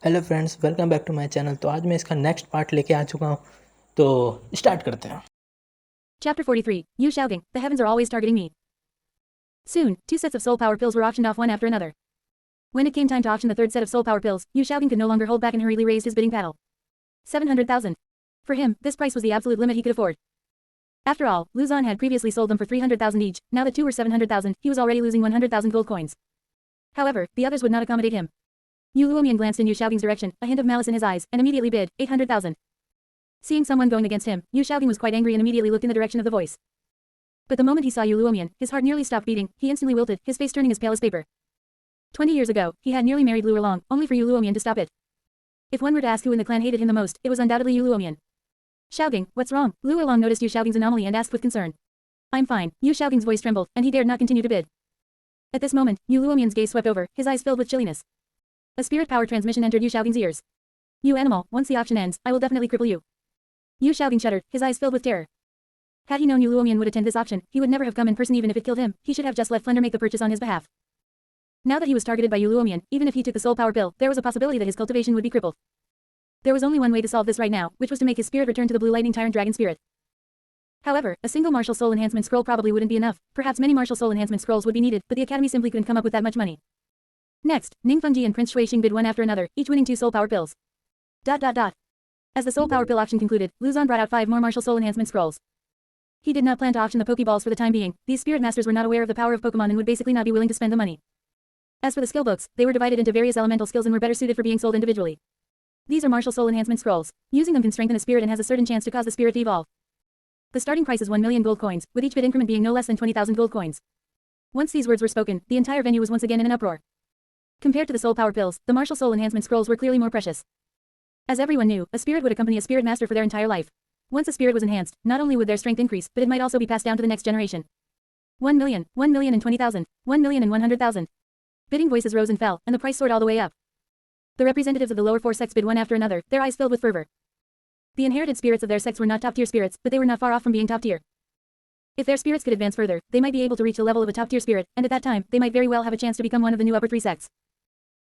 Hello friends, welcome back to my channel. तो आज मैं इसका नेक्स्ट पार्ट लेके आ चुका हूँ, तो स्टार्ट करते हैं। Chapter 43, Yu Xiaogang, the heavens are always targeting me. Soon, 2 sets of soul power pills were auctioned off one after another. When it came time to auction the third set of soul power pills, Yu Xiaogang could no longer hold back and hurriedly raised his bidding paddle. 700,000. For him, this price was the absolute limit he could afford. After all, Lu Zhan had previously sold them for 300,000 each, now that two were 700,000, he was already losing 100,000 gold coins. However, the others would not accommodate him. Yu Luomian glanced in Yu Xiaogang's direction, a hint of malice in his eyes, and immediately bid 800,000. Seeing someone going against him, Yu Xiaogang was quite angry and immediately looked in the direction of the voice. But the moment he saw Yu Luomian, his heart nearly stopped beating, he instantly wilted, his face turning as pale as paper. 20 years ago, he had nearly married Lu Erlong, only for Yu Luomian to stop it. If one were to ask who in the clan hated him the most, it was undoubtedly Yu Luomian. Xiaogang, what's wrong? Lu Erlong noticed Yu Xiaogang's anomaly and asked with concern. I'm fine. Yu Xiaogang's voice trembled, and he dared not continue to bid. At this moment, Yu Luomian's gaze swept over, his eyes filled with chilliness. A spirit power transmission entered Yu Xiaogang's ears. You animal, once the auction ends, I will definitely cripple you. Yu Xiaogang shuddered, his eyes filled with terror. Had he known Yu Luomian would attend this auction, he would never have come in person. Even if it killed him, he should have just let Flender make the purchase on his behalf. Now that he was targeted by Yu Luomian, even if he took the soul power pill, there was a possibility that his cultivation would be crippled. There was only one way to solve this right now, which was to make his spirit return to the blue lightning tyrant dragon spirit. However, a single martial soul enhancement scroll probably wouldn't be enough. Perhaps many martial soul enhancement scrolls would be needed, but the academy simply couldn't come up with that much money. Next, Ning Fengji and Prince Shuixing bid one after another, each winning 2 soul power pills. As the soul power pill auction concluded, Lu Zhan brought out 5 more martial soul enhancement scrolls. He did not plan to auction the Pokeballs for the time being. These spirit masters were not aware of the power of Pokemon and would basically not be willing to spend the money. As for the skill books, they were divided into various elemental skills and were better suited for being sold individually. These are martial soul enhancement scrolls. Using them can strengthen a spirit and has a certain chance to cause the spirit to evolve. The starting price is 1 million gold coins, with each bid increment being no less than 20,000 gold coins. Once these words were spoken, the entire venue was once again in an uproar. Compared to the soul power pills, the martial soul enhancement scrolls were clearly more precious. As everyone knew, a spirit would accompany a spirit master for their entire life. Once a spirit was enhanced, not only would their strength increase, but it might also be passed down to the next generation. 1 million, 1,020,000, 1,100,000. Bidding voices rose and fell, and the price soared all the way up. The representatives of the lower 4 sects bid one after another, their eyes filled with fervor. The inherited spirits of their sects were not top-tier spirits, but they were not far off from being top-tier. If their spirits could advance further, they might be able to reach the level of a top-tier spirit, and at that time, they might very well have a chance to become one of the new upper 3 sects.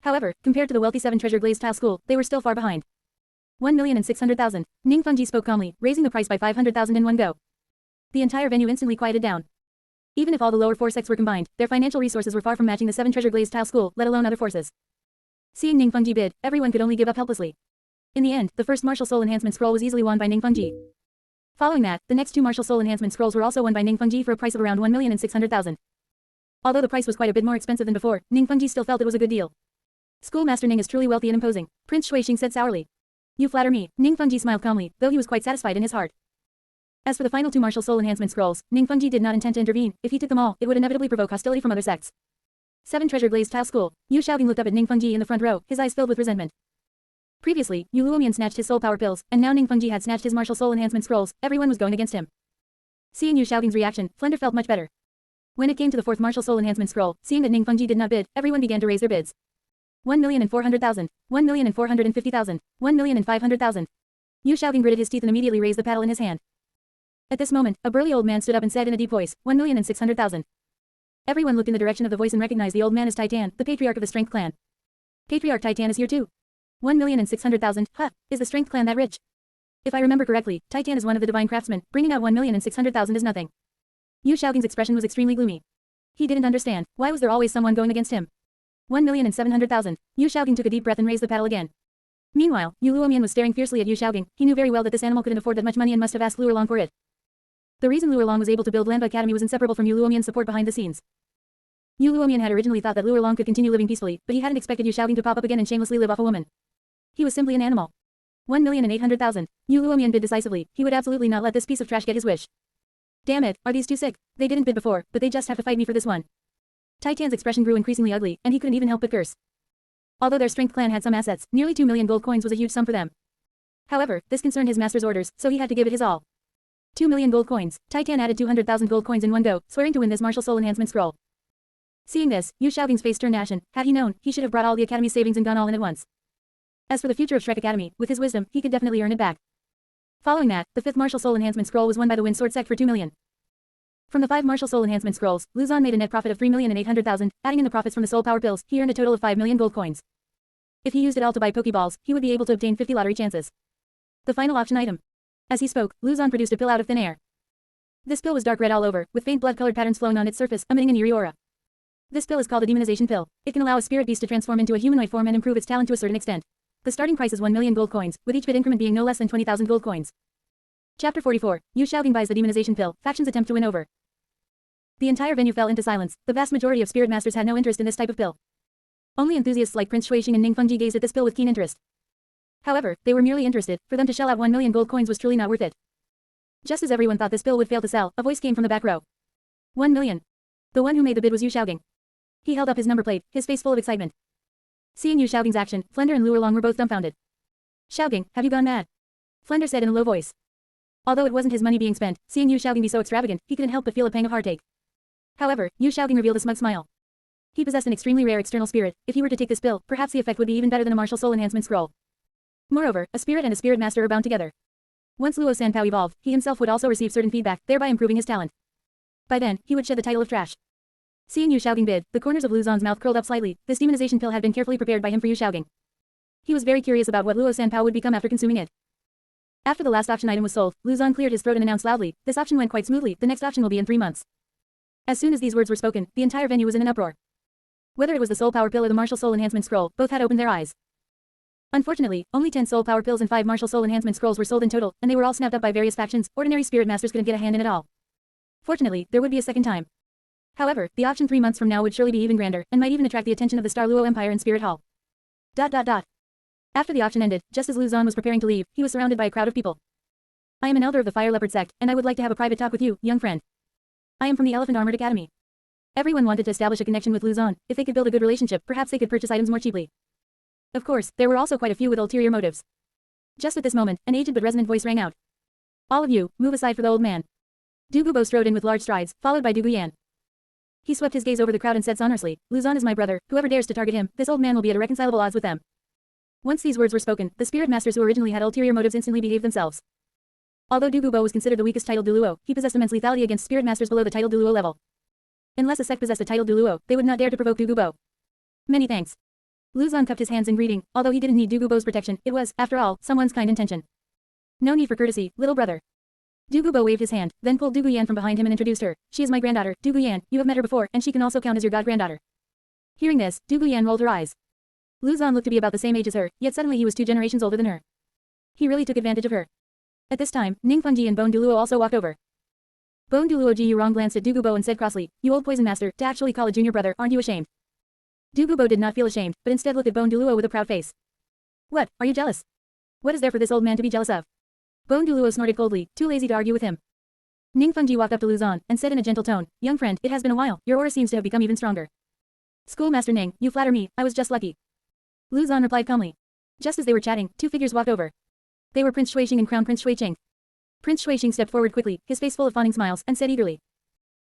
However, compared to the wealthy 7 treasure glazed tile school, they were still far behind. 1,600,000. Ning Fengji spoke calmly, raising the price by 500,000 in one go. The entire venue instantly quieted down. Even if all the lower 4 sects were combined, their financial resources were far from matching the 7 treasure glazed tile school, let alone other forces. Seeing Ning Fengji bid, everyone could only give up helplessly. In the end, the first martial soul enhancement scroll was easily won by Ning Fengji. Following that, the next 2 martial soul enhancement scrolls were also won by Ning Fengji for a price of around 1,600,000. Although the price was quite a bit more expensive than before, Ning Fengji still felt it was a good deal. Schoolmaster Ning is truly wealthy and imposing, Prince Shuixing said sourly. You flatter me. Ning Fengji smiled calmly, though he was quite satisfied in his heart. As for the final 2 martial soul enhancement scrolls, Ning Fengji did not intend to intervene. If he took them all, it would inevitably provoke hostility from other sects. 7 treasure glazed tile school. Yu Xiaogang looked up at Ning Fengji in the front row, his eyes filled with resentment. Previously, Yu Luomian snatched his soul power pills, and now Ning Fengji had snatched his martial soul enhancement scrolls. Everyone was going against him. Seeing Yu Xiaogang's reaction, Flender felt much better. When it came to the 4th martial soul enhancement scroll, seeing that Ning Fengji did not bid, everyone began to raise their bids. 1,400,000, 1,450,000, 1,500,000. Yu Xiaogang gritted his teeth and immediately raised the paddle in his hand. At this moment, a burly old man stood up and said in a deep voice, 1,600,000. Everyone looked in the direction of the voice and recognized the old man as Titan, the patriarch of the Strength clan. Patriarch Titan is here too. 1,600,000, huh, is the Strength clan that rich? If I remember correctly, Titan is one of the divine craftsmen, bringing out 1,600,000 is nothing. Yu Xiaogang's expression was extremely gloomy. He didn't understand, why was there always someone going against him? 1,700,000. Yu Xiaogang took a deep breath and raised the paddle again. Meanwhile, Yu Luomian was staring fiercely at Yu Xiaogang. He knew very well that this animal couldn't afford that much money and must have asked Lu Erlong for it. The reason Lu Erlong was able to build Lanba Academy was inseparable from Yu Luomian's support behind the scenes. Yu Luomian had originally thought that Lu Erlong could continue living peacefully, but he hadn't expected Yu Xiaogang to pop up again and shamelessly live off a woman. He was simply an animal. 1,800,000. Yu Luomian bid decisively. He would absolutely not let this piece of trash get his wish. Damn it, are these too sick? They didn't bid before, but they just have to fight me for this one. Titan's expression grew increasingly ugly, and he couldn't even help but curse. Although their Strength clan had some assets, nearly 2 million gold coins was a huge sum for them. However, this concerned his master's orders, so he had to give it his all. 2 million gold coins. Titan added 200,000 gold coins in one go, swearing to win this martial soul enhancement scroll. Seeing this, Yu Xiaogang's face turned ashen. Had he known, he should have brought all the academy's savings and gone all in at once. As for the future of Shrek Academy, with his wisdom, he could definitely earn it back. Following that, the 5th martial soul enhancement scroll was won by the Wind Sword sect for 2 million. From the 5 martial soul enhancement scrolls, Lu Zhan made a net profit of 3,800,000, adding in the profits from the soul power pills, he earned a total of 5 million gold coins. If he used it all to buy Pokeballs, he would be able to obtain 50 lottery chances. The final auction item. As he spoke, Lu Zhan produced a pill out of thin air. This pill was dark red all over, with faint blood-colored patterns flowing on its surface, emitting an eerie aura. This pill is called a demonization pill. It can allow a spirit beast to transform into a humanoid form and improve its talent to a certain extent. The starting price is 1 million gold coins, with each bit increment being no less than 20,000 gold coins. Chapter 44. Yu Xiaobing buys the demonization pill. Factions attempt to win over. The entire venue fell into silence. The vast majority of spirit masters had no interest in this type of pill. Only enthusiasts like Prince Shuixing and Ning Fengji gazed at this pill with keen interest. However, they were merely interested. For them to shell out 1 million gold coins was truly not worth it. Just as everyone thought this pill would fail to sell, a voice came from the back row. 1 million. The one who made the bid was Yu Xiaobing. He held up his number plate, his face full of excitement. Seeing Yu Xiaobing's action, Flender and Luo Long were both dumbfounded. Xiaobing, have you gone mad? Flender said in a low voice. Although it wasn't his money being spent, seeing Yu Xiaobing be so extravagant, he couldn't help but feel a pang of heartache. However, Yu Xiaobing revealed a smug smile. He possessed an extremely rare external spirit. If he were to take this pill, perhaps the effect would be even better than a martial soul enhancement scroll. Moreover, a spirit and a spirit master are bound together. Once Luo Sanpao evolved, he himself would also receive certain feedback, thereby improving his talent. By then, he would shed the title of trash. Seeing Yu Xiaobing bid, the corners of Lu Zhan's mouth curled up slightly. This demonization pill had been carefully prepared by him for Yu Xiaobing. He was very curious about what Luo Sanpao would become after consuming it. After the last auction item was sold, Lu Zhan cleared his throat and announced loudly, "This auction went quite smoothly. The next auction will be in 3 months." As soon as these words were spoken, the entire venue was in an uproar. Whether it was the soul power pill or the martial soul enhancement scroll, both had opened their eyes. Unfortunately, only 10 soul power pills and 5 martial soul enhancement scrolls were sold in total, and they were all snapped up by various factions. Ordinary spirit masters couldn't get a hand in it all. Fortunately, there would be a second time. However, the auction 3 months from now would surely be even grander, and might even attract the attention of the Star Luo Empire and Spirit Hall. After the auction ended, just as Lu Zhan was preparing to leave, he was surrounded by a crowd of people. "I am an elder of the Fire Leopard sect, and I would like to have a private talk with you, young friend. I am from the Elephant Armored Academy." Everyone wanted to establish a connection with Lu Zhan. If they could build a good relationship, perhaps they could purchase items more cheaply. Of course, there were also quite a few with ulterior motives. Just at this moment, an aged but resonant voice rang out. "All of you, move aside for the old man." Du Gubo strode in with large strides, followed by Du Guyan. He swept his gaze over the crowd and said sonorously, "Lu Zhan is my brother. Whoever dares to target him, this old man will be at irreconcilable odds with them." Once these words were spoken, the spirit masters who originally had ulterior motives instantly behaved themselves. Although Du Gubo was considered the weakest title Douluo, he possessed immense lethality against spirit masters below the title Douluo level. Unless a sect possessed a title Douluo, they would not dare to provoke Du Gubo. "Many thanks." Lu Zhan cupped his hands in greeting. Although he didn't need Du Gubo's protection, it was, after all, someone's kind intention. "No need for courtesy, little brother." Du Gubo waved his hand, then pulled Du Guyan from behind him and introduced her. "She is my granddaughter, Du Guyan. You have met her before, and she can also count as your god-granddaughter." Hearing this, Du Guyan rolled her eyes. Lu Zhan looked to be about the same age as her, yet suddenly he was 2 generations older than her. He really took advantage of her. At this time, Ning Fengji and Bone Douluo also walked over. Bone Douluo Ji Yurong glanced at Du Gubo and said crossly, "You old poison master, to actually call a junior brother, aren't you ashamed?" Du Gubo did not feel ashamed, but instead looked at Bone Douluo with a proud face. "What, are you jealous? What is there for this old man to be jealous of?" Bone Douluo snorted coldly, too lazy to argue with him. Ning Fengji walked up to Lu Zhan, and said in a gentle tone, "Young friend, it has been a while, your aura seems to have become even stronger." "Schoolmaster Ning, you flatter me, I was just lucky." Lu Zhan replied calmly. Just as they were chatting, 2 figures walked over. They were Prince Shuixing and Crown Prince Shuiqing. Prince Shuixing stepped forward quickly, his face full of fawning smiles, and said eagerly,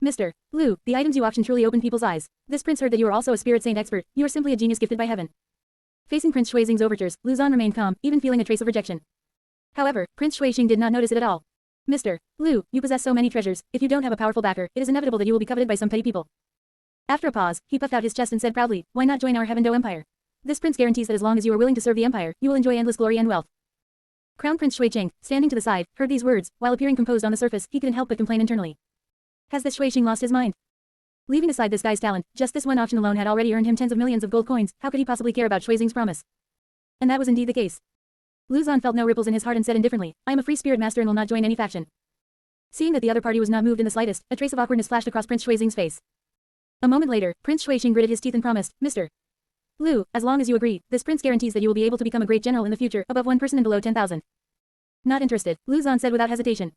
"Mr. Lu, the items you auctioned truly opened people's eyes. This prince heard that you are also a spirit saint expert. You are simply a genius gifted by heaven." Facing Prince Shuixing's overtures, Lu Zhan remained calm, even feeling a trace of rejection. However, Prince Shuixing did not notice it at all. "Mr. Lu, you possess so many treasures. If you don't have a powerful backer, it is inevitable that you will be coveted by some petty people." After a pause, he puffed out his chest and said proudly, "Why not join our Heaven Do Empire? This prince guarantees that as long as you are willing to serve the empire, you will enjoy endless glory and wealth." Crown Prince Shuiqing, standing to the side, heard these words. While appearing composed on the surface, he couldn't help but complain internally. Has this Shuiqing lost his mind? Leaving aside this guy's talent, just this one auction alone had already earned him tens of millions of gold coins. How could he possibly care about Shuixing's promise? And that was indeed the case. Lu Zhan felt no ripples in his heart and said indifferently, "I am a free spirit master and will not join any faction." Seeing that the other party was not moved in the slightest, a trace of awkwardness flashed across Prince Shuixing's face. A moment later, Prince Shuixing gritted his teeth and promised, "Mr. Lu, as long as you agree, this prince guarantees that you will be able to become a great general in the future, above 1 person and below 10,000. Not interested, Lu Zhan said without hesitation.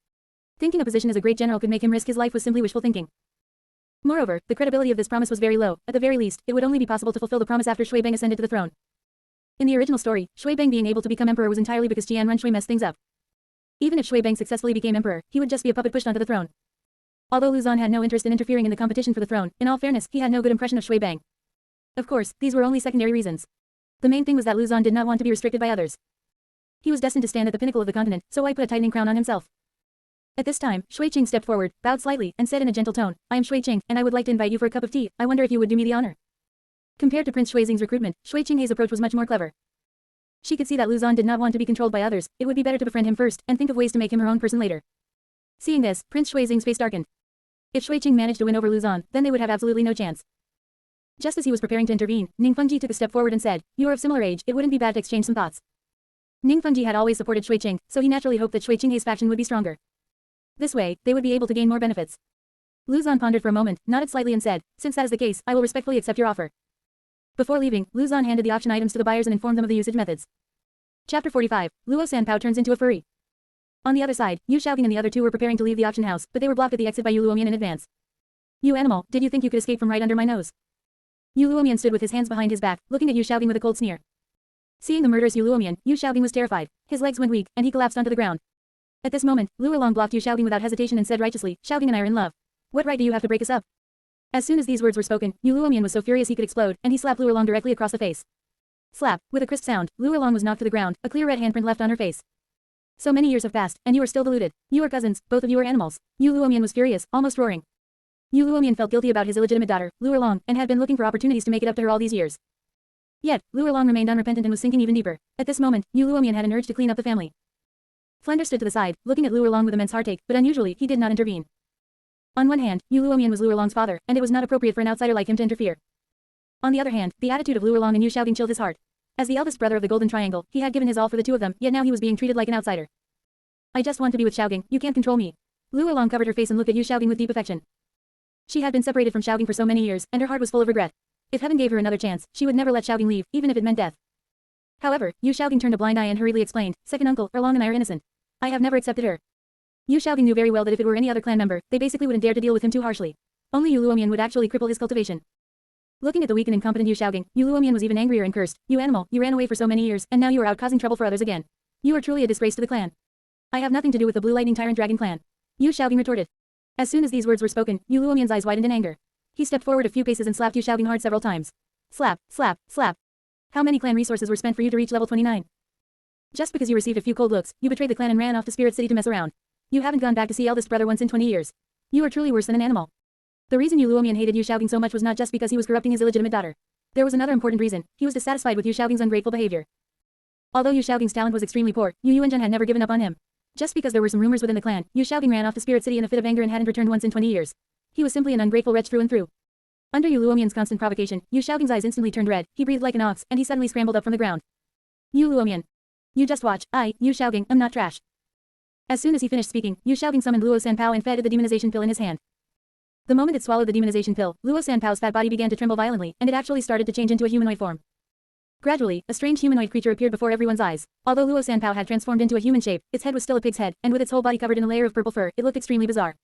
Thinking a position as a great general could make him risk his life was simply wishful thinking. Moreover, the credibility of this promise was very low. At the very least, it would only be possible to fulfill the promise after Shui Bang ascended to the throne. In the original story, Shui Bang being able to become emperor was entirely because Jian Run Shui messed things up. Even if Shui Bang successfully became emperor, he would just be a puppet pushed onto the throne. Although Lu Zhan had no interest in interfering in the competition for the throne, in all fairness, he had no good impression of Shui Bang. Of course, these were only secondary reasons. The main thing was that Lu Zhan did not want to be restricted by others. He was destined to stand at the pinnacle of the continent, so why put a tightening crown on himself? At this time, Shuiqing stepped forward, bowed slightly, and said in a gentle tone, "I am Shuiqing, and I would like to invite you for a cup of tea. I wonder if you would do me the honor." Compared to Prince Shuixing's recruitment, Shuiqing's approach was much more clever. She could see that Luzon did not want to be controlled by others, it would be better to befriend him first and think of ways to make him her own person later. Seeing this, Prince Shui Xing's face darkened. If Shui Qing managed to win over Luzon, then they would have absolutely no chance. Just as he was preparing to intervene, Ning Fengji took a step forward and said, "You are of similar age, it wouldn't be bad to exchange some thoughts." Ning Fengji had always supported Shui Qing, so he naturally hoped that Shui Qing's faction would be stronger. This way, they would be able to gain more benefits. Luzon pondered for a moment, nodded slightly and said, "Since that is the case, I will respectfully accept your offer." Before leaving, Luzon handed the auction items to the buyers and informed them of the usage methods. Chapter 45, Luo Sanpao turns into a furry. On the other side, Yu Xiaogang and the other two were preparing to leave the auction house, but they were blocked at the exit by Yu Luomian in advance. "You animal, did you think you could escape from right under my nose?" Yu Luomian stood with his hands behind his back, looking at Yu Xiaogang with a cold sneer. Seeing the murderous Yu Luomian, Yu Xiaogang was terrified. His legs went weak, and he collapsed onto the ground. At this moment, Lu Erlong blocked Yu Xiaogang without hesitation and said righteously, "Xiaogang and I are in love. What right do you have to break us up?" As soon as these words were spoken, Yu Luomian was so furious he could explode, and he slapped Lu Erlong directly across the face. Slap! With a crisp sound, Lu Erlong was knocked to the ground, a clear red handprint left on her face. "So many years have passed, and you are still deluded. You are cousins, both of you are animals." Yu Luomian was furious, almost roaring. Yu Luomian felt guilty about his illegitimate daughter, Lu Erlong, and had been looking for opportunities to make it up to her all these years. Yet, Lu Erlong remained unrepentant and was sinking even deeper. At this moment, Yu Luomian had an urge to clean up the family. Flender stood to the side, looking at Lu Erlong with immense heartache, but unusually, he did not intervene. On one hand, Yu Luomian was Lu Erlong's father, and it was not appropriate for an outsider like him to interfere. On the other hand, the attitude of Lu Erlong and Yu Xiaogang chilled his heart. As the eldest brother of the Golden Triangle, he had given his all for the two of them, yet now he was being treated like an outsider. "I just want to be with Xiaogang, you can't control me." Lu Erlong covered her face and looked at Yu Xiaogang with deep affection. She had been separated from Xiaogang for so many years, and her heart was full of regret. If heaven gave her another chance, she would never let Xiaogang leave, even if it meant death. However, Yu Xiaogang turned a blind eye and hurriedly explained, "Second uncle, Erlong and I are innocent. I have never accepted her." Yu Xiaogang knew very well that if it were any other clan member, they basically wouldn't dare to deal with him too harshly. Only Yu Luomian would actually cripple his cultivation. Looking at the weak and incompetent Yu Xiaogang, Yu Luomian was even angrier and cursed. "You animal, you ran away for so many years, and now you are out causing trouble for others again. You are truly a disgrace to the clan." "I have nothing to do with the Blue Lightning Tyrant Dragon clan," Yu Xiaogang retorted. As soon as these words were spoken, Yu Luomian's eyes widened in anger. He stepped forward a few paces and slapped Yu Xiaogang hard several times. Slap, slap, slap. "How many clan resources were spent for you to reach level 29? Just because you received a few cold looks, you betrayed the clan and ran off to Spirit City to mess around. You haven't gone back to see eldest brother once in 20 years. You are truly worse than an animal." The reason Yu Luomian hated Yu Xiaogang so much was not just because he was corrupting his illegitimate daughter. There was another important reason. He was dissatisfied with Yu Xiaogang's ungrateful behavior. Although Yu Xiaogang's talent was extremely poor, Yu Yuanzhen had never given up on him. Just because there were some rumors within the clan, Yu Xiaogang ran off to Spirit City in a fit of anger and hadn't returned once in 20 years. He was simply an ungrateful wretch through and through. Under Yu Luomian's constant provocation, Yu Xiaogang's eyes instantly turned red, he breathed like an ox, and he suddenly scrambled up from the ground. "Yu Luomian. You just watch, I, Yu Xiaogang, am not trash." As soon as he finished speaking, Yu Xiaogang summoned Luo Sanpao and fed it the demonization pill in his hand. The moment it swallowed the demonization pill, Luo Sanpao's fat body began to tremble violently, and it actually started to change into a humanoid form. Gradually, a strange humanoid creature appeared before everyone's eyes. Although Luo Sanpao had transformed into a human shape, its head was still a pig's head, and with its whole body covered in a layer of purple fur, it looked extremely bizarre.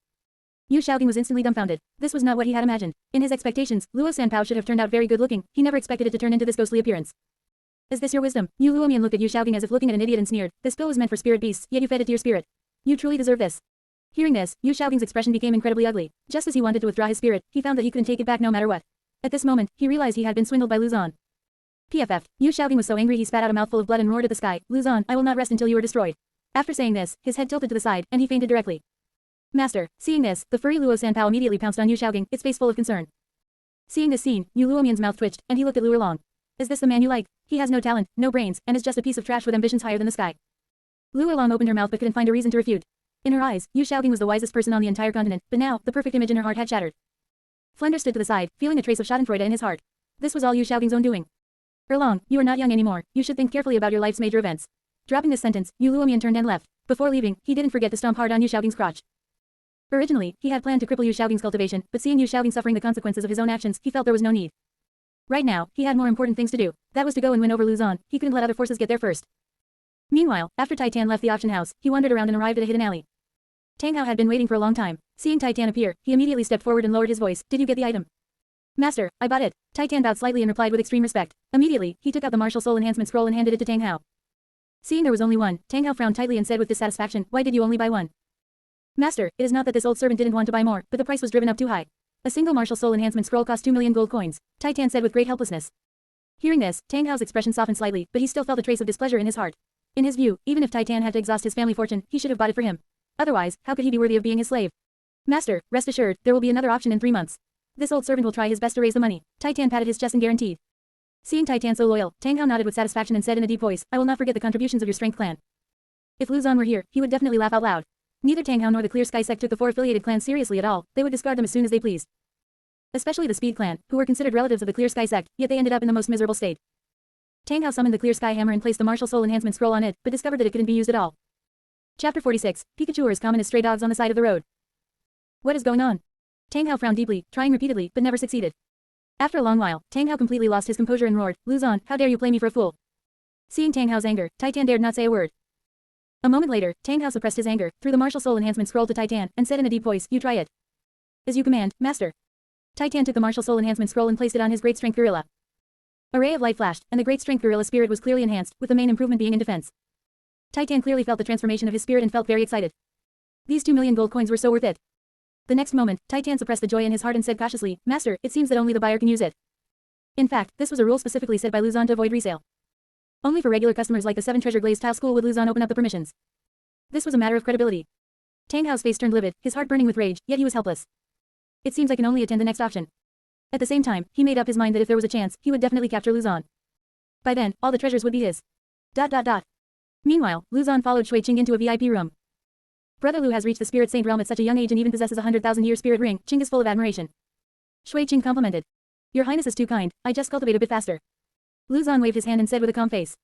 Yu Xiaogang was instantly dumbfounded. This was not what he had imagined. In his expectations, Luo Sanpao should have turned out very good looking. He never expected it to turn into this ghostly appearance. "Is this your wisdom?" Yu Luomian looked at Yu Xiaogang as if looking at an idiot and sneered. "This pill was meant for spirit beasts, yet you fed it to your spirit. You truly deserve this." Hearing this, Yu Xiaogang's expression became incredibly ugly. Just as he wanted to withdraw his spirit, he found that he couldn't take it back no matter what. At this moment, he realized he had been swindled by Luzon. PFF. Yu Xiaogang was so angry he spat out a mouthful of blood and roared at the sky, "Luzon, I will not rest until you are destroyed." After saying this, his head tilted to the side, and he fainted directly. "Master." Seeing this, the furry Luo Sanpao immediately pounced on Yu Xiaogang, its face full of concern. Seeing this scene, Yu Luomian's mouth twitched, and he looked at Lu Erlong. "Is this the man you like? He has no talent, no brains, and is just a piece of trash with ambitions higher than the sky." Lu Erlong opened her mouth but couldn't find a reason to refute. In her eyes, Yu Xiaogang was the wisest person on the entire continent, but now, the perfect image in her heart had shattered. Flender stood to the side, feeling a trace of schadenfreude in his heart. This was all Yu Xiaogang's own doing. "Erlong, you are not young anymore, you should think carefully about your life's major events." Dropping this sentence, Yu Luomian turned and left. Before leaving, he didn't forget to stomp hard on Yu Xiaogangs crotch. Originally, he had planned to cripple Yu Xiaogangs cultivation, but seeing Yu Xiaogang suffering the consequences of his own actions, he felt there was no need. Right now, he had more important things to do. That was to go and win over Luzon. He couldn't let other forces get there first. Meanwhile, after Titan left the auction house, he wandered around and arrived at a hidden alley. Tang Hao had been waiting for a long time. Seeing Titan appear, he immediately stepped forward and lowered his voice. "Did you get the item?" "Master, I bought it." Titan bowed slightly and replied with extreme respect. Immediately, he took out the martial soul enhancement scroll and handed it to Tang Hao. Seeing there was only one, Tang Hao frowned tightly and said with dissatisfaction, "Why did you only buy one?" "Master, it is not that this old servant didn't want to buy more, but the price was driven up too high. A single martial soul enhancement scroll cost 2 million gold coins," Titan said with great helplessness. Hearing this, Tang Hao's expression softened slightly, but he still felt a trace of displeasure in his heart. In his view, even if Titan had to exhaust his family fortune, he should have bought it for him. Otherwise, how could he be worthy of being his slave? "Master, rest assured, there will be another auction in 3 months. This old servant will try his best to raise the money," Titan patted his chest and guaranteed. Seeing Titan so loyal, Tang Hao nodded with satisfaction and said in a deep voice, I will not forget the contributions of your strength clan. If Lu Zan were here, he would definitely laugh out loud. Neither Tang Hao nor the Clear Sky sect took the 4 affiliated clans seriously at all, they would discard them as soon as they pleased. Especially the Speed clan, who were considered relatives of the Clear Sky sect, yet they ended up in the most miserable state. Tang Hao summoned the Clear Sky hammer and placed the martial soul enhancement scroll on it, but discovered that it couldn't be used at all. Chapter 46, Pikachu are as common as stray dogs on the side of the road. What is going on? Tang Hao frowned deeply, trying repeatedly, but never succeeded. After a long while, Tang Hao completely lost his composure and roared, Lu Zan, how dare you play me for a fool? Seeing Tang Hao's anger, Titan dared not say a word. A moment later, Tang Hao suppressed his anger, threw the martial soul enhancement scroll to Titan, and said in a deep voice, you try it. As you command, master. Titan took the martial soul enhancement scroll and placed it on his great strength gorilla. A ray of light flashed, and the great strength gorilla spirit was clearly enhanced, with the main improvement being in defense. Titan clearly felt the transformation of his spirit and felt very excited. These 2 million gold coins were so worth it. The next moment, Titan suppressed the joy in his heart and said cautiously, Master, it seems that only the buyer can use it. In fact, this was a rule specifically set by Lu Zan to avoid resale. Only for regular customers like the 7 Treasure Glazed Tile School would Lu Zan open up the permissions. This was a matter of credibility. Tang Hao's face turned livid, his heart burning with rage, yet he was helpless. It seems I can only attend the next auction. At the same time, he made up his mind that if there was a chance, he would definitely capture Lu Zan. By then, all the treasures would be his. Meanwhile, Lu Zan followed Shui Qing into a VIP room. Brother Lu has reached the Spirit Saint realm at such a young age and even possesses a 100,000-year spirit ring. Qing is full of admiration. Shui Qing complimented. Your Highness is too kind, I just cultivate a bit faster. Lu Zan waved his hand and said with a calm face.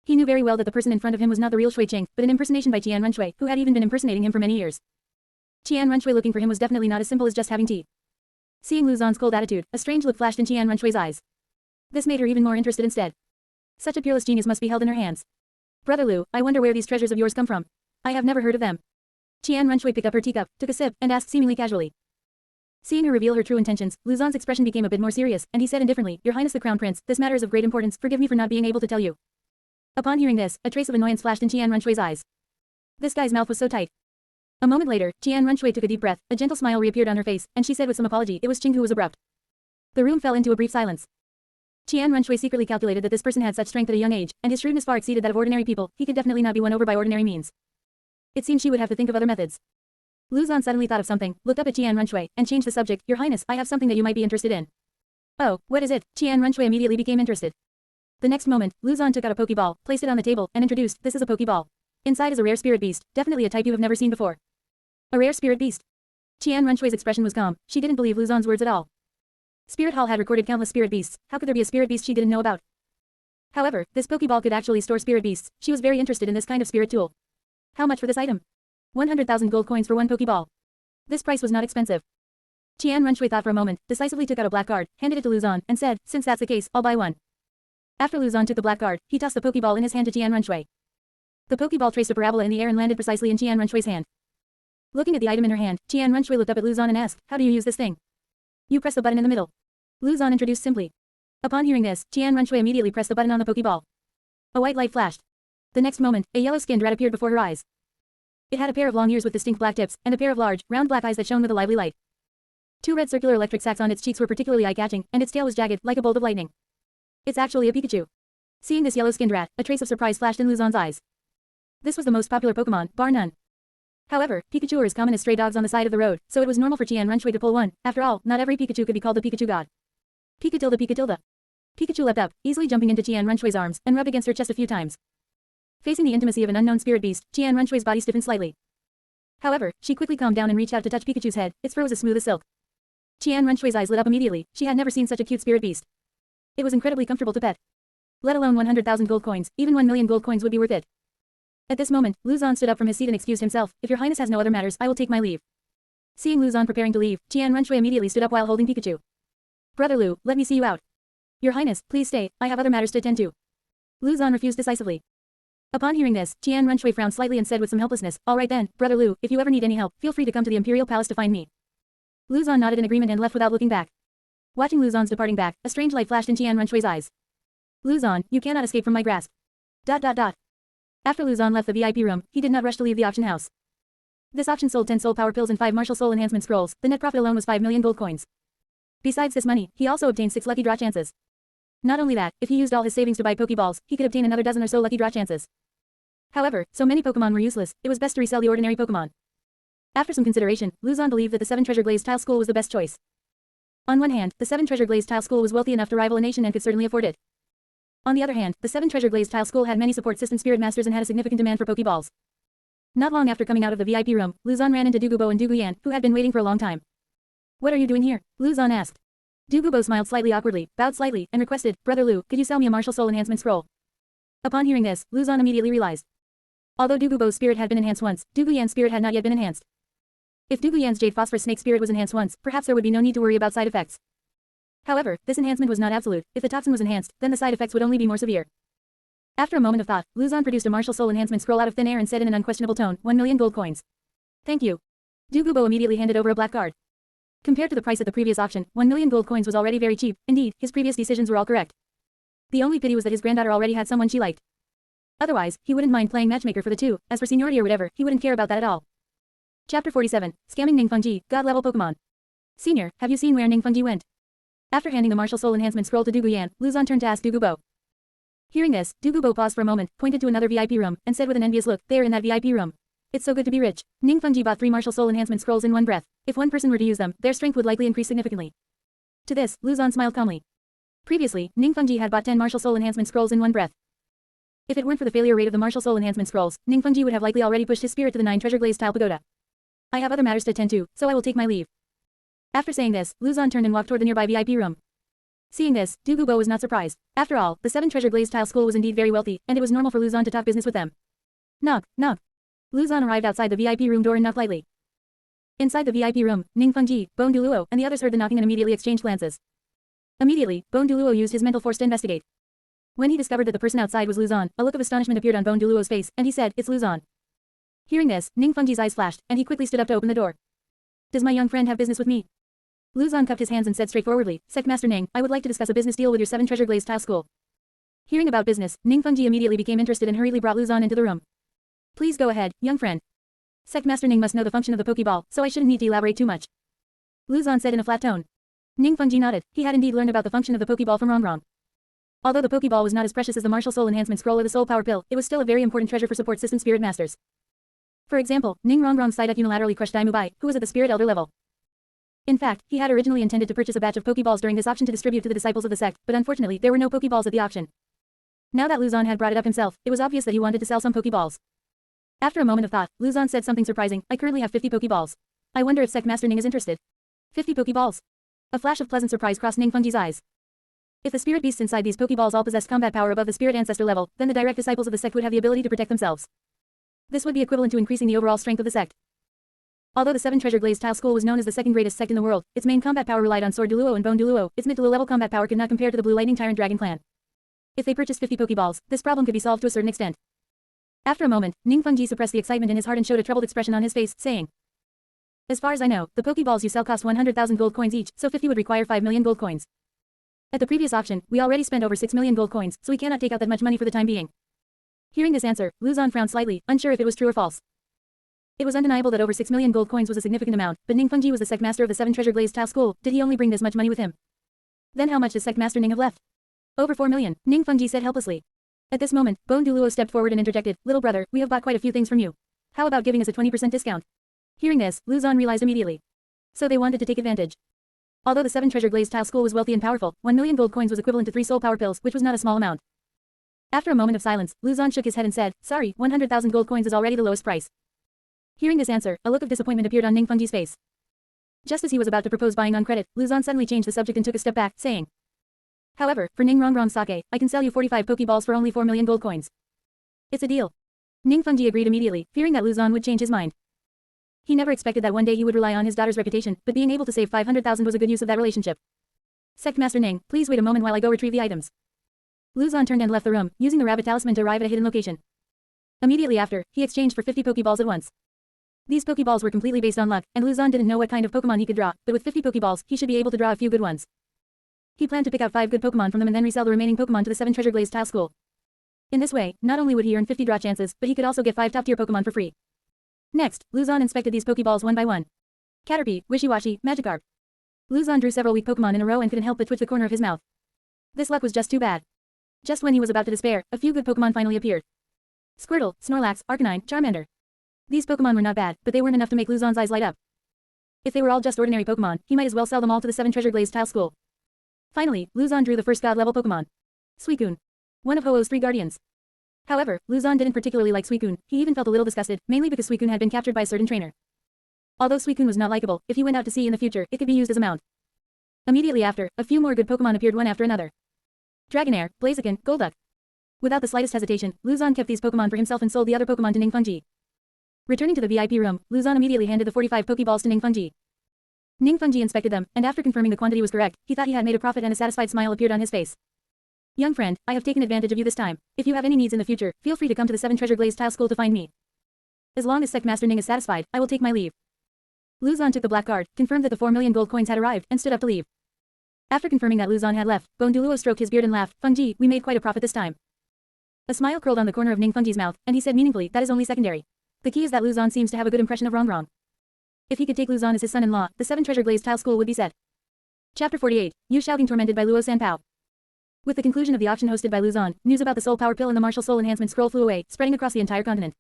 He knew very well that the person in front of him was not the real Shui Qing, but an impersonation by Qian Runshui, who had even been impersonating him for many years. Qian Runshui looking for him was definitely not as simple as just having tea. Seeing Lu Zan's cold attitude, a strange look flashed in Qian Runshui's eyes. This made her even more interested instead. Such a peerless genius must be held in her hands. Brother Lu, I wonder where these treasures of yours come from. I have never heard of them. Qian Runshui picked up her teacup, took a sip, and asked seemingly casually. Seeing her reveal her true intentions, Lu Zan's expression became a bit more serious, and he said indifferently, Your Highness the Crown Prince, this matter is of great importance, forgive me for not being able to tell you. Upon hearing this, a trace of annoyance flashed in Qian Runshui's eyes. This guy's mouth was so tight. A moment later, Qian Runshui took a deep breath, a gentle smile reappeared on her face, and she said with some apology, it was Qing who was abrupt. The room fell into a brief silence. Qian Runshui secretly calculated that this person had such strength at a young age, and his shrewdness far exceeded that of ordinary people, he could definitely not be won over by ordinary means. It seemed she would have to think of other methods. Lu Zan suddenly thought of something, looked up at Qian Runshui, and changed the subject, Your Highness, I have something that you might be interested in. Oh, what is it? Qian Runshui immediately became interested. The next moment, Lu Zan took out a Pokeball, placed it on the table, and introduced, this is a Pokeball. Inside is a rare spirit beast, definitely a type you have never seen before. A rare spirit beast. Qian Runshui's expression was calm, she didn't believe Lu Zan's words at all. Spirit Hall had recorded countless spirit beasts, how could there be a spirit beast she didn't know about? However, this Pokeball could actually store spirit beasts, she was very interested in this kind of spirit tool. How much for this item? 100,000 gold coins for one Pokeball. This price was not expensive. Qian Runshui thought for a moment, decisively took out a black card, handed it to Lu Zan, and said, since that's the case, I'll buy one. After Lu Zan took the black card, he tossed the Pokeball in his hand to Qian Runshui. The Pokeball traced a parabola in the air and landed precisely in Qian Runshui's hand. Looking at the item in her hand, Qian Runshui looked up at Lu Zan and asked, how do you use this thing? You press the button in the middle. Lu Zan introduced simply. Upon hearing this, Qian Runshui immediately pressed the button on the Pokeball. A white light flashed. The next moment, a yellow-skinned rat appeared before her eyes. It had a pair of long ears with distinct black tips, and a pair of large, round black eyes that shone with a lively light. 2 red circular electric sacs on its cheeks were particularly eye-catching, and its tail was jagged, like a bolt of lightning. It's actually a Pikachu. Seeing this yellow-skinned rat, a trace of surprise flashed in Lu Zan's eyes. This was the most popular Pokemon, bar none. However, Pikachu are as common as stray dogs on the side of the road, so it was normal for Qian Runshui to pull one. After all, not every Pikachu could be called the Pikachu god. Pika-tilde. Pikachu leapt up, easily jumping into Qian Runshui's arms, and rubbed against her chest a few times. Facing the intimacy of an unknown spirit beast, Qian Runshui's body stiffened slightly. However, she quickly calmed down and reached out to touch Pikachu's head, its fur was as smooth as silk. Qian Runshui's eyes lit up immediately, she had never seen such a cute spirit beast. It was incredibly comfortable to pet. Let alone 100,000 gold coins, even 1 million gold coins would be worth it. At this moment, Lu Zan stood up from his seat and excused himself, if your highness has no other matters, I will take my leave. Seeing Lu Zan preparing to leave, Qian Runshui immediately stood up while holding Pikachu. Brother Lu, let me see you out. Your highness, please stay, I have other matters to attend to. Lu Zan refused decisively. Upon hearing this, Qian Runshui frowned slightly and said with some helplessness, all right then, Brother Lu, if you ever need any help, feel free to come to the Imperial Palace to find me. Lu Zan nodded in agreement and left without looking back. Watching Lu Zan's departing back, a strange light flashed in Qian Runshui's eyes. Lu Zan, you cannot escape from my grasp. After Lu Zan left the VIP room, he did not rush to leave the auction house. This auction sold 10 soul power pills and 5 martial soul enhancement scrolls, the net profit alone was 5 million gold coins. Besides this money, he also obtained 6 lucky draw chances. Not only that, if he used all his savings to buy Pokeballs, he could obtain another dozen or so lucky draw chances. However, so many Pokemon were useless, it was best to resell the ordinary Pokemon. After some consideration, Lu Zan believed that the 7 Treasure Glazed Tile School was the best choice. On one hand, the 7 Treasure Glazed Tile School was wealthy enough to rival a nation and could certainly afford it. On the other hand, the 7 Treasure Glazed Tile School had many support system spirit masters and had a significant demand for Pokeballs. Not long after coming out of the VIP room, Luzon ran into Dugubo and Duguyan, who had been waiting for a long time. What are you doing here? Luzon asked. Dugubo smiled slightly awkwardly, bowed slightly, and requested, Brother Lu, could you sell me a martial soul enhancement scroll? Upon hearing this, Luzon immediately realized. Although Dugubo's spirit had been enhanced once, Duguyan's spirit had not yet been enhanced. If Duguyan's Jade Phosphorus Snake spirit was enhanced once, perhaps there would be no need to worry about side effects. However, this enhancement was not absolute. If the toxin was enhanced, then the side effects would only be more severe. After a moment of thought, Luzon produced a martial soul enhancement scroll out of thin air and said in an unquestionable tone, 1 million gold coins. Thank you. Dugubo immediately handed over a black card. Compared to the price at the previous auction, 1 million gold coins was already very cheap. Indeed, his previous decisions were all correct. The only pity was that his granddaughter already had someone she liked. Otherwise, he wouldn't mind playing matchmaker for the two. As for seniority or whatever, he wouldn't care about that at all. Chapter 47, Scamming Ning Fengji, God-level Pokemon. Senior, have you seen where Ning Fengji went? After handing the martial soul enhancement scroll to Duguyan, Luzon turned to ask Dugubo. Hearing this, Dugubo paused for a moment, pointed to another VIP room, and said with an envious look, they are in that VIP room. It's so good to be rich. Ning Fengji bought 3 martial soul enhancement scrolls in one breath. If one person were to use them, their strength would likely increase significantly. To this, Luzon smiled calmly. Previously, Ning Fengji had bought 10 martial soul enhancement scrolls in one breath. If it weren't for the failure rate of the martial soul enhancement scrolls, Ning Fengji would have likely already pushed his spirit to the 9 treasure glazed tile pagoda. I have other matters to attend to, so I will take my leave. After saying this, Luzon turned and walked toward the nearby VIP room. Seeing this, Dugubo was not surprised. After all, the 7 treasure glazed tile school was indeed very wealthy, and it was normal for Luzon to talk business with them. Knock, knock. Luzon arrived outside the VIP room door and knocked lightly. Inside the VIP room, Ning Fengji, Bone Douluo, and the others heard the knocking and immediately exchanged glances. Immediately, Bone Douluo used his mental force to investigate. When he discovered that the person outside was Luzon, a look of astonishment appeared on Bone Douluo's face, and he said, it's Luzon. Hearing this, Ning Fengji's eyes flashed, and he quickly stood up to open the door. Does my young friend have business with me? Luzon cupped his hands and said straightforwardly, Sectmaster Ning, I would like to discuss a business deal with your 7 treasure glazed tile school. Hearing about business, Ning Fengji immediately became interested and hurriedly brought Luzon into the room. Please go ahead, young friend. Sectmaster Ning must know the function of the Pokeball, so I shouldn't need to elaborate too much. Luzon said in a flat tone. Ning Fengji nodded. He had indeed learned about the function of the Pokeball from Rongrong. Although the Pokeball was not as precious as the Martial Soul Enhancement Scroll or the Soul Power Pill, it was still a very important treasure for support system spirit masters. For example, Ning Rongrong Psyduck unilaterally crushed Daimubai, who was at the Spirit Elder level. In fact, he had originally intended to purchase a batch of Pokeballs during this auction to distribute to the disciples of the sect, but unfortunately there were no Pokeballs at the auction. Now that Luzon had brought it up himself, it was obvious that he wanted to sell some Pokeballs. After a moment of thought, Luzon said something surprising, I currently have 50 Pokeballs. I wonder if Sectmaster Ning is interested. 50 Pokeballs. A flash of pleasant surprise crossed Ning Fengji's eyes. If the spirit beasts inside these Pokeballs all possessed combat power above the spirit ancestor level, then the direct disciples of the sect would have the ability to protect themselves. This would be equivalent to increasing the overall strength of the sect. Although the 7 treasure glazed tile school was known as the second greatest sect in the world, its main combat power relied on Sword Douluo and Bone Douluo. Its mid to low level combat power could not compare to the Blue Lightning Tyrant Dragon clan. If they purchased 50 Pokeballs, this problem could be solved to a certain extent. After a moment, Ning Fengji suppressed the excitement in his heart and showed a troubled expression on his face, saying, as far as I know, the Pokeballs you sell cost 100,000 gold coins each, so 50 would require 5 million gold coins. At the previous auction, we already spent over 6 million gold coins, so we cannot take out that much money for the time being. Hearing this answer, Luzon frowned slightly, unsure if it was true or false. It was undeniable that over 6 million gold coins was a significant amount, but Ning Fengji was the sect master of the 7 treasure glazed tile school. Did he only bring this much money with him? Then how much does sect master Ning have left? Over 4 million, Ning Fengji said helplessly. At this moment, Bone Douluo stepped forward and interjected, little brother, we have bought quite a few things from you. How about giving us a 20% discount? Hearing this, Luzon realized immediately. So they wanted to take advantage. Although the 7 treasure glazed tile school was wealthy and powerful, 1 million gold coins was equivalent to 3 soul power pills, which was not a small amount. After a moment of silence, Luzon shook his head and said, sorry, 100,000 gold coins is already the lowest price. Hearing this answer, a look of disappointment appeared on Ning Fengji's face. Just as he was about to propose buying on credit, Luzon suddenly changed the subject and took a step back, saying, however, for Ning Rongrong sake, I can sell you 45 Pokeballs for only 4 million gold coins. It's a deal. Ning Fengji agreed immediately, fearing that Luzon would change his mind. He never expected that one day he would rely on his daughter's reputation, but being able to save 500,000 was a good use of that relationship. Sectmaster Ning, please wait a moment while I go retrieve the items. Luzon turned and left the room, using the rabbit talisman to arrive at a hidden location. Immediately after, he exchanged for 50 Pokeballs at once. These Pokeballs were completely based on luck, and Luzon didn't know what kind of Pokemon he could draw, but with 50 Pokeballs, he should be able to draw a few good ones. He planned to pick out 5 good Pokemon from them and then resell the remaining Pokemon to the 7 treasure glazed tile school. In this way, not only would he earn 50 draw chances, but he could also get 5 top-tier Pokemon for free. Next, Luzon inspected these Pokeballs one by one. Caterpie, Wishiwashi, Magikarp. Luzon drew several weak Pokemon in a row and couldn't help but twitch the corner of his mouth. This luck was just too bad. Just when he was about to despair, a few good Pokemon finally appeared. Squirtle, Snorlax, Arcanine, Charmander. These Pokemon were not bad, but they weren't enough to make Luzon's eyes light up. If they were all just ordinary Pokemon, he might as well sell them all to the 7 treasure glazed tile school. Finally, Luzon drew the first god-level Pokemon. Suicune. one of Ho-Oh's 3 guardians. However, Luzon didn't particularly like Suicune. He even felt a little disgusted, mainly because Suicune had been captured by a certain trainer. Although Suicune was not likable, if he went out to sea in the future, it could be used as a mount. Immediately after, a few more good Pokemon appeared one after another. Dragonair, Blaziken, Golduck. Without the slightest hesitation, Luzon kept these Pokemon for himself and sold the other Pokemon to Ning Rongrong. Returning to the VIP room, Luzon immediately handed the 45 Pokeballs to Ning Rongrong. Ning Rongrong inspected them, and after confirming the quantity was correct, he thought he had made a profit and a satisfied smile appeared on his face. Young friend, I have taken advantage of you this time. If you have any needs in the future, feel free to come to the 7 Treasure Glazed Tile School to find me. As long as Sect Master Ning is satisfied, I will take my leave. Luzon took the black card, confirmed that the 4 million gold coins had arrived, and stood up to leave. After confirming that Luzon had left, Douluo stroked his beard and laughed. Rongrong, we made quite a profit this time. A smile curled on the corner of Ning Rongrong's mouth, and he said meaningfully, that is only secondary. The key is that Luzon seems to have a good impression of Rongrong. If he could take Luzon as his son-in-law, the 7 Treasure Glazed Tile School would be set. Chapter 48, Yu Xiaogang tormented by Luo Sanpao. With the conclusion of the auction hosted by Luzon, news about the Soul Power Pill and the Martial Soul Enhancement Scroll flew away, spreading across the entire continent.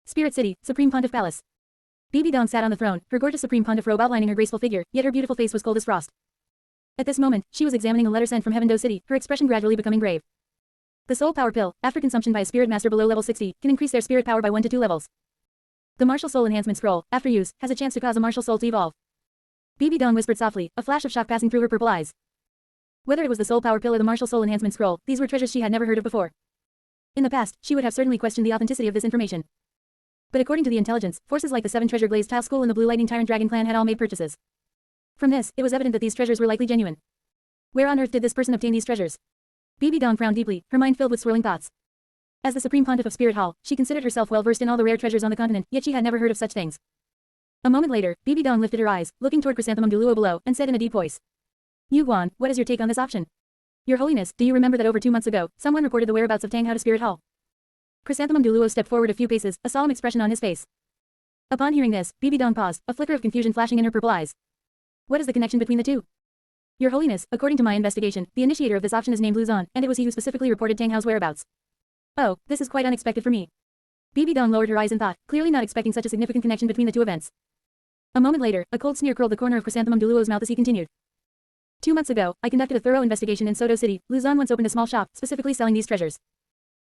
Spirit City, Supreme Pontiff Palace. Bibi Dong sat on the throne, her gorgeous Supreme Pontiff robe outlining her graceful figure, yet her beautiful face was cold as frost. At this moment, she was examining a letter sent from Heaven-Do City, her expression gradually becoming grave. The Soul Power Pill, after consumption by a Spirit Master below level 60, can increase their spirit power by 1 to 2 levels. The Martial Soul Enhancement Scroll, after use, has a chance to cause a martial soul to evolve. Bibi Dong whispered softly, a flash of shock passing through her purple eyes. Whether it was the Soul Power Pill or the Martial Soul Enhancement Scroll, these were treasures she had never heard of before. In the past, she would have certainly questioned the authenticity of this information. But according to the intelligence, forces like the 7 Treasure Glazed Tile School and the Blue Lightning Tyrant Dragon Clan had all made purchases. From this, it was evident that these treasures were likely genuine. Where on earth did this person obtain these treasures? Bibi Dong frowned deeply, her mind filled with swirling thoughts. As the Supreme Pontiff of Spirit Hall, she considered herself well versed in all the rare treasures on the continent, yet she had never heard of such things. A moment later, Bibi Dong lifted her eyes, looking toward Chrysanthemum Douluo below, and said in a deep voice. Yu Guan, what is your take on this option? Your Holiness, do you remember that over 2 months ago, someone reported the whereabouts of Tang Hao to Spirit Hall? Chrysanthemum Douluo stepped forward a few paces, a solemn expression on his face. Upon hearing this, Bibi Dong paused, a flicker of confusion flashing in her purple eyes. What is the connection between the two? Your Holiness, according to my investigation, the initiator of this option is named Luzon, and it was he who specifically reported Tang Hao's whereabouts. Oh, this is quite unexpected for me. Bibi Dong lowered her eyes in thought, clearly not expecting such a significant connection between the two events. A moment later, a cold sneer curled the corner of Chrysanthemum Douluo's mouth as he continued. 2 months ago, I conducted a thorough investigation in Sodo City. Luzon once opened a small shop, specifically selling these treasures.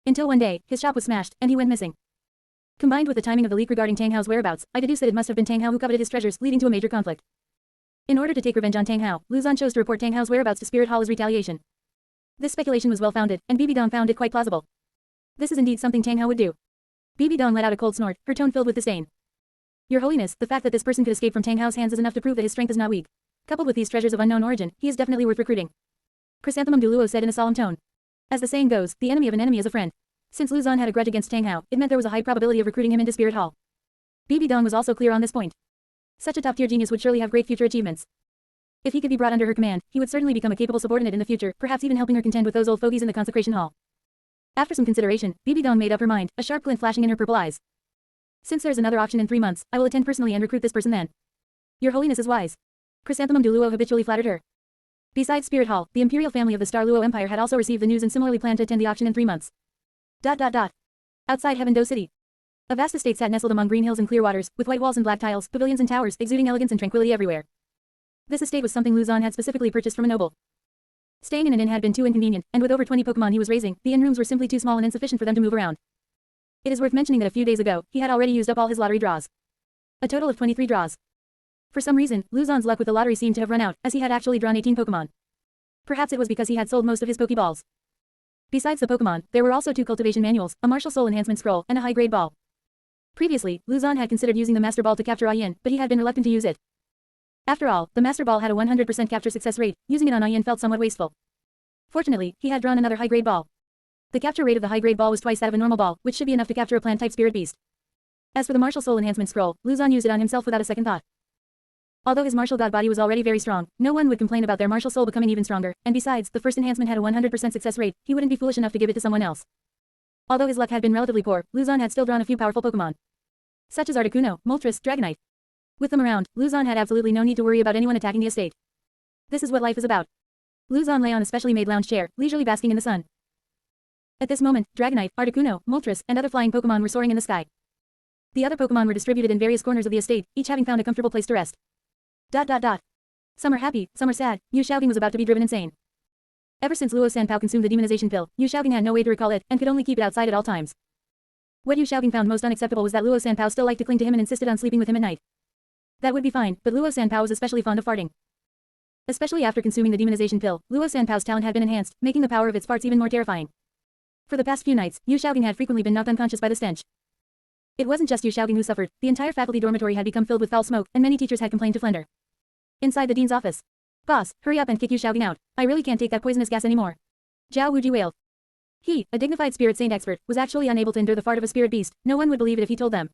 Until one day, his shop was smashed, and he went missing. Combined with the timing of the leak regarding Tang Hao's whereabouts, I deduce that it must have been Tang Hao who coveted his treasures, leading to a major conflict. In order to take revenge on Tang Hao, Luzon chose to report Tang Hao's whereabouts to Spirit Hall as retaliation. This speculation was well-founded, and Bibi Dong found it quite plausible. This is indeed something Tang Hao would do. Bibi Dong let out a cold snort, her tone filled with disdain. Your Holiness, the fact that this person could escape from Tang Hao's hands is enough to prove that his strength is not weak. Coupled with these treasures of unknown origin, he is definitely worth recruiting. Chrysanthemum Douluo said in a solemn tone. As the saying goes, the enemy of an enemy is a friend. Since Luzon had a grudge against Tang Hao, it meant there was a high probability of recruiting him into Spirit Hall. Bibi Dong was also clear on this point. Such a top-tier genius would surely have great future achievements. If he could be brought under her command, he would certainly become a capable subordinate in the future, perhaps even helping her contend with those old fogies in the consecration hall. After some consideration, Bibi Dong made up her mind, a sharp glint flashing in her purple eyes. Since there's another auction in 3 months, I will attend personally and recruit this person then. Your Holiness is wise. Chrysanthemum Douluo habitually flattered her. Besides Spirit Hall, the imperial family of the Star Luo Empire had also received the news and similarly planned to attend the auction in 3 months. Outside Heaven-Do City. A vast estate sat nestled among green hills and clear waters, with white walls and black tiles, pavilions and towers, exuding elegance and tranquility everywhere. This estate was something Luzon had specifically purchased from a noble. Staying in an inn had been too inconvenient, and with over 20 Pokemon he was raising, the inn rooms were simply too small and insufficient for them to move around. It is worth mentioning that a few days ago, he had already used up all his lottery draws. A total of 23 draws. For some reason, Luzon's luck with the lottery seemed to have run out, as he had actually drawn 18 Pokemon. Perhaps it was because he had sold most of his Pokeballs. Besides the Pokemon, there were also 2 cultivation manuals, a martial soul enhancement scroll, and a high-grade ball. Previously, Luzon had considered using the Master Ball to capture Ayin, but he had been reluctant to use it. After all, the Master Ball had a 100% capture success rate, using it on Ayin felt somewhat wasteful. Fortunately, he had drawn another high-grade ball. The capture rate of the high-grade ball was twice that of a normal ball, which should be enough to capture a plant-type spirit beast. As for the martial soul enhancement scroll, Luzon used it on himself without a second thought. Although his martial god body was already very strong, no one would complain about their martial soul becoming even stronger, and besides, the first enhancement had a 100% success rate, he wouldn't be foolish enough to give it to someone else. Although his luck had been relatively poor, Luzon had still drawn a few powerful Pokemon, such as Articuno, Moltres, Dragonite. With them around, Luzon had absolutely no need to worry about anyone attacking the estate. This is what life is about. Luzon lay on a specially made lounge chair, leisurely basking in the sun. At this moment, Dragonite, Articuno, Moltres, and other flying Pokemon were soaring in the sky. The other Pokemon were distributed in various corners of the estate, each having found a comfortable place to rest. Some are happy, some are sad. Yu Xiaogang was about to be driven insane. Ever since Luo Sanpao consumed the demonization pill, Yu Xiaobing had no way to recall it and could only keep it outside at all times. What Yu Xiaobing found most unacceptable was that Luo Sanpao still liked to cling to him and insisted on sleeping with him at night. That would be fine, but Luo Sanpao was especially fond of farting. Especially after consuming the demonization pill, Luo Sanpao's talent had been enhanced, making the power of its farts even more terrifying. For the past few nights, Yu Xiaobing had frequently been knocked unconscious by the stench. It wasn't just Yu Xiaobing who suffered, the entire faculty dormitory had become filled with foul smoke, and many teachers had complained to Flender. Inside the dean's office. Boss, hurry up and kick Yu Xiaobing out. I really can't take that poisonous gas anymore. Zhao Wuji wailed. He, a dignified spirit saint expert, was actually unable to endure the fart of a spirit beast. No one would believe it if he told them.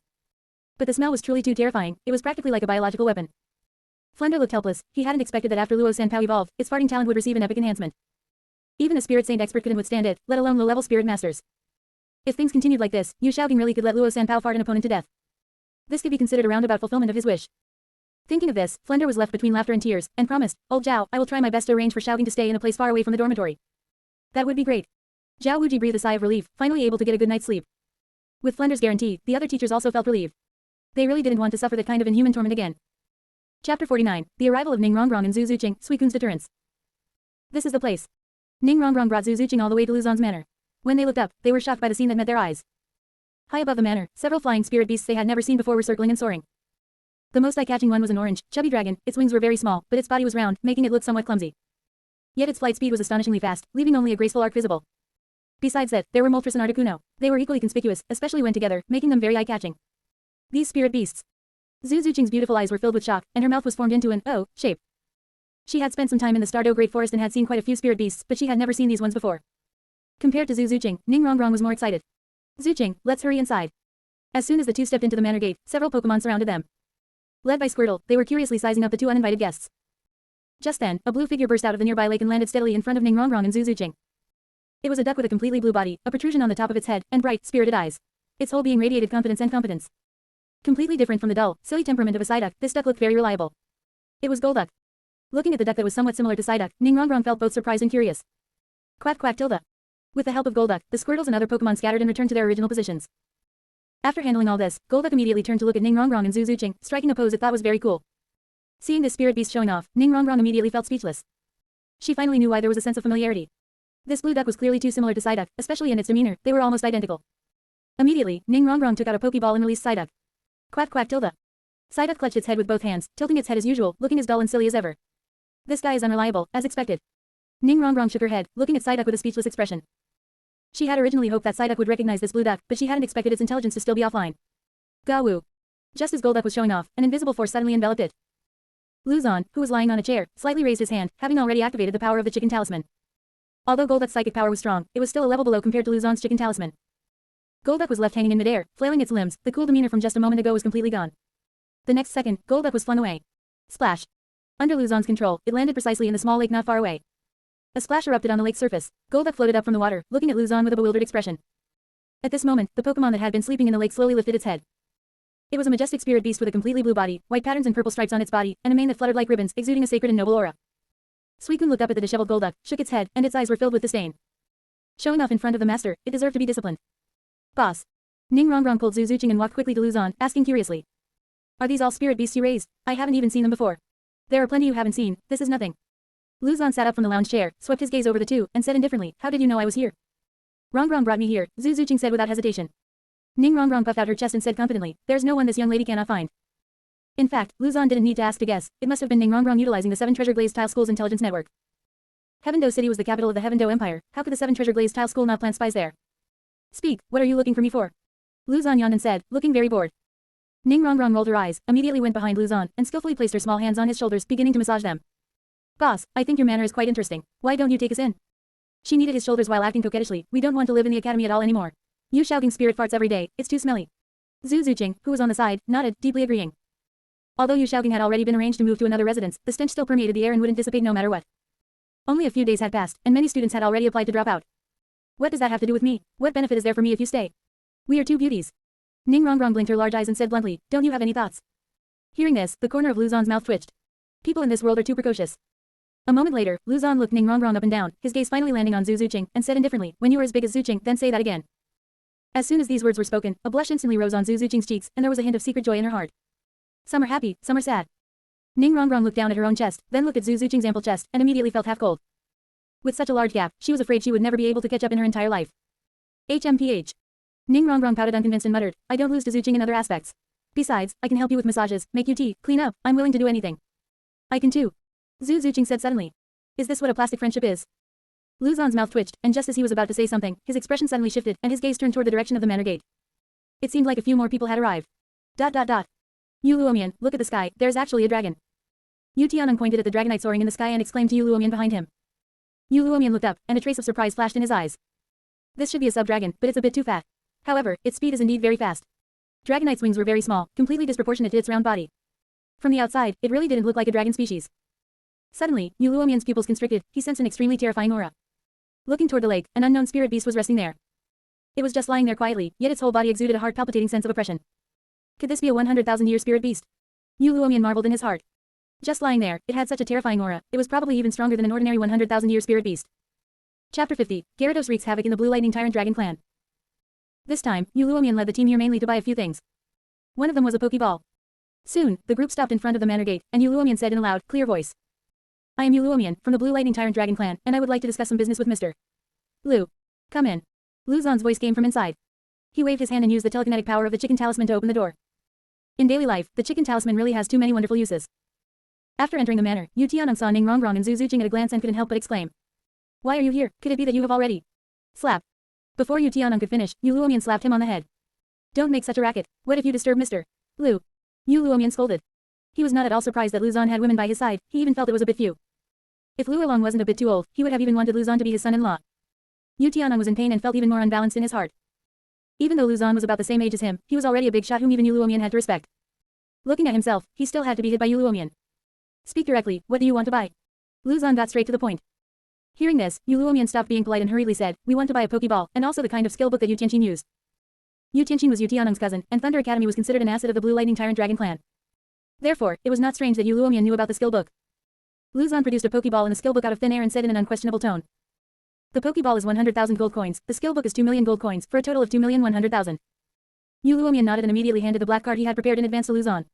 But the smell was truly too terrifying. It was practically like a biological weapon. Flender looked helpless. He hadn't expected that after Luo Sanpao evolved, its farting talent would receive an epic enhancement. Even a spirit saint expert couldn't withstand it, let alone low-level spirit masters. If things continued like this, Yu Xiaobing really could let Luo Sanpao fart an opponent to death. This could be considered a roundabout fulfillment of his wish. Thinking of this, Flender was left between laughter and tears, and promised, Old Zhao, I will try my best to arrange for Xiaobing to stay in a place far away from the dormitory. That would be great. Zhao Wuji breathed a sigh of relief, finally able to get a good night's sleep. With Flender's guarantee, the other teachers also felt relieved. They really didn't want to suffer that kind of inhuman torment again. Chapter 49, The Arrival of Ning Rongrong and Zhu Zuqing, Suikun's Deterrence. This is the place. Ning Rongrong brought Zhu Zuqing all the way to Luzon's manor. When they looked up, they were shocked by the scene that met their eyes. High above the manor, several flying spirit beasts they had never seen before were circling and soaring. The most eye-catching one was an orange, chubby dragon. Its wings were very small, but its body was round, making it look somewhat clumsy. Yet its flight speed was astonishingly fast, leaving only a graceful arc visible. Besides that, there were Moltres and Articuno. They were equally conspicuous, especially when together, making them very eye-catching. These spirit beasts. Zhu Zuqing's beautiful eyes were filled with shock, and her mouth was formed into an O shape. She had spent some time in the Stardew Great Forest and had seen quite a few spirit beasts, but she had never seen these ones before. Compared to Zhu Zuqing, Ning Rongrong was more excited. Zuqing, let's hurry inside. As soon as the two stepped into the manor gate, several Pokemon surrounded them. Led by Squirtle, they were curiously sizing up the two uninvited guests. Just then, a blue figure burst out of the nearby lake and landed steadily in front of Ning Rongrong and Zhu Zuqing. It was a duck with a completely blue body, a protrusion on the top of its head, and bright, spirited eyes. Its whole being radiated confidence and competence. Completely different from the dull, silly temperament of a Psyduck, this duck looked very reliable. It was Golduck. Looking at the duck that was somewhat similar to Psyduck, Ning Rongrong felt both surprised and curious. Quack quack tilde. With the help of Golduck, the Squirtles and other Pokemon scattered and returned to their original positions. After handling all this, Golduck immediately turned to look at Ning Rongrong and Zhu Zuqing, striking a pose it thought was very cool. Seeing this spirit beast showing off, Ning Rongrong immediately felt speechless. She finally knew why there was a sense of familiarity. This blue duck was clearly too similar to Psyduck, especially in its demeanor, they were almost identical. Immediately, Ning Rongrong took out a Pokeball and released Psyduck. Quack quack tilde. Psyduck clutched its head with both hands, tilting its head as usual, looking as dull and silly as ever. This guy is unreliable, as expected. Ning Rongrong shook her head, looking at Psyduck with a speechless expression. She had originally hoped that Psyduck would recognize this blue duck, but she hadn't expected its intelligence to still be offline. Gawoo. Just as Golduck was showing off, an invisible force suddenly enveloped it. Luzon, who was lying on a chair, slightly raised his hand, having already activated the power of the chicken talisman. Although Golduck's psychic power was strong, it was still a level below compared to Luzon's chicken talisman. Golduck was left hanging in midair, flailing its limbs, the cool demeanor from just a moment ago was completely gone. The next second, Golduck was flung away. Splash. Under Luzon's control, it landed precisely in the small lake not far away. A splash erupted on the lake's surface. Golduck floated up from the water, looking at Luzon with a bewildered expression. At this moment, the Pokemon that had been sleeping in the lake slowly lifted its head. It was a majestic spirit beast with a completely blue body, white patterns and purple stripes on its body, and a mane that fluttered like ribbons, exuding a sacred and noble aura. Suicune looked up at the disheveled Golduck, shook its head, and its eyes were filled with disdain. Showing off in front of the master, it deserved to be disciplined. Boss. Ning Rongrong pulled Zhu Zuqing and walked quickly to Luzon, asking curiously. Are these all spirit beasts you raised? I haven't even seen them before. There are plenty you haven't seen, this is nothing. Luzon sat up from the lounge chair, swept his gaze over the two, and said indifferently, how did you know I was here? Rongrong brought me here, Zhu Zuqing said without hesitation. Ning Rongrong puffed out her chest and said confidently, there's no one this young lady cannot find. In fact, Luzon didn't need to ask to guess, it must have been Ning Rongrong utilizing the 7 Treasure Glazed Tile School's intelligence network. Heavendo City was the capital of the Heavendo Empire, how could the 7 Treasure Glazed Tile School not plant spies there? Speak, what are you looking for me for? Luzon yawned and said, looking very bored. Ning Rongrong rolled her eyes, immediately went behind Luzon, and skillfully placed her small hands on his shoulders, beginning to massage them. Boss, I think your manner is quite interesting, why don't you take us in? She kneaded his shoulders while acting coquettishly, we don't want to live in the academy at all anymore. Yu Xiaobing spirit farts every day, it's too smelly. Zhu Zuqing, who was on the side, nodded, deeply agreeing. Although Yu Xiaobing had already been arranged to move to another residence, the stench still permeated the air and wouldn't dissipate no matter what. Only a few days had passed, and many students had already applied to drop out. What does that have to do with me? What benefit is there for me if you stay? We are two beauties. Ning Rongrong blinked her large eyes and said bluntly, don't you have any thoughts? Hearing this, the corner of Luzon's mouth twitched. People in this world are too precocious. A moment later, Luzon looked Ning Rongrong up and down, his gaze finally landing on Zhu Zuqing, and said indifferently, when you are as big as Zuqing, then say that again. As soon as these words were spoken, a blush instantly rose on Zhu Zuqing's cheeks, and there was a hint of secret joy in her heart. Some are happy, some are sad. Ning Rongrong looked down at her own chest, then looked at Zhu Zuqing's ample chest, and immediately felt half cold. With such a large gap, she was afraid she would never be able to catch up in her entire life. HMPH. Ning Rongrong pouted unconvinced and muttered, I don't lose to Zhu Jing in other aspects. Besides, I can help you with massages, make you tea, clean up, I'm willing to do anything. I can too. Zhu Jing said suddenly. Is this what a plastic friendship is? Lu Zon's mouth twitched, and just as he was about to say something, his expression suddenly shifted, and his gaze turned toward the direction of the manor gate. It seemed like a few more people had arrived. Yu Luomian, look at the sky, there's actually a dragon. Yu Tianong pointed at the dragonite soaring in the sky and exclaimed to Yu Luomian behind him. Yu Luomian looked up, and a trace of surprise flashed in his eyes. This should be a sub-dragon, but it's a bit too fat. However, its speed is indeed very fast. Dragonite's wings were very small, completely disproportionate to its round body. From the outside, it really didn't look like a dragon species. Suddenly, Yu Luomian's pupils constricted, he sensed an extremely terrifying aura. Looking toward the lake, an unknown spirit beast was resting there. It was just lying there quietly, yet its whole body exuded a heart-palpitating sense of oppression. Could this be a 100,000-year spirit beast? Yu Luomian marveled in his heart. Just lying there, it had such a terrifying aura, it was probably even stronger than an ordinary 100,000-year spirit beast. Chapter 50, Gyarados wreaks havoc in the Blue Lightning Tyrant Dragon Clan. This time, Yu Luomian led the team here mainly to buy a few things. One of them was a Pokeball. Soon, the group stopped in front of the manor gate, and Yu Luomian said in a loud, clear voice. I am Yu Luomian, from the Blue Lightning Tyrant Dragon Clan, and I would like to discuss some business with Mr. Lu. Come in. Lu Zon's voice came from inside. He waved his hand and used the telekinetic power of the chicken talisman to open the door. In daily life, the chicken talisman really has too many wonderful uses. After entering the manor, Yu Tianong saw Ning Rongrong and Zhu Jing at a glance and couldn't help but exclaim. Why are you here? Could it be that you have already? Slap. Before Yu Tianong could finish, Yu Luomian slapped him on the head. Don't make such a racket. What if you disturb Mr. Lu? Yu Luomian scolded. He was not at all surprised that Lu Zon had women by his side, he even felt it was a bit few. If Lu Erlong wasn't a bit too old, he would have even wanted Lu Zon to be his son-in-law. Yu Tianong was in pain and felt even more unbalanced in his heart. Even though Lu Zon was about the same age as him, he was already a big shot whom even Yu Luomian had to respect. Looking at himself, he still had to be hit by Yu Luomian. Speak directly, what do you want to buy? Lu Zon got straight to the point. Hearing this, Yu Luomian stopped being polite and hurriedly said, we want to buy a Pokeball, and also the kind of skill book that Yu Tianqin used. Yu Tianqin was Yu Tianong's cousin, and Thunder Academy was considered an asset of the Blue Lightning Tyrant Dragon Clan. Therefore, it was not strange that Yu Luomian knew about the skill book. Lu Zon produced a Pokeball and a skill book out of thin air and said in an unquestionable tone. The Pokeball is 100,000 gold coins, the skill book is 2 million gold coins, for a total of 2,100,000. Yu Luomian nodded and immediately handed the black card he had prepared in advance to Lu Zon.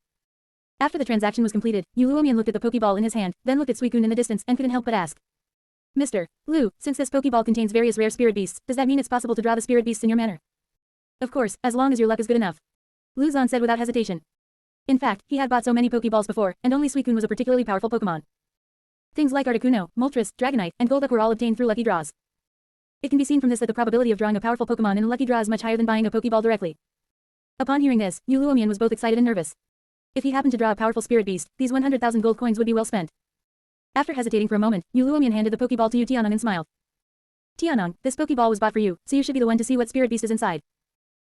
After the transaction was completed, Yu Luomian looked at the Pokeball in his hand, then looked at Suicune in the distance and couldn't help but ask. Mr. Lu, since this Pokeball contains various rare spirit beasts, does that mean it's possible to draw the spirit beasts in your manner? Of course, as long as your luck is good enough. Lu Zon said without hesitation. In fact, he had bought so many Pokeballs before, and only Suicune was a particularly powerful Pokemon. Things like Articuno, Moltres, Dragonite, and Golduck were all obtained through lucky draws. It can be seen from this that the probability of drawing a powerful Pokemon in a lucky draw is much higher than buying a Pokeball directly. Upon hearing this, Yu Luomian was both excited and nervous. If he happened to draw a powerful spirit beast, these 100,000 gold coins would be well spent. After hesitating for a moment, Yu Luomian handed the Pokeball to Yu Tianong and smiled. Tianong, this Pokeball was bought for you, so you should be the one to see what spirit beast is inside.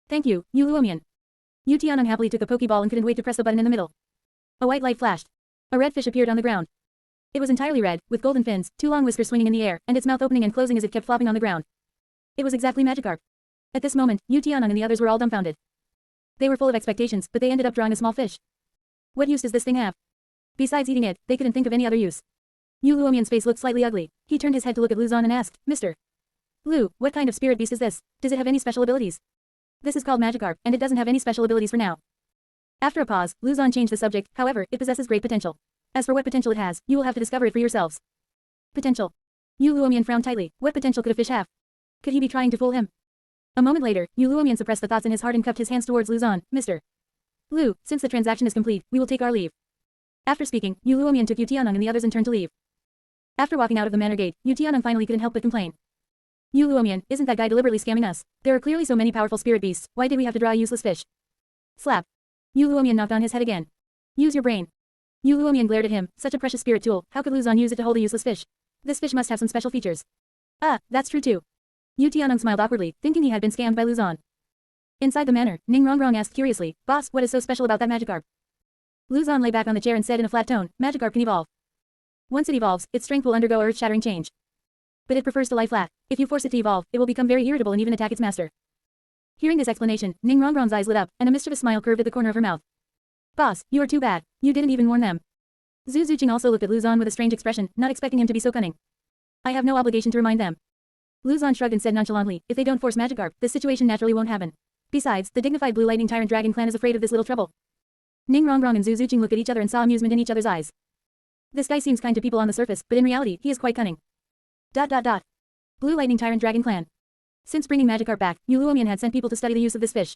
Thank you, Yu Luomian. Yu Tianong happily took the Pokeball and couldn't wait to press the button in the middle. A white light flashed. A red fish appeared on the ground. It was entirely red, with golden fins, two long whiskers swinging in the air, and its mouth opening and closing as it kept flopping on the ground. It was exactly Magikarp. At this moment, Yu Tianong and the others were all dumbfounded. They were full of expectations, but they ended up drawing a small fish. What use does this thing have? Besides eating it, they couldn't think of any other use. Yu Luomian's face looked slightly ugly. He turned his head to look at Lu Zon and asked, Mr. Lu, what kind of spirit beast is this? Does it have any special abilities? This is called Magikarp, and it doesn't have any special abilities for now. After a pause, Lu Zon changed the subject, however, it possesses great potential. As for what potential it has, you will have to discover it for yourselves. Potential. Yu Luomian frowned tightly. What potential could a fish have? Could he be trying to fool him? A moment later, Yu Luomian suppressed the thoughts in his heart and cupped his hands towards Lu Zon. Mr. Lu, since the transaction is complete, we will take our leave. After speaking, Yu Luomian took Yu Tianong and the others and turned to leave. After walking out of the manor gate, Yu Tianong finally couldn't help but complain. Yu Luomian, isn't that guy deliberately scamming us? There are clearly so many powerful spirit beasts, why did we have to draw a useless fish? Slap. Yu Luomian knocked on his head again. Use your brain. Yu Luomian glared at him, such a precious spirit tool, how could Lu Zon use it to hold a useless fish? This fish must have some special features. Ah, that's true too. Yu Tianong smiled awkwardly, thinking he had been scammed by Lu Zon. Inside the manor, Ning Rongrong asked curiously, Boss, what is so special about that Magikarp? Lu Zon lay back on the chair and said in a flat tone, Magikarp can evolve. Once it evolves, its strength will undergo earth-shattering change. But it prefers to lie flat. If you force it to evolve, it will become very irritable and even attack its master. Hearing this explanation, Ning Rongrong's eyes lit up, and a mischievous smile curved at the corner of her mouth. Boss, you are too bad. You didn't even warn them. Zhu Jing also looked at Lu Zon with a strange expression, not expecting him to be so cunning. I have no obligation to remind them. Lu Zon shrugged and said nonchalantly, if they don't force Magikarp, this situation naturally won't happen. Besides, the dignified Blue Lightning Tyrant Dragon Clan is afraid of this little trouble. Ning Rongrong and Zhu Jing looked at each other and saw amusement in each other's eyes. This guy seems kind to people on the surface, but in reality, he is quite cunning. Blue Lightning Tyrant Dragon Clan. Since bringing Magikarp back, Yu Luomian had sent people to study the use of this fish.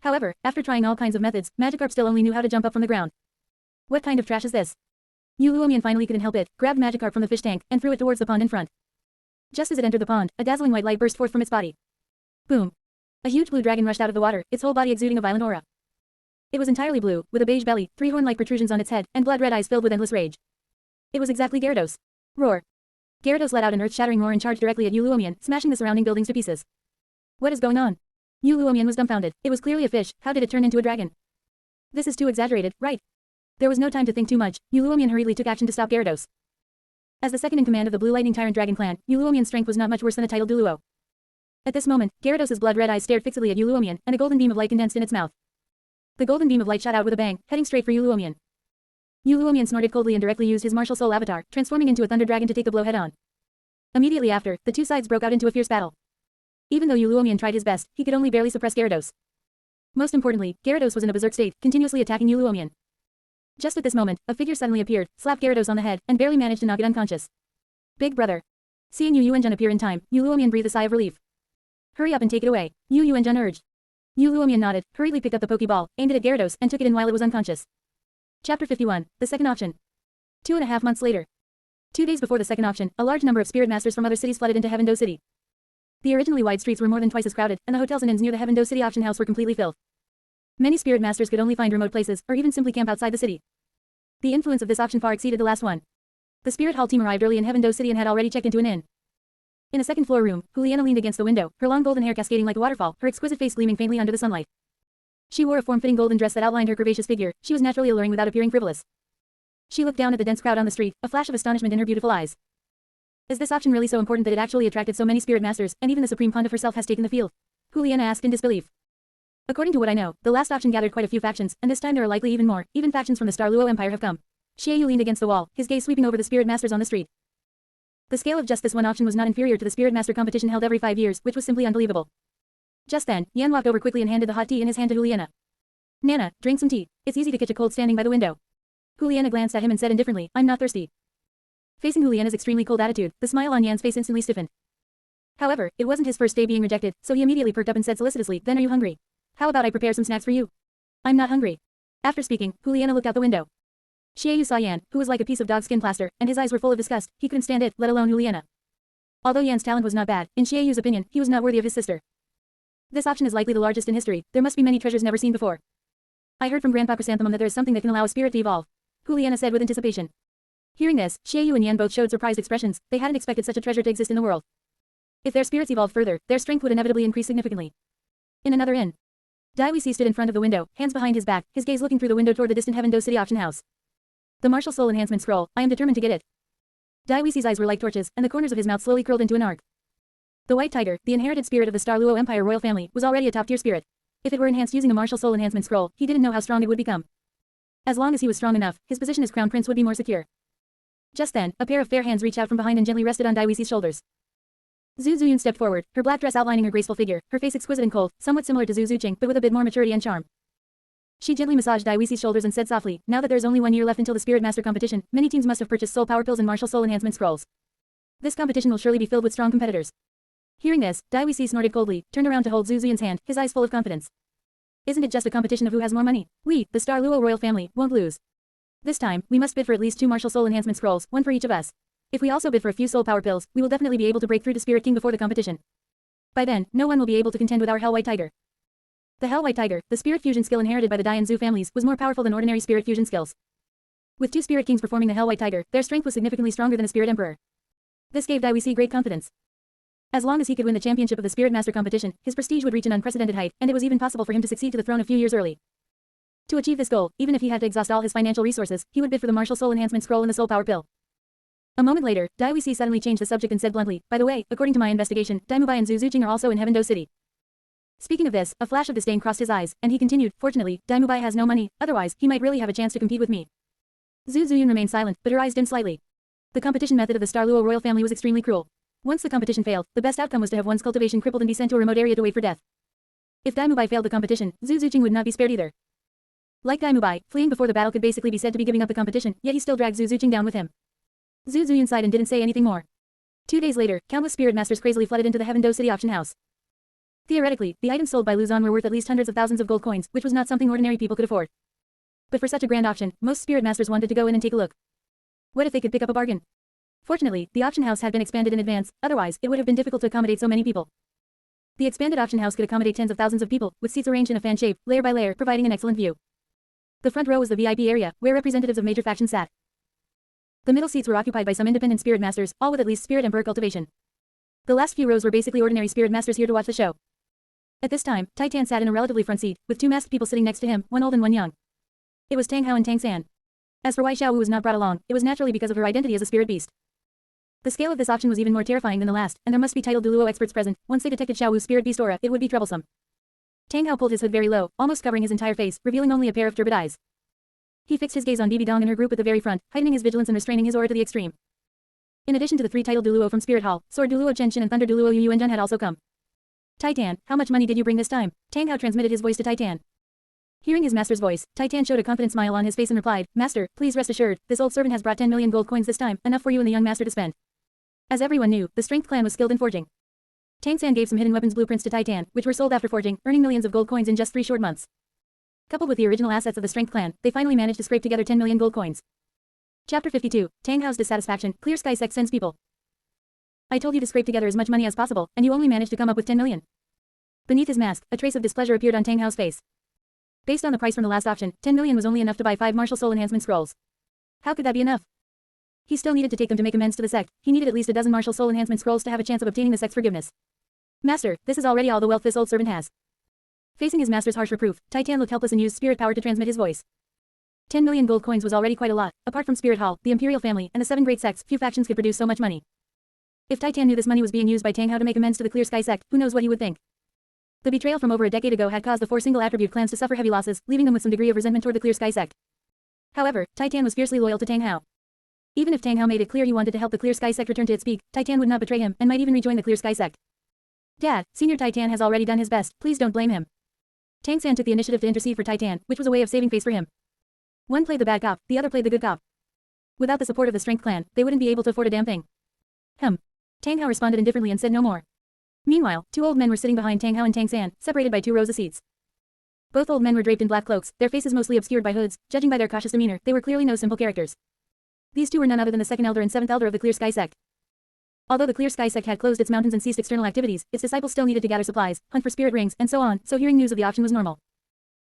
However, after trying all kinds of methods, Magikarp still only knew how to jump up from the ground. What kind of trash is this? Yu Luomian finally couldn't help it, grabbed Magikarp from the fish tank, and threw it towards the pond in front. Just as it entered the pond, a dazzling white light burst forth from its body. Boom! A huge blue dragon rushed out of the water, its whole body exuding a violent aura. It was entirely blue, with a beige belly, 3 horn-like protrusions on its head, and blood-red eyes filled with endless rage. It was exactly Gyarados. Roar! Gyarados let out an earth-shattering roar and charged directly at Yu Luomian, smashing the surrounding buildings to pieces. What is going on? Yu Luomian was dumbfounded. It was clearly a fish. How did it turn into a dragon? This is too exaggerated, right? There was no time to think too much. Yu Luomian hurriedly took action to stop Gyarados. As the second in command of the Blue Lightning Tyrant Dragon Clan, Yu Luomian's strength was not much worse than a titled Douluo. At this moment, Gyarados' blood-red eyes stared fixedly at Yu Luomian, and a golden beam of light condensed in its mouth. The golden beam of light shot out with a bang, heading straight for Yu Luomian. Yu Luomian snorted coldly and directly used his martial soul avatar, transforming into a thunder dragon to take the blow head-on. Immediately after, the two sides broke out into a fierce battle. Even though Yu Luomian tried his best, he could only barely suppress Gyarados. Most importantly, Gyarados was in a berserk state, continuously attacking Yu Luomian. Just at this moment, a figure suddenly appeared, slapped Gyarados on the head, and barely managed to knock it unconscious. Big brother. Seeing Yu Yuanjun appear in time, Yu Luomian breathed a sigh of relief. Hurry up and take it away, Yu Yuanjun urged. Yu Luomian nodded, hurriedly picked up the Pokeball, aimed it at Gyarados, and took it in while it was unconscious. Chapter 51, The Second Auction. 2.5 months later. 2 days before the second auction, a large number of spirit masters from other cities flooded into Heaven Do City. The originally wide streets were more than twice as crowded, and the hotels and inns near the Heaven Do City auction house were completely filled. Many spirit masters could only find remote places, or even simply camp outside the city. The influence of this auction far exceeded the last one. The spirit hall team arrived early in Heaven Do City and had already checked into an inn. In a second-floor room, Juliana leaned against the window, her long golden hair cascading like a waterfall, her exquisite face gleaming faintly under the sunlight. She wore a form-fitting golden dress that outlined her curvaceous figure. She was naturally alluring without appearing frivolous. She looked down at the dense crowd on the street, a flash of astonishment in her beautiful eyes. Is this auction really so important that it actually attracted so many spirit masters, and even the Supreme Pontiff herself has taken the field? Juliana asked in disbelief. According to what I know, the last auction gathered quite a few factions, and this time there are likely even more. Even factions from the Douluo Empire have come. Xiaoyu leaned against the wall, his gaze sweeping over the spirit masters on the street. The scale of just this one auction was not inferior to the spirit master competition held every 5 years, which was simply unbelievable. Just then, Yan walked over quickly and handed the hot tea in his hand to Juliana. Nana, drink some tea. It's easy to catch a cold standing by the window. Juliana glanced at him and said indifferently, I'm not thirsty. Facing Juliana's extremely cold attitude, the smile on Yan's face instantly stiffened. However, it wasn't his first day being rejected, so he immediately perked up and said solicitously, then are you hungry? How about I prepare some snacks for you? I'm not hungry. After speaking, Juliana looked out the window. Xiaoyu saw Yan, who was like a piece of dog skin plaster, and his eyes were full of disgust. He couldn't stand it, let alone Juliana. Although Yan's talent was not bad, in Xiaoyu's opinion, he was not worthy of his sister. This auction is likely the largest in history. There must be many treasures never seen before. I heard from Grandpa Chrysanthemum that there is something that can allow a spirit to evolve. Juliana said with anticipation. Hearing this, Xiaoyu and Yan both showed surprised expressions. They hadn't expected such a treasure to exist in the world. If their spirits evolved further, their strength would inevitably increase significantly. In another inn, Daiwisi stood in front of the window, hands behind his back, his gaze looking through the window toward the distant Heaven Do City auction house. The martial soul enhancement scroll. I am determined to get it. Daiwisi's eyes were like torches, and the corners of his mouth slowly curled into an arc. The White Tiger, the inherited spirit of the Douluo Empire royal family, was already a top-tier spirit. If it were enhanced using a martial soul enhancement scroll, he didn't know how strong it would become. As long as he was strong enough, his position as crown prince would be more secure. Just then, a pair of fair hands reached out from behind and gently rested on Daiwisi's shoulders. Zhu Zuyun stepped forward, her black dress outlining her graceful figure, her face exquisite and cold, somewhat similar to Zhu Zuqing but with a bit more maturity and charm. She gently massaged Daiwisi's shoulders and said softly, now that there's only 1 year left until the Spirit Master competition, many teams must have purchased soul power pills and martial soul enhancement scrolls. This competition will surely be filled with strong competitors. Hearing this, Daiwisi snorted coldly, turned around to hold Zhu Zuyun's hand, his eyes full of confidence. Isn't it just a competition of who has more money? We, the Douluo royal family, won't lose. This time, we must bid for at least 2 martial soul enhancement scrolls, 1 for each of us. If we also bid for a few soul power pills, we will definitely be able to break through to Spirit King before the competition. By then, no one will be able to contend with our Hell White Tiger. The Hell White Tiger, the spirit fusion skill inherited by the Dai and Zhu families, was more powerful than ordinary spirit fusion skills. With 2 Spirit Kings performing the Hell White Tiger, their strength was significantly stronger than a Spirit Emperor. This gave Daiwisi great confidence. As long as he could win the championship of the Spirit Master competition, his prestige would reach an unprecedented height, and it was even possible for him to succeed to the throne a few years early. To achieve this goal, even if he had to exhaust all his financial resources, he would bid for the martial soul enhancement scroll and the soul power pill. A moment later, Daiwisi suddenly changed the subject and said bluntly, by the way, according to my investigation, Daimubai and Zhu Zuqing are also in Heaven Do City. Speaking of this, a flash of disdain crossed his eyes, and he continued, fortunately, Daimubai has no money, otherwise, he might really have a chance to compete with me. Zhu Zuyun remained silent, but her eyes dimmed slightly. The competition method of the Douluo royal family was extremely cruel. Once the competition failed, the best outcome was to have one's cultivation crippled and be sent to a remote area to wait for death. If Daimubai failed the competition, Zhu Zuqing would not be spared either. Like Daimubai, fleeing before the battle could basically be said to be giving up the competition, yet he still dragged Zhu Zuqing down with him. Zhu Zuyun sighed and didn't say anything more. 2 days later, countless spirit masters crazily flooded into the Heaven Do City auction house. Theoretically, the items sold by Luzon were worth at least hundreds of thousands of gold coins, which was not something ordinary people could afford. But for such a grand auction, most spirit masters wanted to go in and take a look. What if they could pick up a bargain? Fortunately, the auction house had been expanded in advance, otherwise, it would have been difficult to accommodate so many people. The expanded auction house could accommodate tens of thousands of people, with seats arranged in a fan shape, layer by layer, providing an excellent view. The front row was the VIP area, where representatives of major factions sat. The middle seats were occupied by some independent spirit masters, all with at least Spirit Emperor cultivation. The last few rows were basically ordinary spirit masters here to watch the show. At this time, Titan sat in a relatively front seat, with 2 masked people sitting next to him, one old and one young. It was Tang Hao and Tang San. As for why Xiao Wu was not brought along, it was naturally because of her identity as a spirit beast. The scale of this auction was even more terrifying than the last, and there must be titled Douluo experts present. Once they detected Xiao Wu's spirit beast aura, it would be troublesome. Tang Hao pulled his hood very low, almost covering his entire face, revealing only a pair of turbid eyes. He fixed his gaze on Bibi Dong and her group at the very front, heightening his vigilance and restraining his aura to the extreme. In addition to the 3 titled Douluo from Spirit Hall, Sword Douluo Chen Shin and Thunder Douluo Yu Yuanjun had also come. Titan, how much money did you bring this time? Tang Hao transmitted his voice to Titan. Hearing his master's voice, Titan showed a confident smile on his face and replied, Master, please rest assured, this old servant has brought 10 million gold coins this time, enough for you and the young master to spend. As everyone knew, the Strength clan was skilled in forging. Tang San gave some hidden weapons blueprints to Titan, which were sold after forging, earning millions of gold coins in just 3 short months. Coupled with the original assets of the Strength clan, they finally managed to scrape together 10 million gold coins. Chapter 52, Tang Hao's dissatisfaction, Clear Sky Sect sends people. I told you to scrape together as much money as possible, and you only managed to come up with 10 million. Beneath his mask, a trace of displeasure appeared on Tang Hao's face. Based on the price from the last auction, 10 million was only enough to buy 5 martial soul enhancement scrolls. How could that be enough? He still needed to take them to make amends to the sect. He needed at least a dozen martial soul enhancement scrolls to have a chance of obtaining the sect's forgiveness. Master, this is already all the wealth this old servant has. Facing his master's harsh reproof, Titan looked helpless and used spirit power to transmit his voice. 10 million gold coins was already quite a lot. Apart from Spirit Hall, the Imperial family, and the 7 great sects, few factions could produce so much money. If Titan knew this money was being used by Tang Hao to make amends to the Clear Sky sect, who knows what he would think. The betrayal from over a decade ago had caused the 4 single attribute clans to suffer heavy losses, leaving them with some degree of resentment toward the Clear Sky sect. However, Titan was fiercely loyal to Tang Hao. Even if Tang Hao made it clear he wanted to help the Clear Sky sect return to its peak, Titan would not betray him, and might even rejoin the Clear Sky sect. Dad, Senior Titan has already done his best, please don't blame him. Tang San took the initiative to intercede for Titan, which was a way of saving face for him. One played the bad cop, the other played the good cop. Without the support of the Strength clan, they wouldn't be able to afford a damn thing. Tang Hao responded indifferently and said no more. Meanwhile, 2 old men were sitting behind Tang Hao and Tang San, separated by 2 rows of seats. Both old men were draped in black cloaks, their faces mostly obscured by hoods. Judging by their cautious demeanor, they were clearly no simple characters. These 2 were none other than the 2nd elder and 7th elder of the Clear Sky sect. Although the Clear Sky sect had closed its mountains and ceased external activities, its disciples still needed to gather supplies, hunt for spirit rings, and so on, so hearing news of the auction was normal.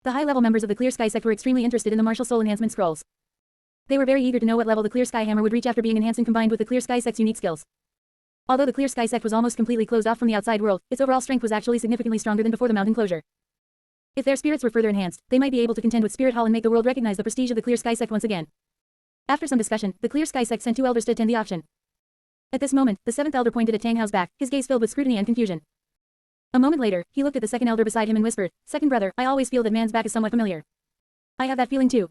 The high-level members of the Clear Sky sect were extremely interested in the martial soul enhancement scrolls. They were very eager to know what level the Clear Sky Hammer would reach after being enhanced and combined with the Clear Sky sect's unique skills. Although the Clear Sky sect was almost completely closed off from the outside world, its overall strength was actually significantly stronger than before the mountain closure. If their spirits were further enhanced, they might be able to contend with Spirit Hall and make the world recognize the prestige of the Clear Sky sect once again. After some discussion, the Clear Sky sect sent 2 elders to attend the auction. At this moment, the 7th elder pointed at Tang Hao's back, his gaze filled with scrutiny and confusion. A moment later, he looked at the 2nd elder beside him and whispered, "Second brother, I always feel that man's back is somewhat familiar." "I have that feeling too."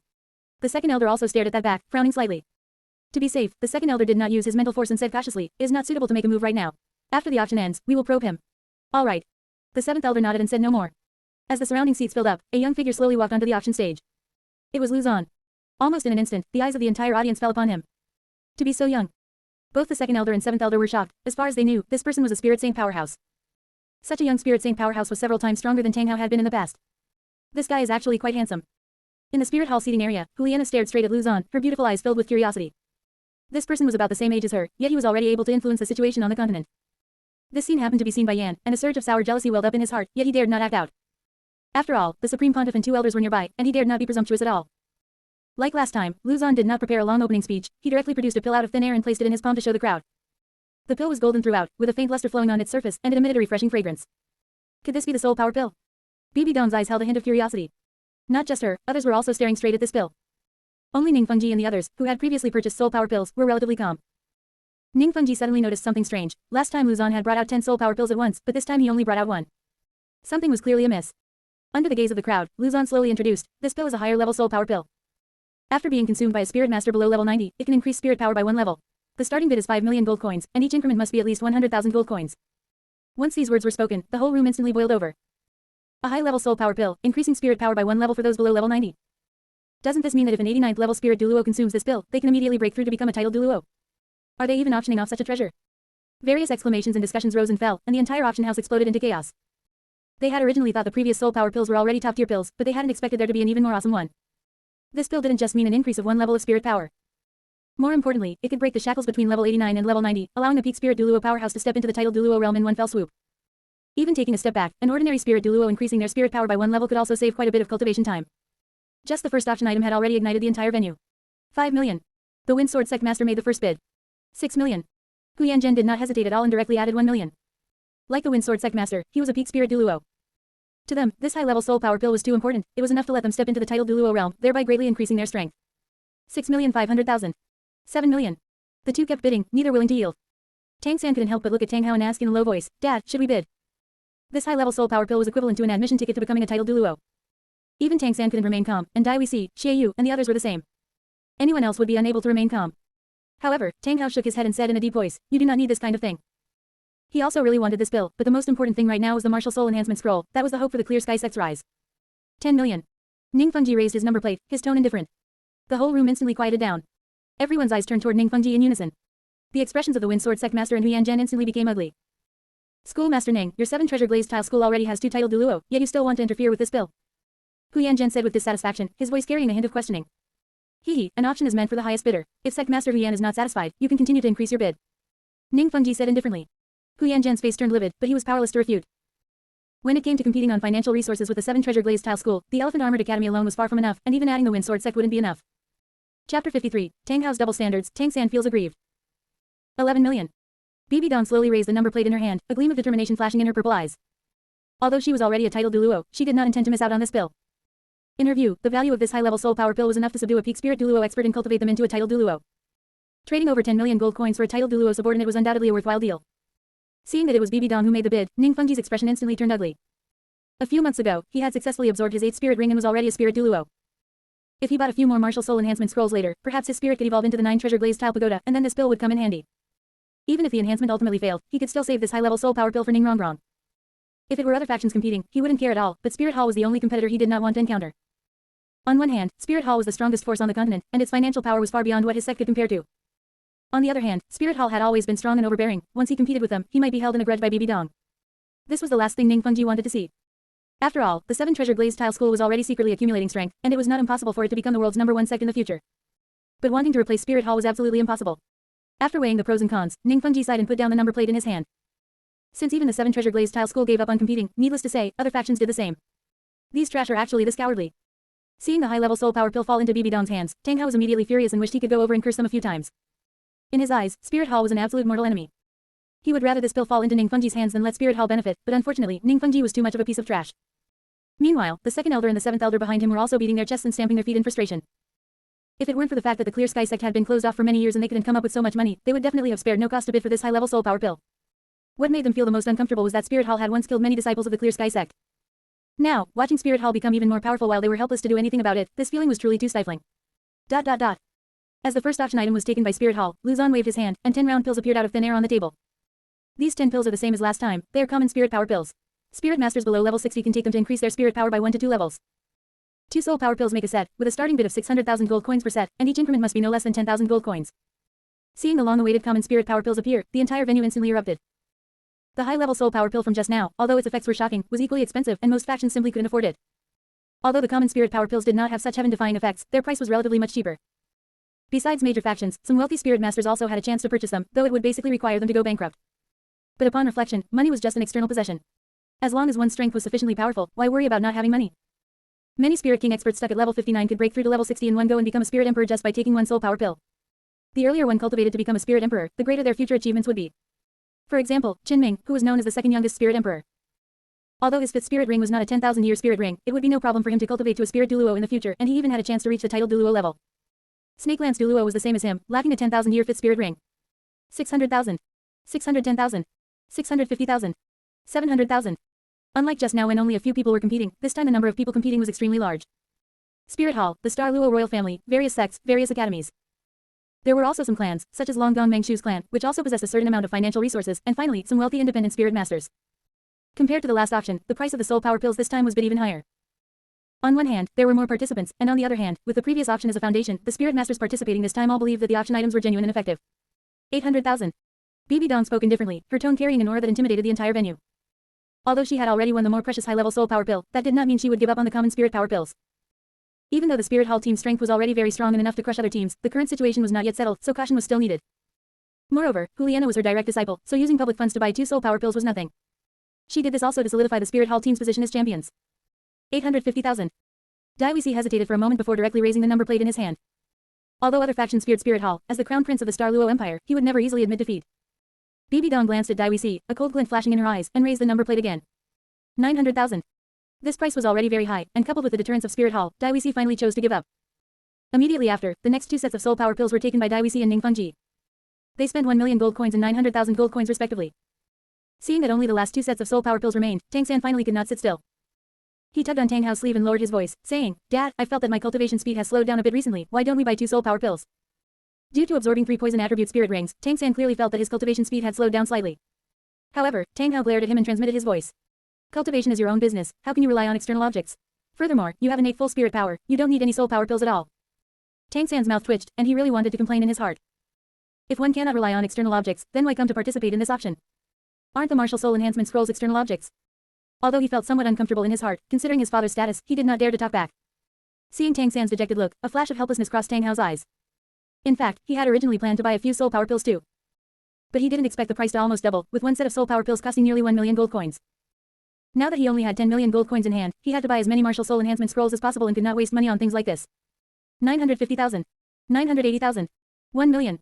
The 2nd elder also stared at that back, frowning slightly. To be safe, the 2nd elder did not use his mental force and said cautiously, "It is not suitable to make a move right now. After the auction ends, we will probe him." "All right." The 7th elder nodded and said no more. As the surrounding seats filled up, a young figure slowly walked onto the auction stage. It was Luzon. Almost in an instant, the eyes of the entire audience fell upon him. To be so young. Both the 2nd elder and 7th elder were shocked. As far as they knew, this person was a Spirit Saint powerhouse. Such a young Spirit Saint powerhouse was several times stronger than Tang Hao had been in the past. This guy is actually quite handsome. In the Spirit Hall seating area, Juliana stared straight at Luzon, her beautiful eyes filled with curiosity. This person was about the same age as her, yet he was already able to influence the situation on the continent. This scene happened to be seen by Yan, and a surge of sour jealousy welled up in his heart, yet he dared not act out. After all, the Supreme Pontiff and 2 elders were nearby, and he dared not be presumptuous at all. Like last time, Luzon did not prepare a long opening speech. He directly produced a pill out of thin air and placed it in his palm to show the crowd. The pill was golden throughout, with a faint luster flowing on its surface, and it emitted a refreshing fragrance. Could this be the soul power pill? Bibi Dong's eyes held a hint of curiosity. Not just her, others were also staring straight at this pill. Only Ning Fengji and the others, who had previously purchased soul power pills, were relatively calm. Ning Fengji suddenly noticed something strange. Last time Luzon had brought out 10 soul power pills at once, but this time he only brought out 1. Something was clearly amiss. Under the gaze of the crowd, Luzon slowly introduced, this pill is a higher level soul power pill. After being consumed by a spirit master below level 90, it can increase spirit power by 1 level. The starting bid is 5 million gold coins, and each increment must be at least 100,000 gold coins. Once these words were spoken, the whole room instantly boiled over. A high-level soul power pill, increasing spirit power by 1 level for those below level 90. Doesn't this mean that if an 89th level spirit Douluo consumes this pill, they can immediately break through to become a titled Douluo? Are they even auctioning off such a treasure? Various exclamations and discussions rose and fell, and the entire auction house exploded into chaos. They had originally thought the previous soul power pills were already top-tier pills, but they hadn't expected there to be an even more awesome one. This pill didn't just mean an increase of one level of spirit power. More importantly, it could break the shackles between level 89 and level 90, allowing a peak spirit Douluo powerhouse to step into the titled Douluo realm in one fell swoop. Even taking a step back, an ordinary spirit Douluo increasing their spirit power by one level could also save quite a bit of cultivation time. Just the first option item had already ignited the entire venue. 5 million. The Wind Sword Sect Master made the first bid. 6 million. Hu Yanzhen did not hesitate at all and directly added 1 million. Like the Wind Sword Sect Master, he was a peak spirit Douluo. To them, this high-level soul power pill was too important. It was enough to let them step into the titled Douluo realm, thereby greatly increasing their strength. 6,500,000. 7 million. The two kept bidding, neither willing to yield. Tang San couldn't help but look at Tang Hao and ask in a low voice, "Dad, should we bid?" This high-level soul power pill was equivalent to an admission ticket to becoming a titled Douluo. Even Tang San couldn't remain calm, and Dai Weisi, Xie Yu, and the others were the same. Anyone else would be unable to remain calm. However, Tang Hao shook his head and said in a deep voice, "You do not need this kind of thing." He also really wanted this pill, but the most important thing right now was the martial soul enhancement scroll. That was the hope for the clear sky sect's rise. 10 million. Ning Fengji raised his number plate, his tone indifferent. The whole room instantly quieted down. Everyone's eyes turned toward Ning Fengji in unison. The expressions of the Wind Sword Sect Master and Hu Yanzhen instantly became ugly. "Schoolmaster Ning, your 7 treasure glazed tile school already has 2 titled Douluo, yet you still want to interfere with this pill?" Hu Yanzhen said with dissatisfaction, his voice carrying a hint of questioning. "Hee, an auction is meant for the highest bidder. If Sect Master Hu Yan is not satisfied, you can continue to increase your bid." Ning Fengji said indifferently. Hu Yanzhen's face turned livid, but he was powerless to refute. When it came to competing on financial resources with the 7 treasure glazed tile school, the Elephant Armored Academy alone was far from enough, and even adding the Wind Sword Sect wouldn't be enough. Chapter 53, Tang Hao's double standards. Tang San feels aggrieved. 11 million. Bibi Dong slowly raised the number plate in her hand, a gleam of determination flashing in her purple eyes. Although she was already a titled Douluo, she did not intend to miss out on this pill. In her view, the value of this high-level soul power pill was enough to subdue a peak spirit Douluo expert and cultivate them into a titled Douluo. Trading over 10 million gold coins for a titled Douluo subordinate was undoubtedly a worthwhile deal. Seeing that it was Bibi Dong who made the bid, Ning Fengji's expression instantly turned ugly. A few months ago, he had successfully absorbed his 8th spirit ring and was already a spirit Douluo. If he bought a few more martial soul enhancement scrolls later, perhaps his spirit could evolve into the 9 treasure glazed tile pagoda, and then this pill would come in handy. Even if the enhancement ultimately failed, he could still save this high-level soul power pill for Ning Rongrong. If it were other factions competing, he wouldn't care at all, but Spirit Hall was the only competitor he did not want to encounter. On one hand, Spirit Hall was the strongest force on the continent, and its financial power was far beyond what his sect could compare to. On the other hand, Spirit Hall had always been strong and overbearing. Once he competed with them, he might be held in a grudge by Bibi Dong. This was the last thing Ning Fengji wanted to see. After all, the 7 treasure glazed tile school was already secretly accumulating strength, and it was not impossible for it to become the world's #1 sect in the future. But wanting to replace Spirit Hall was absolutely impossible. After weighing the pros and cons, Ning Fengji sighed and put down the number plate in his hand. Since even the 7 treasure glazed tile school gave up on competing, needless to say, other factions did the same. These trash are actually this cowardly. Seeing the high-level soul power pill fall into Bibi Dong's hands, Tang Hao was immediately furious and wished he could go over and curse them a few times. In his eyes, Spirit Hall was an absolute mortal enemy. He would rather this pill fall into Ning Fengji's hands than let Spirit Hall benefit, but unfortunately, Ning Fengji was too much of a piece of trash. Meanwhile, the 2nd elder and the 7th elder behind him were also beating their chests and stamping their feet in frustration. If it weren't for the fact that the Clear Sky sect had been closed off for many years and they couldn't come up with so much money, they would definitely have spared no cost to bid for this high-level soul power pill. What made them feel the most uncomfortable was that Spirit Hall had once killed many disciples of the Clear Sky sect. Now, watching Spirit Hall become even more powerful while they were helpless to do anything about it, this feeling was truly too stifling. As the first auction item was taken by Spirit Hall, Lu Zan waved his hand, and 10 round pills appeared out of thin air on the table. These 10 pills are the same as last time. They are common spirit power pills. Spirit masters below level 60 can take them to increase their spirit power by 1 to 2 levels. 2 soul power pills make a set, with a starting bid of 600,000 gold coins per set, and each increment must be no less than 10,000 gold coins. Seeing the long-awaited common spirit power pills appear, the entire venue instantly erupted. The high-level soul power pill from just now, although its effects were shocking, was equally expensive, and most factions simply couldn't afford it. Although the common spirit power pills did not have such heaven-defying effects, their price was relatively much cheaper. Besides major factions, some wealthy spirit masters also had a chance to purchase them, though it would basically require them to go bankrupt. But upon reflection, money was just an external possession. As long as one's strength was sufficiently powerful, why worry about not having money? Many Spirit King experts stuck at level 59 could break through to level 60 in one go and become a Spirit Emperor just by taking 1 soul power pill. The earlier one cultivated to become a Spirit Emperor, the greater their future achievements would be. For example, Qin Ming, who was known as the 2nd youngest Spirit Emperor. Although his 5th Spirit Ring was not a 10,000-year Spirit Ring, it would be no problem for him to cultivate to a Spirit Douluo in the future, and he even had a chance to reach the titled Douluo level. Snakeland's Douluo was the same as him, lacking a 10,000-year 5th Spirit Ring. 600,000. 610,000. 650,000. 700,000. Unlike just now when only a few people were competing, this time the number of people competing was extremely large. Spirit Hall, the Star Luo royal family, various sects, various academies. There were also some clans, such as Longgong Mengshu's clan, which also possessed a certain amount of financial resources, and finally, some wealthy independent spirit masters. Compared to the last auction, the price of the soul power pills this time was bid even higher. On one hand, there were more participants, and on the other hand, with the previous auction as a foundation, the spirit masters participating this time all believed that the auction items were genuine and effective. 800,000. BB Dong spoke indifferently, her tone carrying an aura that intimidated the entire venue. Although she had already won the more precious high-level soul power pill, that did not mean she would give up on the common spirit power pills. Even though the Spirit Hall team's strength was already very strong and enough to crush other teams, the current situation was not yet settled, so caution was still needed. Moreover, Juliana was her direct disciple, so using public funds to buy 2 soul power pills was nothing. She did this also to solidify the Spirit Hall team's position as champions. 850,000. Dai Wuxi hesitated for a moment before directly raising the number plate in his hand. Although other factions feared Spirit Hall, as the crown prince of the Star Luo Empire, he would never easily admit defeat. BB Dong glanced at Dai Wuxi, a cold glint flashing in her eyes, and raised the number plate again. 900,000. This price was already very high, and coupled with the deterrence of Spirit Hall, Dai Wuxi finally chose to give up. Immediately after, the next 2 sets of soul power pills were taken by Dai Wuxi and Ning Fengji. They spent 1 million gold coins and 900,000 gold coins respectively. Seeing that only the last 2 sets of soul power pills remained, Tang San finally could not sit still. He tugged on Tang Hao's sleeve and lowered his voice, saying, "Dad, I felt that my cultivation speed has slowed down a bit recently, why don't we buy 2 soul power pills?" Due to absorbing 3 poison attribute spirit rings, Tang San clearly felt that his cultivation speed had slowed down slightly. However, Tang Hao glared at him and transmitted his voice. Cultivation is your own business, how can you rely on external objects? Furthermore, you have innate full spirit power, you don't need any soul power pills at all. Tang San's mouth twitched, and he really wanted to complain in his heart. If one cannot rely on external objects, then why come to participate in this option? Aren't the martial soul enhancement scrolls external objects? Although he felt somewhat uncomfortable in his heart, considering his father's status, he did not dare to talk back. Seeing Tang San's dejected look, a flash of helplessness crossed Tang Hao's eyes. In fact, he had originally planned to buy a few soul power pills too. But he didn't expect the price to almost double, with 1 set of soul power pills costing nearly 1 million gold coins. Now that he only had 10 million gold coins in hand, he had to buy as many martial soul enhancement scrolls as possible and could not waste money on things like this. 950,000. 980,000. 1 million.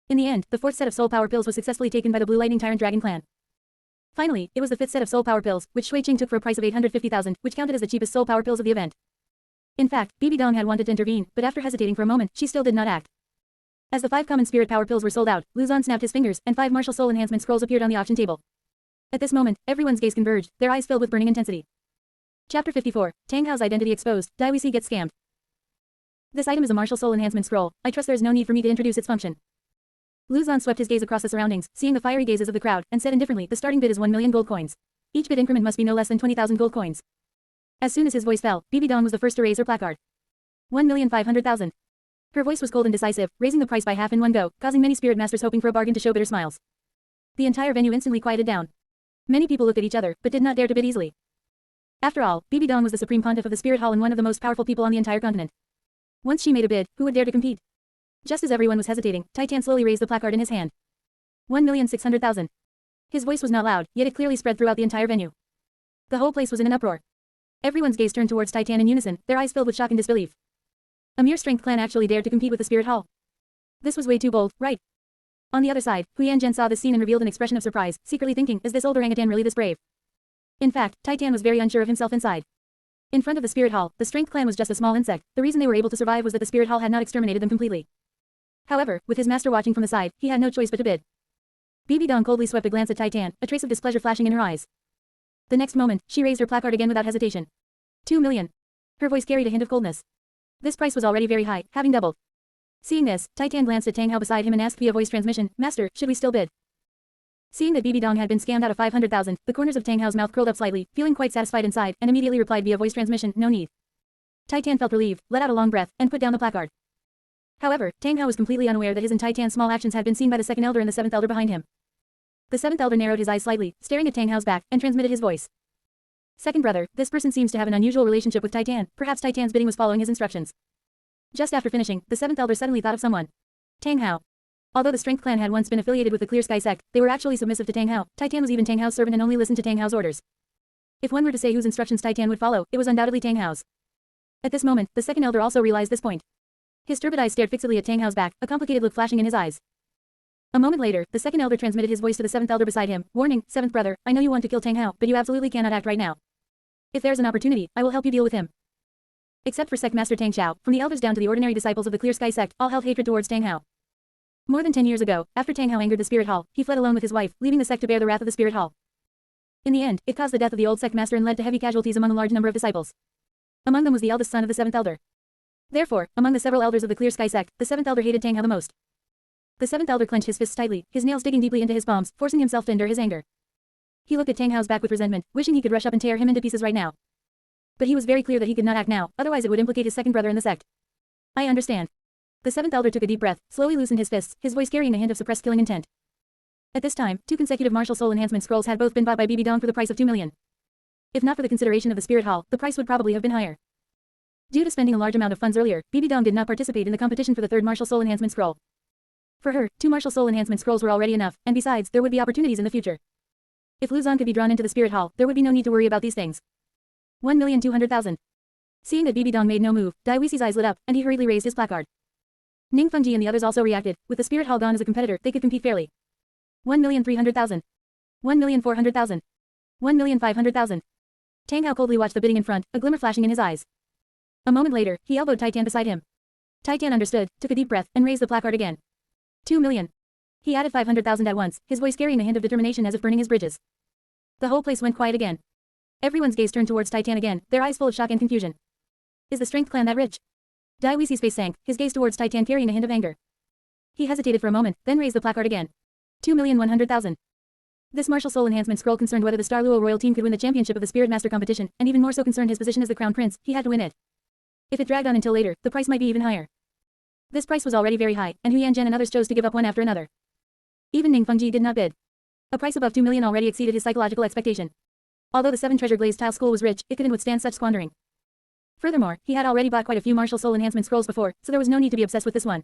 In the end, the 4th set of soul power pills was successfully taken by the Blue Lightning Tyrant Dragon clan. Finally, it was the 5th set of soul power pills, which Shui Qing took for a price of 850,000, which counted as the cheapest soul power pills of the event. In fact, BB Dong had wanted to intervene, but after hesitating for a moment, she still did not act. As the 5 common spirit power pills were sold out, Luzon snapped his fingers, and 5 martial soul enhancement scrolls appeared on the auction table. At this moment, everyone's gaze converged, their eyes filled with burning intensity. Chapter 54, Tang Hao's identity exposed, Dai Wuxi gets scammed. This item is a martial soul enhancement scroll, I trust there is no need for me to introduce its function. Luzon swept his gaze across the surroundings, seeing the fiery gazes of the crowd, and said indifferently, the starting bid is 1 million gold coins. Each bid increment must be no less than 20,000 gold coins. As soon as his voice fell, BB Dong was the first to raise her placard. 1,500,000. Her voice was cold and decisive, raising the price by half in one go, causing many spirit masters hoping for a bargain to show bitter smiles. The entire venue instantly quieted down. Many people looked at each other, but did not dare to bid easily. After all, BB Dong was the supreme pontiff of the Spirit Hall and one of the most powerful people on the entire continent. Once she made a bid, who would dare to compete? Just as everyone was hesitating, Titan slowly raised the placard in his hand. 1,600,000. His voice was not loud, yet it clearly spread throughout the entire venue. The whole place was in an uproar. Everyone's gaze turned towards Titan in unison, their eyes filled with shock and disbelief. A mere strength clan actually dared to compete with the Spirit Hall. This was way too bold, right? On the other side, Huyan Zhen saw this scene and revealed an expression of surprise, secretly thinking, is this old orangutan really this brave? In fact, Titan was very unsure of himself inside. In front of the Spirit Hall, the Strength clan was just a small insect, the reason they were able to survive was that the Spirit Hall had not exterminated them completely. However, with his master watching from the side, he had no choice but to bid. BB Dong coldly swept a glance at Titan, a trace of displeasure flashing in her eyes. The next moment, she raised her placard again without hesitation. 2 million. Her voice carried a hint of coldness. This price was already very high, having doubled. Seeing this, Titan glanced at Tang Hao beside him and asked via voice transmission, Master, should we still bid? Seeing that BB Dong had been scammed out of 500,000, the corners of Tang Hao's mouth curled up slightly, feeling quite satisfied inside, and immediately replied via voice transmission, no need. Titan felt relieved, let out a long breath, and put down the placard. However, Tang Hao was completely unaware that his and Titan's small actions had been seen by the second elder and the 7th elder behind him. The 7th elder narrowed his eyes slightly, staring at Tang Hao's back, and transmitted his voice. Second brother, this person seems to have an unusual relationship with Titan, perhaps Titan's bidding was following his instructions. Just after finishing, the 7th elder suddenly thought of someone. Tang Hao. Although the Strength clan had once been affiliated with the Clear Sky sect, they were actually submissive to Tang Hao. Titan was even Tang Hao's servant and only listened to Tang Hao's orders. If one were to say whose instructions Titan would follow, it was undoubtedly Tang Hao's. At this moment, the second elder also realized this point. His turbid eyes stared fixedly at Tang Hao's back, a complicated look flashing in his eyes. A moment later, the second elder transmitted his voice to the 7th elder beside him, warning, 7th brother, I know you want to kill Tang Hao, but you absolutely cannot act right now. If there's an opportunity, I will help you deal with him. Except for Sect Master Tang Xiao, from the elders down to the ordinary disciples of the Clear Sky sect, all held hatred towards Tang Hao. More than 10 years ago, after Tang Hao angered the Spirit Hall, he fled alone with his wife, leaving the sect to bear the wrath of the Spirit Hall. In the end, it caused the death of the old sect master and led to heavy casualties among a large number of disciples. Among them was the eldest son of the 7th elder. Therefore, among the several elders of the Clear Sky sect, the 7th elder hated Tang Hao the most. The 7th elder clenched his fists tightly, his nails digging deeply into his palms, forcing himself to endure his anger. He looked at Tang Hao's back with resentment, wishing he could rush up and tear him into pieces right now. But he was very clear that he could not act now, otherwise it would implicate his second brother in the sect. I understand. The 7th elder took a deep breath, slowly loosened his fists, his voice carrying a hint of suppressed killing intent. At this time, 2 consecutive martial soul enhancement scrolls had both been bought by BB Dong for the price of 2 million. If not for the consideration of the spirit hall, the price would probably have been higher. Due to spending a large amount of funds earlier, BB Dong did not participate in the competition for the third martial soul enhancement scroll. For her, 2 martial soul enhancement scrolls were already enough, and besides, there would be opportunities in the future. If Lu Zhan could be drawn into the spirit hall, there would be no need to worry about these things. 1,200,000. Seeing that BB Dong made no move, Dai Wuxi's eyes lit up, and he hurriedly raised his placard. Ning Fengji and the others also reacted. With the spirit hall gone as a competitor, they could compete fairly. 1,300,000. 1,400,000. 1,500,000. Tang Hao coldly watched the bidding in front, a glimmer flashing in his eyes. A moment later, he elbowed Titan beside him. Titan understood, took a deep breath, and raised the placard again. 2 million. He added 500,000 at once, his voice carrying a hint of determination as if burning his bridges. The whole place went quiet again. Everyone's gaze turned towards Titan again, their eyes full of shock and confusion. Is the Strength Clan that rich? Dai Wuxi's face sank, his gaze towards Titan carrying a hint of anger. He hesitated for a moment, then raised the placard again. 2,100,000. This martial soul enhancement scroll concerned whether the Douluo royal team could win the championship of the Spirit Master competition, and even more so concerned his position as the Crown Prince. He had to win it. If it dragged on until later, the price might be even higher. This price was already very high, and Hu Yanzhen and others chose to give up one after another. Even Ning Fengji did not bid. A price above 2 million already exceeded his psychological expectation. Although the 7 treasure glazed tile school was rich, it couldn't withstand such squandering. Furthermore, he had already bought quite a few martial soul enhancement scrolls before, so there was no need to be obsessed with this one.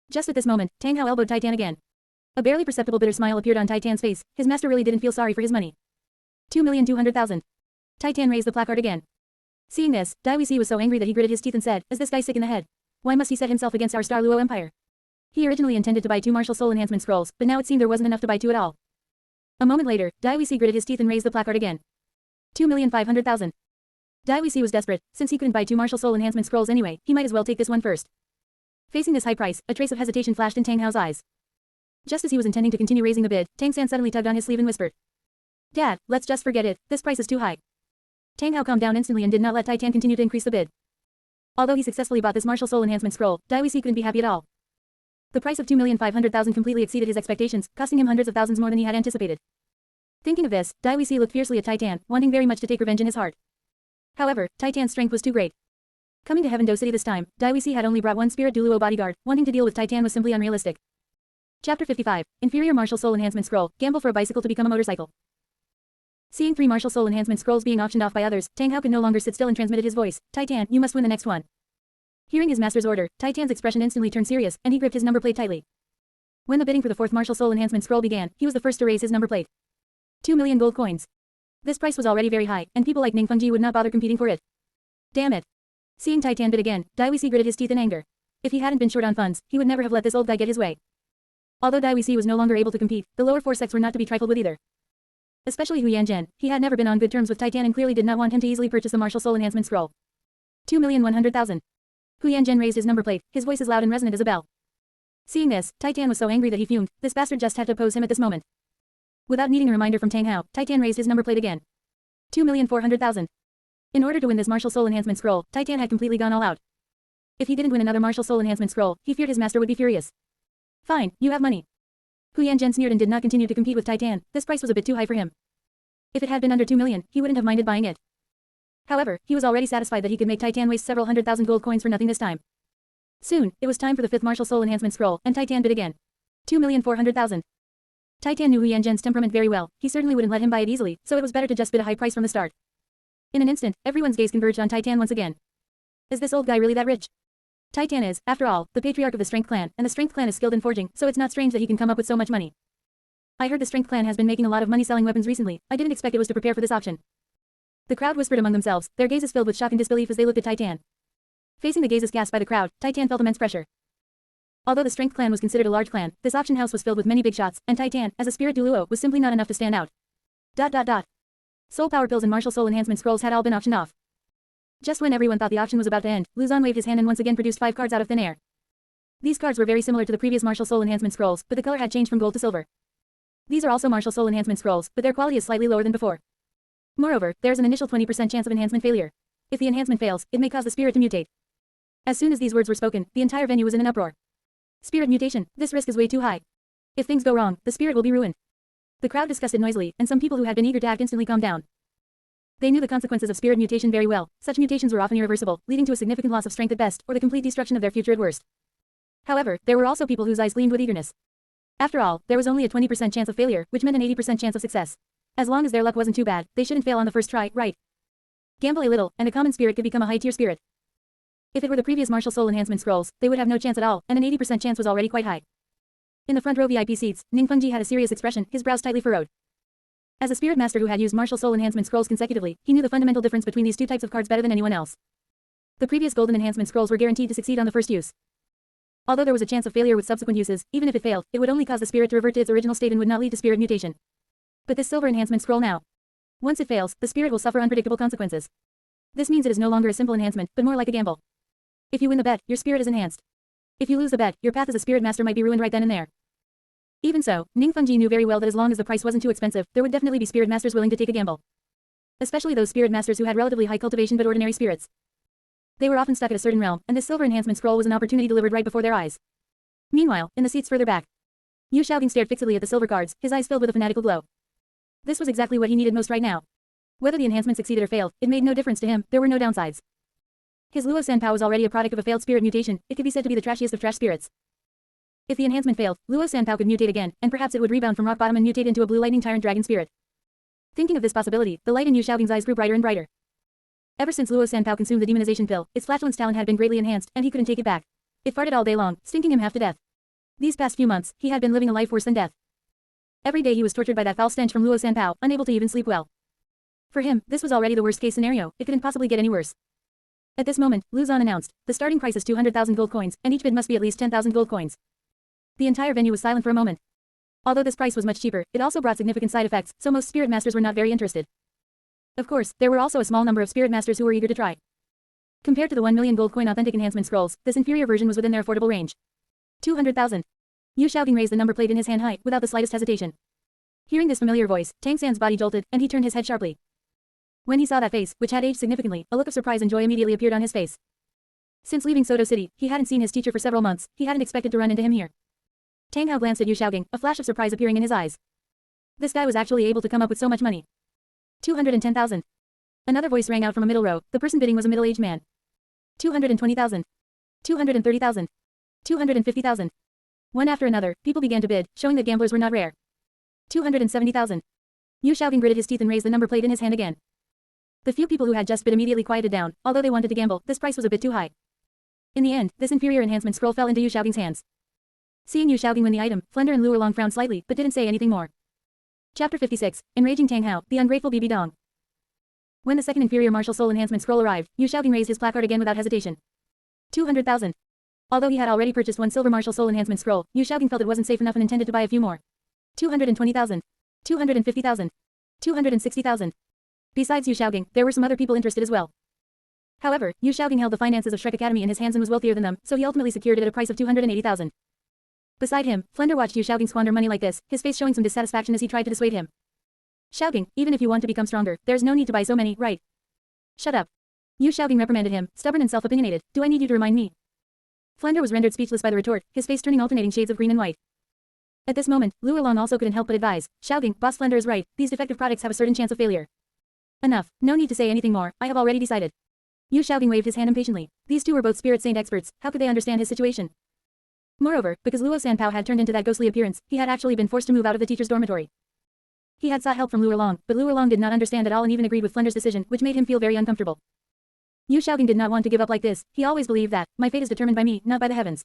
Just at this moment, Tang Hao elbowed Titan again. A barely perceptible bitter smile appeared on Titan's face. His master really didn't feel sorry for his money. 2,200,000. Titan raised the placard again. Seeing this, Dai Wuxi was so angry that he gritted his teeth and said, "Is this guy sick in the head? Why must he set himself against our Douluo Empire?" He originally intended to buy 2 martial soul enhancement scrolls, but now it seemed there wasn't enough to buy 2 at all. A moment later, Dai Wuxi gritted his teeth and raised the placard again. 2,500,000. Dai Wuxi was desperate. Since he couldn't buy 2 martial soul enhancement scrolls anyway, he might as well take this one first. Facing this high price, a trace of hesitation flashed in Tang Hao's eyes. Just as he was intending to continue raising the bid, Tang San suddenly tugged on his sleeve and whispered, "Dad, let's just forget it. This price is too high." Tang Hao calmed down instantly and did not let Titan continue to increase the bid. Although he successfully bought this martial soul enhancement scroll, Dai Wuxi couldn't be happy at all. The price of 2,500,000 completely exceeded his expectations, costing him hundreds of thousands more than he had anticipated. Thinking of this, Dai Wuxi looked fiercely at Titan, wanting very much to take revenge in his heart. However, Titan's strength was too great. Coming to Heaven Do City this time, Dai Wuxi had only brought 1 spirit Douluo bodyguard. Wanting to deal with Titan was simply unrealistic. Chapter 55. Inferior Martial Soul Enhancement Scroll. Gamble for a bicycle to become a motorcycle. Seeing 3 martial soul enhancement scrolls being auctioned off by others, Tang Hao could no longer sit still and transmitted his voice, "Titan, you must win the next one." Hearing his master's order, Titan's expression instantly turned serious, and he gripped his number plate tightly. When the bidding for the 4th martial soul enhancement scroll began, he was the first to raise his number plate. 2 million gold coins. This price was already very high, and people like Ning Fengji would not bother competing for it. Damn it. Seeing Titan bid again, Dai Wuxi gritted his teeth in anger. If he hadn't been short on funds, he would never have let this old guy get his way. Although Dai Wuxi was no longer able to compete, the lower 4 sects were not to be trifled with either. Especially Hu Yanzhen, he had never been on good terms with Titan and clearly did not want him to easily purchase the martial soul enhancement scroll. 2,100,000. Hu Yanzhen raised his number plate, his voice as loud and resonant as a bell. Seeing this, Titan was so angry that he fumed. This bastard just had to oppose him at this moment. Without needing a reminder from Tang Hao, Titan raised his number plate again. 2,400,000. In order to win this martial soul enhancement scroll, Titan had completely gone all out. If he didn't win another martial soul enhancement scroll, he feared his master would be furious. "Fine, you have money." Hu Yanzhen sneered and did not continue to compete with Titan. This price was a bit too high for him. If it had been under 2 million, he wouldn't have minded buying it. However, he was already satisfied that he could make Titan waste several 100,000 gold coins for nothing this time. Soon, it was time for the 5th martial soul enhancement scroll, and Titan bid again. 2,400,000. Titan knew Hu Yanzhen's temperament very well. He certainly wouldn't let him buy it easily, so it was better to just bid a high price from the start. In an instant, everyone's gaze converged on Titan once again. Is this old guy really that rich? Titan is, after all, the patriarch of the Strength Clan, and the Strength Clan is skilled in forging, so it's not strange that he can come up with so much money. I heard the Strength Clan has been making a lot of money selling weapons recently. I didn't expect it was to prepare for this auction. The crowd whispered among themselves, their gazes filled with shock and disbelief as they looked at Titan. Facing the gazes cast by the crowd, Titan felt immense pressure. Although the Strength Clan was considered a large clan, this auction house was filled with many big shots, and Titan, as a spirit Douluo, was simply not enough to stand out. Soul power pills and martial soul enhancement scrolls had all been auctioned off. Just when everyone thought the auction was about to end, Lu Zhan waved his hand and once again produced 5 cards out of thin air. These cards were very similar to the previous martial soul enhancement scrolls, but the color had changed from gold to silver. These are also martial soul enhancement scrolls, but their quality is slightly lower than before. Moreover, there is an initial 20% chance of enhancement failure. If the enhancement fails, it may cause the spirit to mutate. As soon as these words were spoken, the entire venue was in an uproar. Spirit mutation, this risk is way too high. If things go wrong, the spirit will be ruined. The crowd discussed it noisily, and some people who had been eager to act instantly calmed down. They knew the consequences of spirit mutation very well. Such mutations were often irreversible, leading to a significant loss of strength at best, or the complete destruction of their future at worst. However, there were also people whose eyes gleamed with eagerness. After all, there was only a 20% chance of failure, which meant an 80% chance of success. As long as their luck wasn't too bad, they shouldn't fail on the first try, right? Gamble a little, and a common spirit could become a high-tier spirit. If it were the previous martial soul enhancement scrolls, they would have no chance at all, and an 80% chance was already quite high. In the front row VIP seats, Ning Rongrong had a serious expression, his brows tightly furrowed. As a spirit master who had used martial soul enhancement scrolls consecutively, he knew the fundamental difference between these two types of cards better than anyone else. The previous golden enhancement scrolls were guaranteed to succeed on the first use. Although there was a chance of failure with subsequent uses, even if it failed, it would only cause the spirit to revert to its original state and would not lead to spirit mutation. But this silver enhancement scroll now. Once it fails, the spirit will suffer unpredictable consequences. This means it is no longer a simple enhancement, but more like a gamble. If you win the bet, your spirit is enhanced. If you lose the bet, your path as a spirit master might be ruined right then and there. Even so, Ning Rongrong knew very well that as long as the price wasn't too expensive, there would definitely be spirit masters willing to take a gamble. Especially those spirit masters who had relatively high cultivation but ordinary spirits. They were often stuck at a certain realm, and this silver enhancement scroll was an opportunity delivered right before their eyes. Meanwhile, in the seats further back, Yu Xiaobing stared fixedly at the silver cards, his eyes filled with a fanatical glow. This was exactly what he needed most right now. Whether the enhancement succeeded or failed, it made no difference to him, there were no downsides. His Luo Sanpao was already a product of a failed spirit mutation, it could be said to be the trashiest of trash spirits. If the enhancement failed, Luo Sanpao could mutate again, and perhaps it would rebound from rock bottom and mutate into a blue lightning tyrant dragon spirit. Thinking of this possibility, the light in Yu Xiaobing's eyes grew brighter and brighter. Ever since Luo Sanpao consumed the demonization pill, its flatulence talent had been greatly enhanced, and he couldn't take it back. It farted all day long, stinking him half to death. These past few months, he had been living a life worse than death. Every day he was tortured by that foul stench from Luo Sanpao, unable to even sleep well. For him, this was already the worst-case scenario, it couldn't possibly get any worse. At this moment, Lu Zhan announced, the starting price is 200,000 gold coins, and each bid must be at least 10,000 gold coins. The entire venue was silent for a moment. Although this price was much cheaper, it also brought significant side effects, so most spirit masters were not very interested. Of course, there were also a small number of spirit masters who were eager to try. Compared to the 1 million gold coin authentic enhancement scrolls, this inferior version was within their affordable range. 200,000. Yu Xiaobing raised the number plate in his hand high, without the slightest hesitation. Hearing this familiar voice, Tang San's body jolted, and he turned his head sharply. When he saw that face, which had aged significantly, a look of surprise and joy immediately appeared on his face. Since leaving Soto City, he hadn't seen his teacher for several months, he hadn't expected to run into him here. Tang Hao glanced at Yu Xiaobing, a flash of surprise appearing in his eyes. This guy was actually able to come up with so much money. 210,000. Another voice rang out from a middle row, the person bidding was a middle-aged man. 220,000. 230,000. 250,000. One after another, people began to bid, showing that gamblers were not rare. 270,000. Yu Xiaobing gritted his teeth and raised the number plate in his hand again. The few people who had just bid immediately quieted down, although they wanted to gamble, this price was a bit too high. In the end, this inferior enhancement scroll fell into Yu Xiaobing's hands. Seeing Yu Xiaobing win the item, Flender and Lu Erlong frowned slightly, but didn't say anything more. Chapter 56, Enraging Tang Hao, the Ungrateful BB Dong. When the second inferior martial soul enhancement scroll arrived, Yu Xiaobing raised his placard again without hesitation. 200,000. Although he had already purchased one silver martial soul enhancement scroll, Yu Xiaobing felt it wasn't safe enough and intended to buy a few more. 220,000. 250,000. 260,000. Besides Yu Xiaobing, there were some other people interested as well. However, Yu Xiaobing held the finances of Shrek Academy in his hands and was wealthier than them, so he ultimately secured it at a price of 280,000. Beside him, Flender watched Yu Xiaobing squander money like this, his face showing some dissatisfaction as he tried to dissuade him. Xiaobing, even if you want to become stronger, there's no need to buy so many, right? Shut up. Yu Xiaobing reprimanded him, stubborn and self-opinionated, do I need you to remind me? Flender was rendered speechless by the retort, his face turning alternating shades of green and white. At this moment, Lu Erlong also couldn't help but advise, Xiaobing, Boss Flender is right, these defective products have a certain chance of failure. Enough, no need to say anything more, I have already decided. Yu Xiaobing waved his hand impatiently. These two were both spirit saint experts, how could they understand his situation? Moreover, because Luo Sanpao had turned into that ghostly appearance, he had actually been forced to move out of the teacher's dormitory. He had sought help from Lu Erlong, but Lu Erlong did not understand at all and even agreed with Flender's decision, which made him feel very uncomfortable. Yu Xiaobing did not want to give up like this, he always believed that, my fate is determined by me, not by the heavens.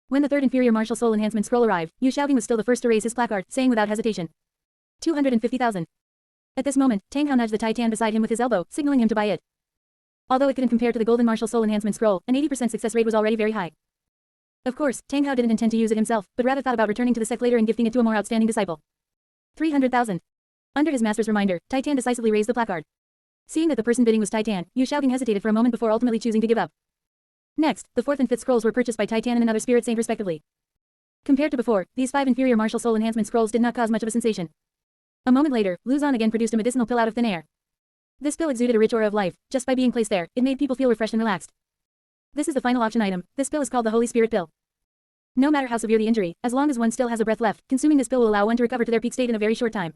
When the third inferior martial soul enhancement scroll arrived, Yu Xiaobing was still the first to raise his placard, saying without hesitation. 250,000. At this moment, Tang Hao nudged the Titan beside him with his elbow, signaling him to buy it. Although it couldn't compare to the golden martial soul enhancement scroll, an 80% success rate was already very high. Of course, Tang Hao didn't intend to use it himself, but rather thought about returning to the sect later and gifting it to a more outstanding disciple. 300,000. Under his master's reminder, Titan decisively raised the placard. Seeing that the person bidding was Titan, Yu Xiaobing hesitated for a moment before ultimately choosing to give up. Next, the fourth and fifth scrolls were purchased by Titan and another spirit saint respectively. Compared to before, these 5 inferior martial soul enhancement scrolls did not cause much of a sensation. A moment later, Lu Zhan again produced a medicinal pill out of thin air. This pill exuded a rich aura of life, just by being placed there, it made people feel refreshed and relaxed. This is the final auction item, this pill is called the Holy Spirit Pill. No matter how severe the injury, as long as one still has a breath left, consuming this pill will allow one to recover to their peak state in a very short time.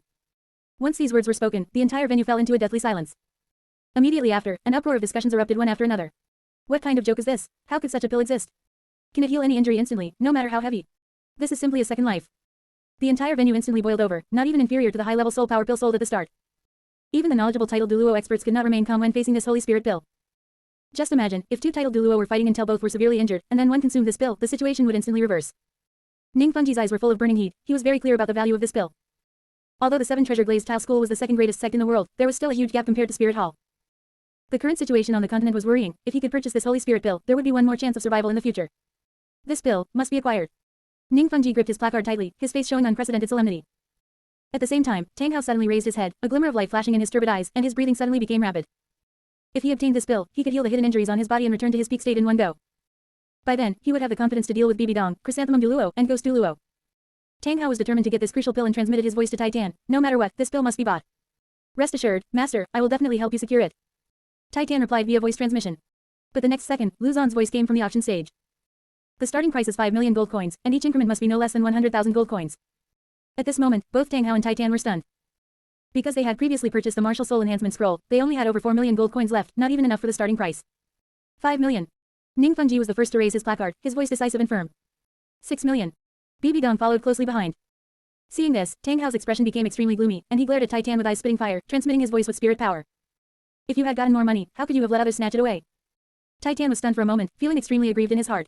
Once these words were spoken, the entire venue fell into a deathly silence. Immediately after, an uproar of discussions erupted one after another. What kind of joke is this? How could such a pill exist? Can it heal any injury instantly, no matter how heavy? This is simply a second life. The entire venue instantly boiled over, not even inferior to the high-level soul power pill sold at the start. Even the knowledgeable titled Douluo experts could not remain calm when facing this holy spirit pill. Just imagine, if two titled Douluo were fighting until both were severely injured, and then one consumed this pill, the situation would instantly reverse. Ning Fengji's eyes were full of burning heat. He was very clear about the value of this pill. Although the Seven Treasure Glazed Tile School was the second greatest sect in the world, there was still a huge gap compared to Spirit Hall. The current situation on the continent was worrying. If he could purchase this holy spirit pill, there would be one more chance of survival in the future. This pill must be acquired. Ning Fengji gripped his placard tightly, his face showing unprecedented solemnity. At the same time, Tang Hao suddenly raised his head, a glimmer of light flashing in his turbid eyes, and his breathing suddenly became rapid. If he obtained this pill, he could heal the hidden injuries on his body and return to his peak state in one go. By then, he would have the confidence to deal with Bibi Dong, Chrysanthemum Douluo, and Ghost Douluo. Tang Hao was determined to get this crucial pill and transmitted his voice to Titan. No matter what, this pill must be bought. Rest assured, Master, I will definitely help you secure it. Titan replied via voice transmission. But the next second, Lu Zon's voice came from the auction stage. The starting price is 5 million gold coins, and each increment must be no less than 100,000 gold coins. At this moment, both Tang Hao and Titan were stunned. Because they had previously purchased the Martial Soul Enhancement Scroll, they only had over 4 million gold coins left, not even enough for the starting price. 5 million. Ning Fengji was the first to raise his placard, his voice decisive and firm. 6 million. Bibi Dong followed closely behind. Seeing this, Tang Hao's expression became extremely gloomy, and he glared at Titan with eyes spitting fire, transmitting his voice with spirit power. If you had gotten more money, how could you have let others snatch it away? Titan was stunned for a moment, feeling extremely aggrieved in his heart.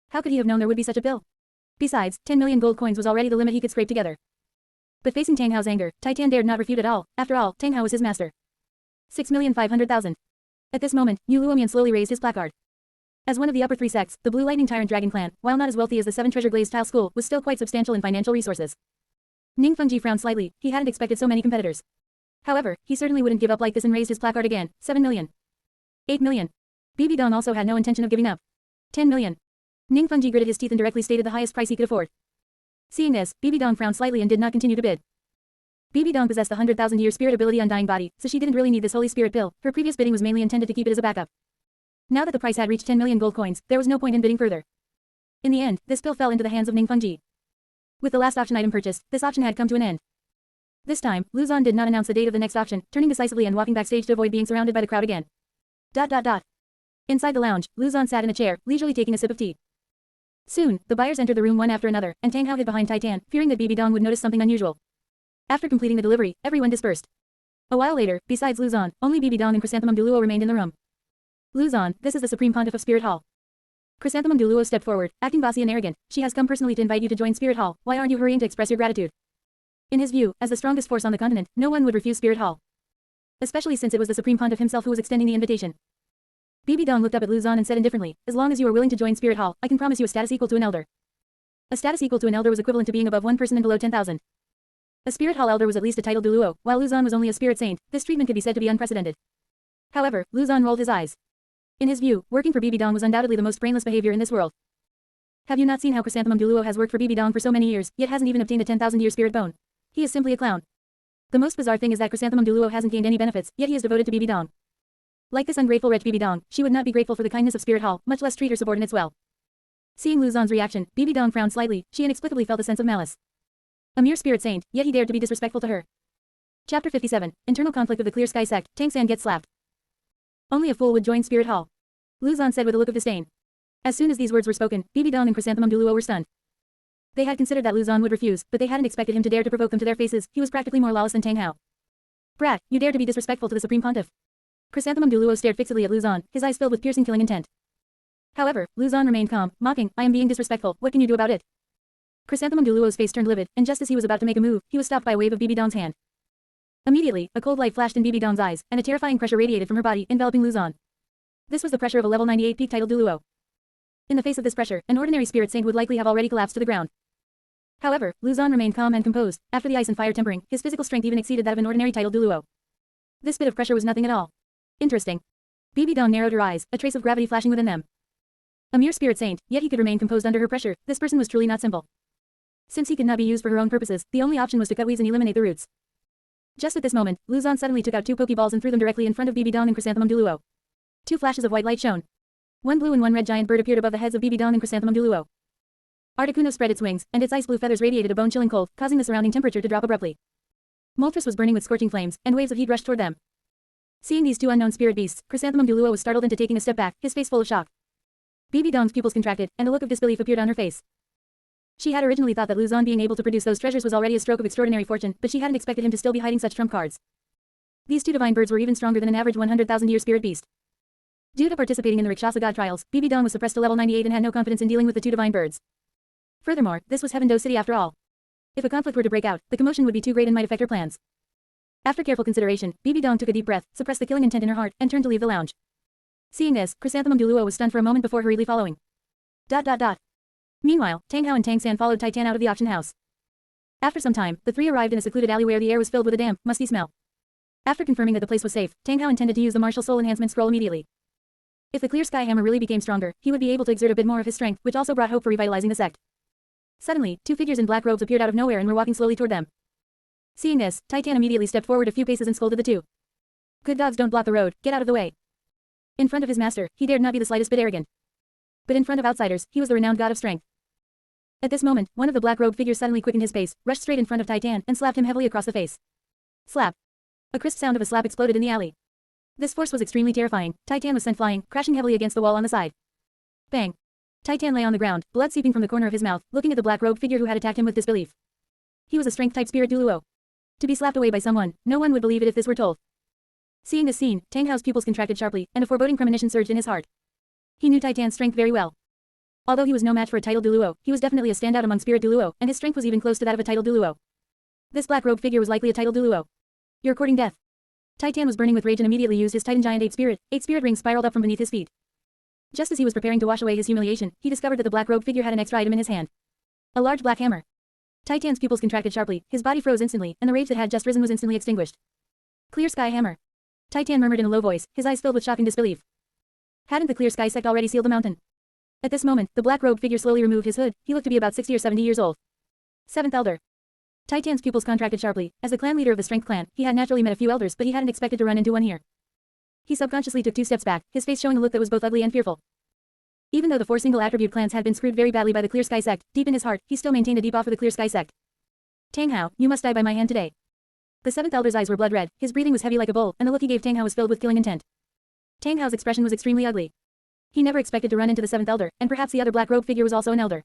How could he have known there would be such a bill? Besides, 10 million gold coins was already the limit he could scrape together. But facing Tang Hao's anger, Titan dared not refute at all. After all, Tang Hao was his master. 6,500,000. At this moment, Yu Luomian slowly raised his placard. As one of the upper three sects, the Blue Lightning Tyrant Dragon Clan, while not as wealthy as the Seven Treasure Glazed Tile School, was still quite substantial in financial resources. Ning Fengji frowned slightly. He hadn't expected so many competitors. However, he certainly wouldn't give up like this and raised his placard again. 7 million. 8 million. Bibi Dong also had no intention of giving up. 10 million. Ning Fengji gritted his teeth and directly stated the highest price he could afford. Seeing this, Bibi Dong frowned slightly and did not continue to bid. Bibi Dong possessed the 100,000-year spirit ability Undying Body, so she didn't really need this holy spirit pill. Her previous bidding was mainly intended to keep it as a backup. Now that the price had reached 10 million gold coins, there was no point in bidding further. In the end, this pill fell into the hands of Ning Fengji. With the last auction item purchased, this auction had come to an end. This time, Lu Zon did not announce the date of the next auction, turning decisively and walking backstage to avoid being surrounded by the crowd again. Inside the lounge, Lu Zon sat in a chair, leisurely taking a sip of tea. Soon, the buyers entered the room one after another, and Tang Hao hid behind Titan, fearing that Bibi Dong would notice something unusual. After completing the delivery, everyone dispersed. A while later, besides Lu Zon, only Bibi Dong and Chrysanthemum Douluo remained in the room. Lu Zon, this is the Supreme Pontiff of Spirit Hall. Chrysanthemum Douluo stepped forward, acting bossy and arrogant. She has come personally to invite you to join Spirit Hall. Why aren't you hurrying to express your gratitude? In his view, as the strongest force on the continent, no one would refuse Spirit Hall. Especially since it was the Supreme Pontiff himself who was extending the invitation. Bibi Dong looked up at Lu Zon and said indifferently, as long as you are willing to join Spirit Hall, I can promise you a status equal to an elder. A status equal to an elder was equivalent to being above one person and below 10,000. A Spirit Hall elder was at least a titled Douluo, while Lu Zon was only a spirit saint. This treatment could be said to be unprecedented. However, Lu Zon rolled his eyes. In his view, working for Bibi Dong was undoubtedly the most brainless behavior in this world. Have you not seen how Chrysanthemum Douluo has worked for Bibi Dong for so many years, yet hasn't even obtained a 10,000-year spirit bone? He is simply a clown. The most bizarre thing is that Chrysanthemum Douluo hasn't gained any benefits, yet he is devoted to Bibi Dong. Like this ungrateful wretch Bibi Dong, she would not be grateful for the kindness of Spirit Hall, much less treat her subordinates well. Seeing Lu Zon's reaction, Bibi Dong frowned slightly. She inexplicably felt a sense of malice. A mere spirit saint, yet he dared to be disrespectful to her. Chapter 57, Internal Conflict of the Clear Sky Sect, Tang San gets slapped. Only a fool would join Spirit Hall. Lu Zon said with a look of disdain. As soon as these words were spoken, Bibi Dong and Chrysanthemum Douluo were stunned. They had considered that Lu Zon would refuse, but they hadn't expected him to dare to provoke them to their faces. He was practically more lawless than Tang Hao. Brat, you dare to be disrespectful to the Supreme Pontiff. Chrysanthemum Douluo stared fixedly at Lu Zon, his eyes filled with piercing killing intent. However, Lu Zon remained calm, mocking, I am being disrespectful, what can you do about it? Chrysanthemum Douluo's face turned livid, and just as he was about to make a move, he was stopped by a wave of Bibi Dong's hand. Immediately, a cold light flashed in Bibi Dong's eyes, and a terrifying pressure radiated from her body, enveloping Lu Zon. This was the pressure of a level 98 peak titled Douluo. In the face of this pressure, an ordinary spirit saint would likely have already collapsed to the ground. However, Lu Zon remained calm and composed. After the ice and fire tempering, his physical strength even exceeded that of an ordinary titled Douluo. This bit of pressure was nothing at all. Interesting. Bibi Dong narrowed her eyes, a trace of gravity flashing within them. A mere spirit saint, yet he could remain composed under her pressure. This person was truly not simple. Since he could not be used for her own purposes, the only option was to cut weeds and eliminate the roots. Just at this moment, Lu Zon suddenly took out two Pokeballs and threw them directly in front of Bibi Dong and Chrysanthemum Douluo. Two flashes of white light shone. One blue and one red giant bird appeared above the heads of Bibi Dong and Chrysanthemum Douluo. Articuno spread its wings, and its ice blue feathers radiated a bone-chilling cold, causing the surrounding temperature to drop abruptly. Moltres was burning with scorching flames, and waves of heat rushed toward them. Seeing these two unknown spirit beasts, Chrysanthemum Douluo was startled into taking a step back, his face full of shock. Bibi Dong's pupils contracted, and a look of disbelief appeared on her face. She had originally thought that Lu Zhan being able to produce those treasures was already a stroke of extraordinary fortune, but she hadn't expected him to still be hiding such trump cards. These two divine birds were even stronger than an average 100,000-year spirit beast. Due to participating in the Rakshasa god trials, Bibi Dong was suppressed to level 98 and had no confidence in dealing with the two divine birds. Furthermore, this was Heaven Do City after all. If a conflict were to break out, the commotion would be too great and might affect her plans. After careful consideration, Bibi Dong took a deep breath, suppressed the killing intent in her heart, and turned to leave the lounge. Seeing this, Chrysanthemum Douluo was stunned for a moment before hurriedly following. Meanwhile, Tang Hao and Tang San followed Titan out of the auction house. After some time, the three arrived in a secluded alley where the air was filled with a damp, musty smell. After confirming that the place was safe, Tang Hao intended to use the martial soul enhancement scroll immediately. If the clear sky hammer really became stronger, he would be able to exert a bit more of his strength, which also brought hope for revitalizing the sect. Suddenly, two figures in black robes appeared out of nowhere and were walking slowly toward them. Seeing this, Titan immediately stepped forward a few paces and scolded the two. Good dogs don't block the road, get out of the way. In front of his master, he dared not be the slightest bit arrogant. But in front of outsiders, he was the renowned god of strength. At this moment, one of the black-robed figures suddenly quickened his pace, rushed straight in front of Titan, and slapped him heavily across the face. Slap. A crisp sound of a slap exploded in the alley. This force was extremely terrifying. Titan was sent flying, crashing heavily against the wall on the side. Bang. Titan lay on the ground, blood seeping from the corner of his mouth, looking at the black-robed figure who had attacked him with disbelief. He was a strength-type spirit Douluo. To be slapped away by someone, no one would believe it if this were told. Seeing this scene, Tang Hao's pupils contracted sharply, and a foreboding premonition surged in his heart. He knew Titan's strength very well. Although he was no match for a titled Douluo, he was definitely a standout among spirit Douluo, and his strength was even close to that of a titled Douluo. This black-robed figure was likely a titled Douluo. You're courting death. Titan was burning with rage and immediately used his Titan Giant 8 Spirit rings spiraled up from beneath his feet. Just as he was preparing to wash away his humiliation, he discovered that the black-robed figure had an extra item in his hand. A large black hammer. Titan's pupils contracted sharply, his body froze instantly, and the rage that had just risen was instantly extinguished. Clear Sky Hammer. Titan murmured in a low voice, his eyes filled with shock and disbelief. Hadn't the Clear Sky sect already sealed the mountain? At this moment, the black-robed figure slowly removed his hood. He looked to be about 60 or 70 years old. Seventh Elder. Titan's pupils contracted sharply. As the clan leader of the Strength clan, he had naturally met a few elders, but he hadn't expected to run into one here. He subconsciously took 2 steps back, his face showing a look that was both ugly and fearful. Even though the 4 single attribute clans had been screwed very badly by the Clear Sky sect, deep in his heart, he still maintained a deep awe for the Clear Sky sect. Tang Hao, you must die by my hand today. The 7th Elder's eyes were blood red, his breathing was heavy like a bull, and the look he gave Tang Hao was filled with killing intent. Tang Hao's expression was extremely ugly. He never expected to run into the 7th Elder, and perhaps the other black-robed figure was also an elder.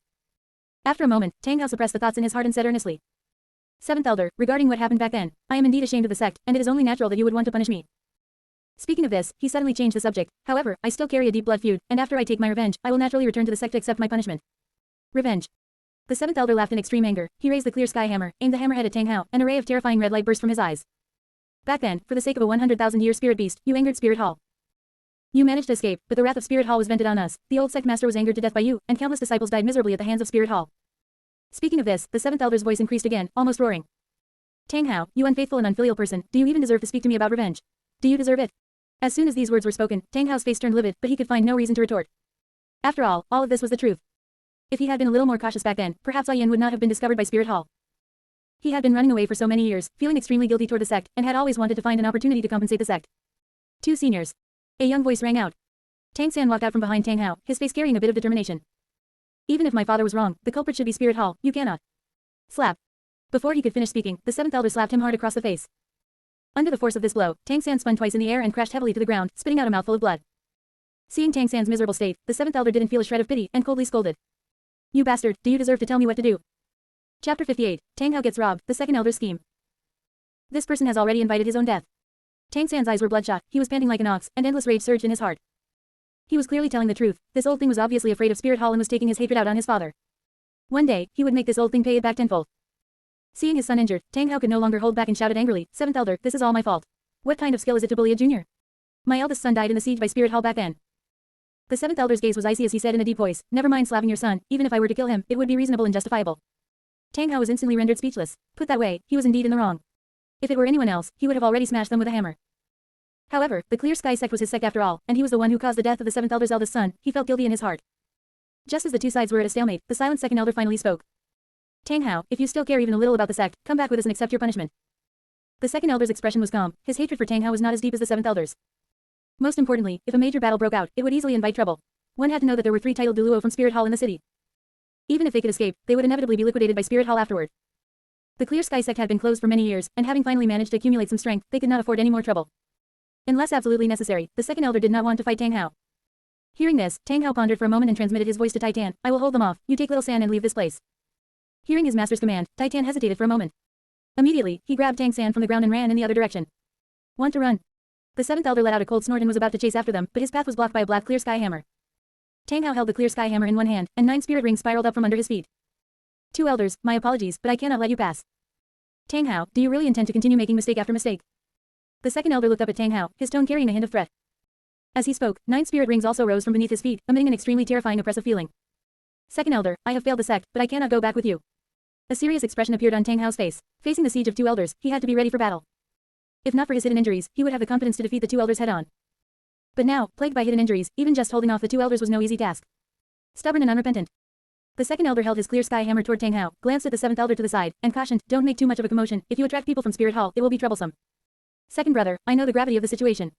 After a moment, Tang Hao suppressed the thoughts in his heart and said earnestly. 7th Elder, regarding what happened back then, I am indeed ashamed of the sect, and it is only natural that you would want to punish me. Speaking of this, he suddenly changed the subject. However, I still carry a deep blood feud, and after I take my revenge, I will naturally return to the sect to accept my punishment. Revenge. The 7th Elder laughed in extreme anger. He raised the Clear Sky Hammer, aimed the hammerhead at Tang Hao, and a ray of terrifying red light burst from his eyes. Back then, for the sake of a 100,000-year spirit beast, you angered Spirit Hall. You managed to escape, but the wrath of Spirit Hall was vented on us. The old sect master was angered to death by you, and countless disciples died miserably at the hands of Spirit Hall. Speaking of this, the 7th Elder's voice increased again, almost roaring. Tang Hao, you unfaithful and unfilial person, do you even deserve to speak to me about revenge? Do you deserve it? As soon as these words were spoken, Tang Hao's face turned livid, but he could find no reason to retort. After all of this was the truth. If he had been a little more cautious back then, perhaps Yin would not have been discovered by Spirit Hall. He had been running away for so many years, feeling extremely guilty toward the sect, and had always wanted to find an opportunity to compensate the sect. 2 seniors. A young voice rang out. Tang San walked out from behind Tang Hao, his face carrying a bit of determination. Even if my father was wrong, the culprit should be Spirit Hall, you cannot. Slap. Before he could finish speaking, the 7th Elder slapped him hard across the face. Under the force of this blow, Tang San spun twice in the air and crashed heavily to the ground, spitting out a mouthful of blood. Seeing Tang San's miserable state, the 7th Elder didn't feel a shred of pity, and coldly scolded. You bastard, do you deserve to tell me what to do? Chapter 58, Tang Hao gets robbed, the 2nd Elder's scheme. This person has already invited his own death. Tang San's eyes were bloodshot, he was panting like an ox, and endless rage surged in his heart. He was clearly telling the truth. This old thing was obviously afraid of Spirit Hall and was taking his hatred out on his father. One day, he would make this old thing pay it back tenfold. Seeing his son injured, Tang Hao could no longer hold back and shouted angrily, 7th Elder, this is all my fault. What kind of skill is it to bully a junior? My eldest son died in the siege by Spirit Hall back then. The 7th Elder's gaze was icy as he said in a deep voice, never mind slapping your son, even if I were to kill him, it would be reasonable and justifiable. Tang Hao was instantly rendered speechless. Put that way, he was indeed in the wrong. If it were anyone else, he would have already smashed them with a hammer. However, the Clear Sky sect was his sect after all, and he was the one who caused the death of the 7th Elder's eldest son. He felt guilty in his heart. Just as the two sides were at a stalemate, the silent 2nd Elder finally spoke. Tang Hao, if you still care even a little about the sect, come back with us and accept your punishment. The 2nd Elder's expression was calm. His hatred for Tang Hao was not as deep as the 7th Elder's. Most importantly, if a major battle broke out, it would easily invite trouble. One had to know that there were 3 titled Douluo from Spirit Hall in the city. Even if they could escape, they would inevitably be liquidated by Spirit Hall afterward. The Clear Sky sect had been closed for many years, and having finally managed to accumulate some strength, they could not afford any more trouble. Unless absolutely necessary, the 2nd Elder did not want to fight Tang Hao. Hearing this, Tang Hao pondered for a moment and transmitted his voice to Titan. I will hold them off, you take Little San and leave this place. Hearing his master's command, Titan hesitated for a moment. Immediately, he grabbed Tang San from the ground and ran in the other direction. Want to run? The seventh elder let out a cold snort and was about to chase after them, but his path was blocked by a black clear sky hammer. Tang Hao held the clear sky hammer in one hand, and 9 spirit rings spiraled up from under his feet. 2 elders, my apologies, but I cannot let you pass. Tang Hao, do you really intend to continue making mistake after mistake? The second elder looked up at Tang Hao, his tone carrying a hint of threat. As he spoke, 9 spirit rings also rose from beneath his feet, emitting an extremely terrifying oppressive feeling. Second elder, I have failed the sect, but I cannot go back with you. A serious expression appeared on Tang Hao's face. Facing the siege of 2 elders, he had to be ready for battle. If not for his hidden injuries, he would have the confidence to defeat the 2 elders head-on. But now, plagued by hidden injuries, even just holding off the 2 elders was no easy task. Stubborn and unrepentant. The second elder held his clear sky hammer toward Tang Hao, glanced at the 7th elder to the side, and cautioned, don't make too much of a commotion. If you attract people from Spirit Hall, it will be troublesome. Second brother, I know the gravity of the situation.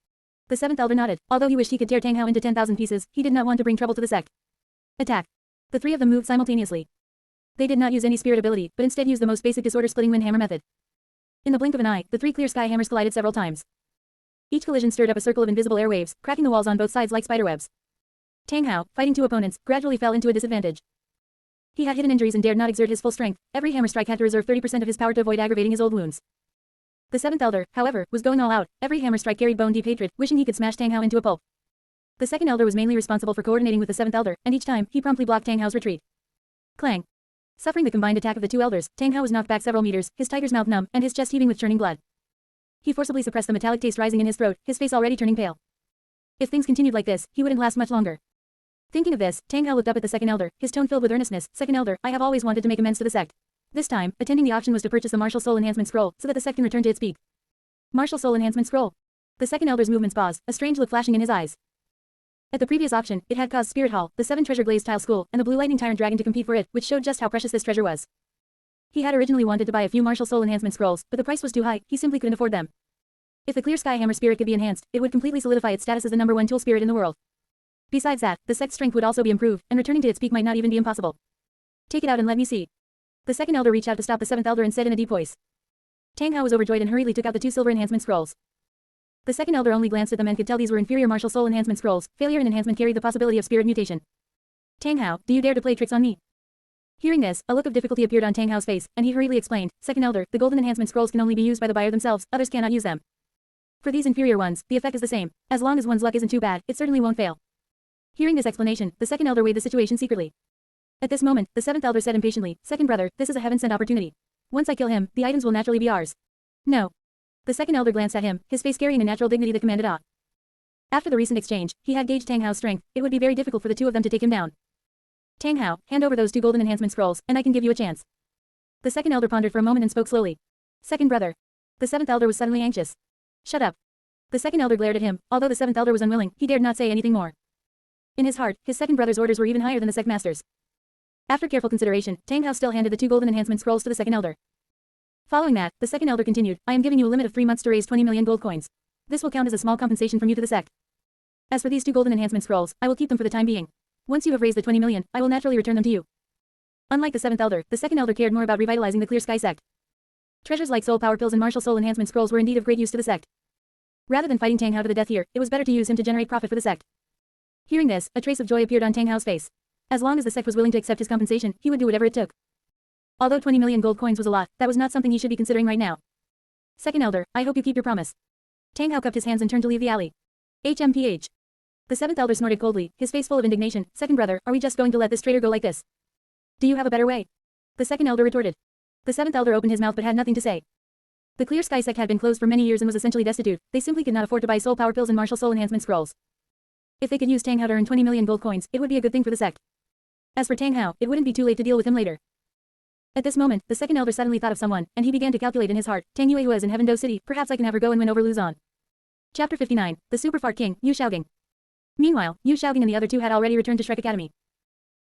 The 7th elder nodded. Although he wished he could tear Tang Hao into 10,000 pieces, he did not want to bring trouble to the sect. Attack. The 3 of them moved simultaneously. They did not use any spirit ability, but instead used the most basic disorder-splitting wind hammer method. In the blink of an eye, the 3 clear sky hammers collided several times. Each collision stirred up a circle of invisible air waves, cracking the walls on both sides like spiderwebs. Tang Hao, fighting 2 opponents, gradually fell into a disadvantage. He had hidden injuries and dared not exert his full strength. Every hammer strike had to reserve 30% of his power to avoid aggravating his old wounds. The 7th elder, however, was going all out. Every hammer strike carried bone-deep hatred, wishing he could smash Tang Hao into a pulp. The second elder was mainly responsible for coordinating with the 7th elder, and each time, he promptly blocked Tang Hao's retreat. Clang. Suffering the combined attack of the 2 elders, Tang Hao was knocked back several meters, his tiger's mouth numb, and his chest heaving with churning blood. He forcibly suppressed the metallic taste rising in his throat, his face already turning pale. If things continued like this, he wouldn't last much longer. Thinking of this, Tang Hao looked up at the second elder, his tone filled with earnestness. Second elder, I have always wanted to make amends to the sect. This time, attending the auction was to purchase a martial soul enhancement scroll, so that the sect can return to its peak. Martial soul enhancement scroll. The second elder's movements paused, a strange look flashing in his eyes. At the previous auction, it had caused Spirit Hall, the 7 treasure glazed tile school, and the blue lightning tyrant dragon to compete for it, which showed just how precious this treasure was. He had originally wanted to buy a few martial soul enhancement scrolls, but the price was too high, he simply couldn't afford them. If the clear sky hammer spirit could be enhanced, it would completely solidify its status as the #1 tool spirit in the world. Besides that, the sect's strength would also be improved, and returning to its peak might not even be impossible. Take it out and let me see. The second elder reached out to stop the 7th elder and said in a deep voice. Tang Hao was overjoyed and hurriedly took out the 2 silver enhancement scrolls. The second elder only glanced at them and could tell these were inferior martial soul enhancement scrolls. Failure in enhancement carried the possibility of spirit mutation. Tang Hao, do you dare to play tricks on me? Hearing this, a look of difficulty appeared on Tang Hao's face, and he hurriedly explained, Second elder, the golden enhancement scrolls can only be used by the buyer themselves, others cannot use them. For these inferior ones, the effect is the same. As long as one's luck isn't too bad, it certainly won't fail. Hearing this explanation, the second elder weighed the situation secretly. At this moment, the 7th elder said impatiently, Second brother, this is a heaven-sent opportunity. Once I kill him, the items will naturally be ours. No. The second elder glanced at him, his face carrying a natural dignity that commanded awe. After the recent exchange, he had gauged Tang Hao's strength. It would be very difficult for the 2 of them to take him down. Tang Hao, hand over those 2 golden enhancement scrolls, and I can give you a chance. The second elder pondered for a moment and spoke slowly. Second brother. The 7th elder was suddenly anxious. Shut up. The second elder glared at him. Although the 7th elder was unwilling, he dared not say anything more. In his heart, his second brother's orders were even higher than the sect master's. After careful consideration, Tang Hao still handed the 2 golden enhancement scrolls to the second elder. Following that, the second elder continued, I am giving you a limit of 3 months to raise 20 million gold coins. This will count as a small compensation from you to the sect. As for these 2 golden enhancement scrolls, I will keep them for the time being. Once you have raised the 20 million, I will naturally return them to you. Unlike the 7th elder, the second elder cared more about revitalizing the Clear Sky sect. Treasures like soul power pills and martial soul enhancement scrolls were indeed of great use to the sect. Rather than fighting Tang Hao to the death here, it was better to use him to generate profit for the sect. Hearing this, a trace of joy appeared on Tang Hao's face. As long as the sect was willing to accept his compensation, he would do whatever it took. Although 20 million gold coins was a lot, that was not something he should be considering right now. Second elder, I hope you keep your promise. Tang Hao cupped his hands and turned to leave the alley. HMPH. The 7th elder snorted coldly, his face full of indignation. Second brother, are we just going to let this traitor go like this? Do you have a better way? The second elder retorted. The 7th elder opened his mouth but had nothing to say. The Clear Sky sect had been closed for many years and was essentially destitute. They simply could not afford to buy soul power pills and martial soul enhancement scrolls. If they could use Tang Hao to earn 20 million gold coins, it would be a good thing for the sect. As for Tang Hao, it wouldn't be too late to deal with him later. At this moment, the second elder suddenly thought of someone, and he began to calculate in his heart, Tang Yue who is in Heaven Do City, perhaps I can have her go and win over Luzon. Chapter 59, The Super Fart King, Yu Xiaogang. Meanwhile, Yu Xiaogang and the other 2 had already returned to Shrek Academy.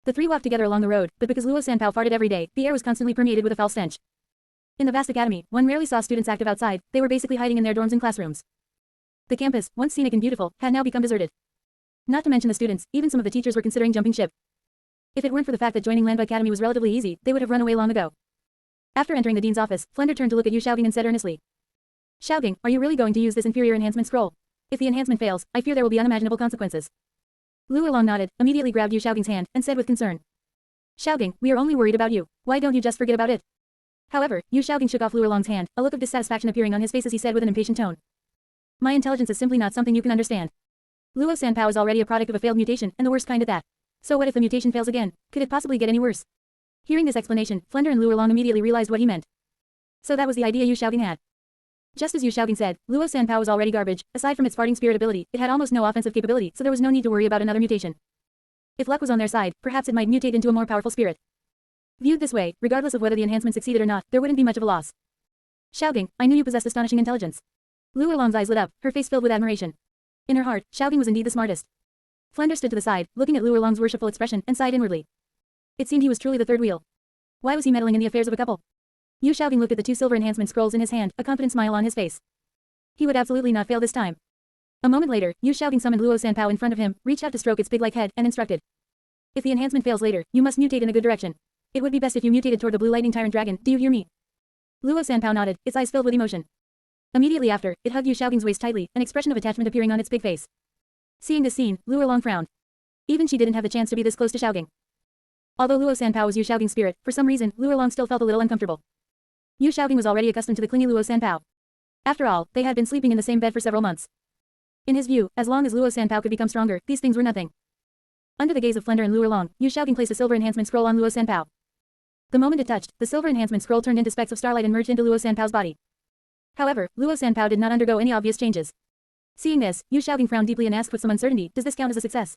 The 3 walked together along the road, but because Luo Sanpao farted every day, the air was constantly permeated with a foul stench. In the vast academy, one rarely saw students active outside, they were basically hiding in their dorms and classrooms. The campus, once scenic and beautiful, had now become deserted. Not to mention the students, even some of the teachers were considering jumping ship. If it weren't for the fact that joining Lanba Academy was relatively easy, they would have run away long ago. After entering the dean's office, Flender turned to look at Yu Xiaogang and said earnestly, Xiaogang, are you really going to use this inferior enhancement scroll? If the enhancement fails, I fear there will be unimaginable consequences. Lu Oolong nodded, immediately grabbed Yu Xiaogang's hand, and said with concern. Xiaogang, we are only worried about you. Why don't you just forget about it? However, Yu Xiaogang shook off Luo Long's hand, a look of dissatisfaction appearing on his face as he said with an impatient tone. My intelligence is simply not something you can understand. Luo Sanpao is already a product of a failed mutation, and the worst kind at that. So what if the mutation fails again? Could it possibly get any worse? Hearing this explanation, Flender and Luo Long immediately realized what he meant. So that was the idea Yu Xiaogang had. Just as Yu Xiaogang said, Luo Sanpao was already garbage. Aside from its farting spirit ability, it had almost no offensive capability, so there was no need to worry about another mutation. If luck was on their side, perhaps it might mutate into a more powerful spirit. Viewed this way, regardless of whether the enhancement succeeded or not, there wouldn't be much of a loss. Xiaogang, I knew you possessed astonishing intelligence. Luo Long's eyes lit up, her face filled with admiration. In her heart, Xiaogang was indeed the smartest. Flender stood to the side, looking at Luo Long's worshipful expression, and sighed inwardly. It seemed he was truly the third wheel. Why was he meddling in the affairs of a couple? Yu Xiaogang looked at the two silver enhancement scrolls in his hand, a confident smile on his face. He would absolutely not fail this time. A moment later, Yu Xiaogang summoned Luo Sanpao in front of him, reached out to stroke its pig-like head, and instructed. If the enhancement fails later, you must mutate in a good direction. It would be best if you mutated toward the blue lightning tyrant dragon, do you hear me? Luo Sanpao nodded, its eyes filled with emotion. Immediately after, it hugged Yu Xiaogang's waist tightly, an expression of attachment appearing on its big face. Seeing this scene, Luo Long frowned. Even she didn't have the chance to be this close to Xiaogang. Although Luo Sanpao was Yu Xiaogang's spirit, for some reason, Luo Long still felt a little uncomfortable. Yu Xiaogang was already accustomed to the clingy Luo Sanpao. After all, they had been sleeping in the same bed for several months. In his view, as long as Luo Sanpao could become stronger, these things were nothing. Under the gaze of Flender and Luo Long, Yu Xiaogang placed a silver enhancement scroll on Luo Sanpao. The moment it touched, the silver enhancement scroll turned into specks of starlight and merged into Luo Sanpao's body. However, Luo Sanpao did not undergo any obvious changes. Seeing this, Yu Xiaogang frowned deeply and asked with some uncertainty, does this count as a success?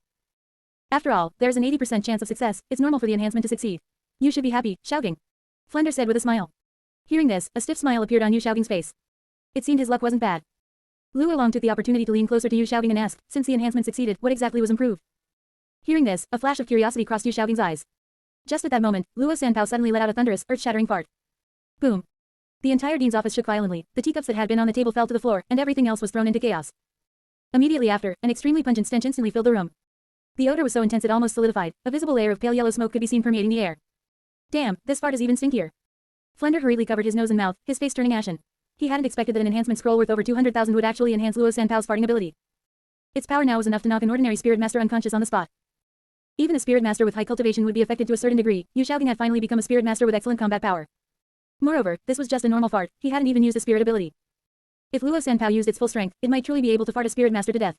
After all, there's an 80% chance of success, it's normal for the enhancement to succeed. You should be happy, Xiaogang. Flender said with a smile. Hearing this, a stiff smile appeared on Yu Xiaogang's face. It seemed his luck wasn't bad. Luo Long took the opportunity to lean closer to Yu Xiaogang and asked, since the enhancement succeeded, what exactly was improved? Hearing this, a flash of curiosity crossed Yu Xiaogang's eyes. Just at that moment, Luo Sanpao suddenly let out a thunderous, earth-shattering fart. Boom. The entire dean's office shook violently, the teacups that had been on the table fell to the floor, and everything else was thrown into chaos. Immediately after, an extremely pungent stench instantly filled the room. The odor was so intense it almost solidified, a visible layer of pale yellow smoke could be seen permeating the air. Damn, this fart is even stinkier. Flender hurriedly covered his nose and mouth, his face turning ashen. He hadn't expected that an enhancement scroll worth over 200,000 would actually enhance Luo Sanpao's farting ability. Its power now was enough to knock an ordinary spirit master unconscious on the spot. Even a spirit master with high cultivation would be affected to a certain degree. Yu Xiaogang had finally become a spirit master with excellent combat power. Moreover, this was just a normal fart, he hadn't even used a spirit ability. If Luo Sanpao used its full strength, it might truly be able to fart a spirit master to death.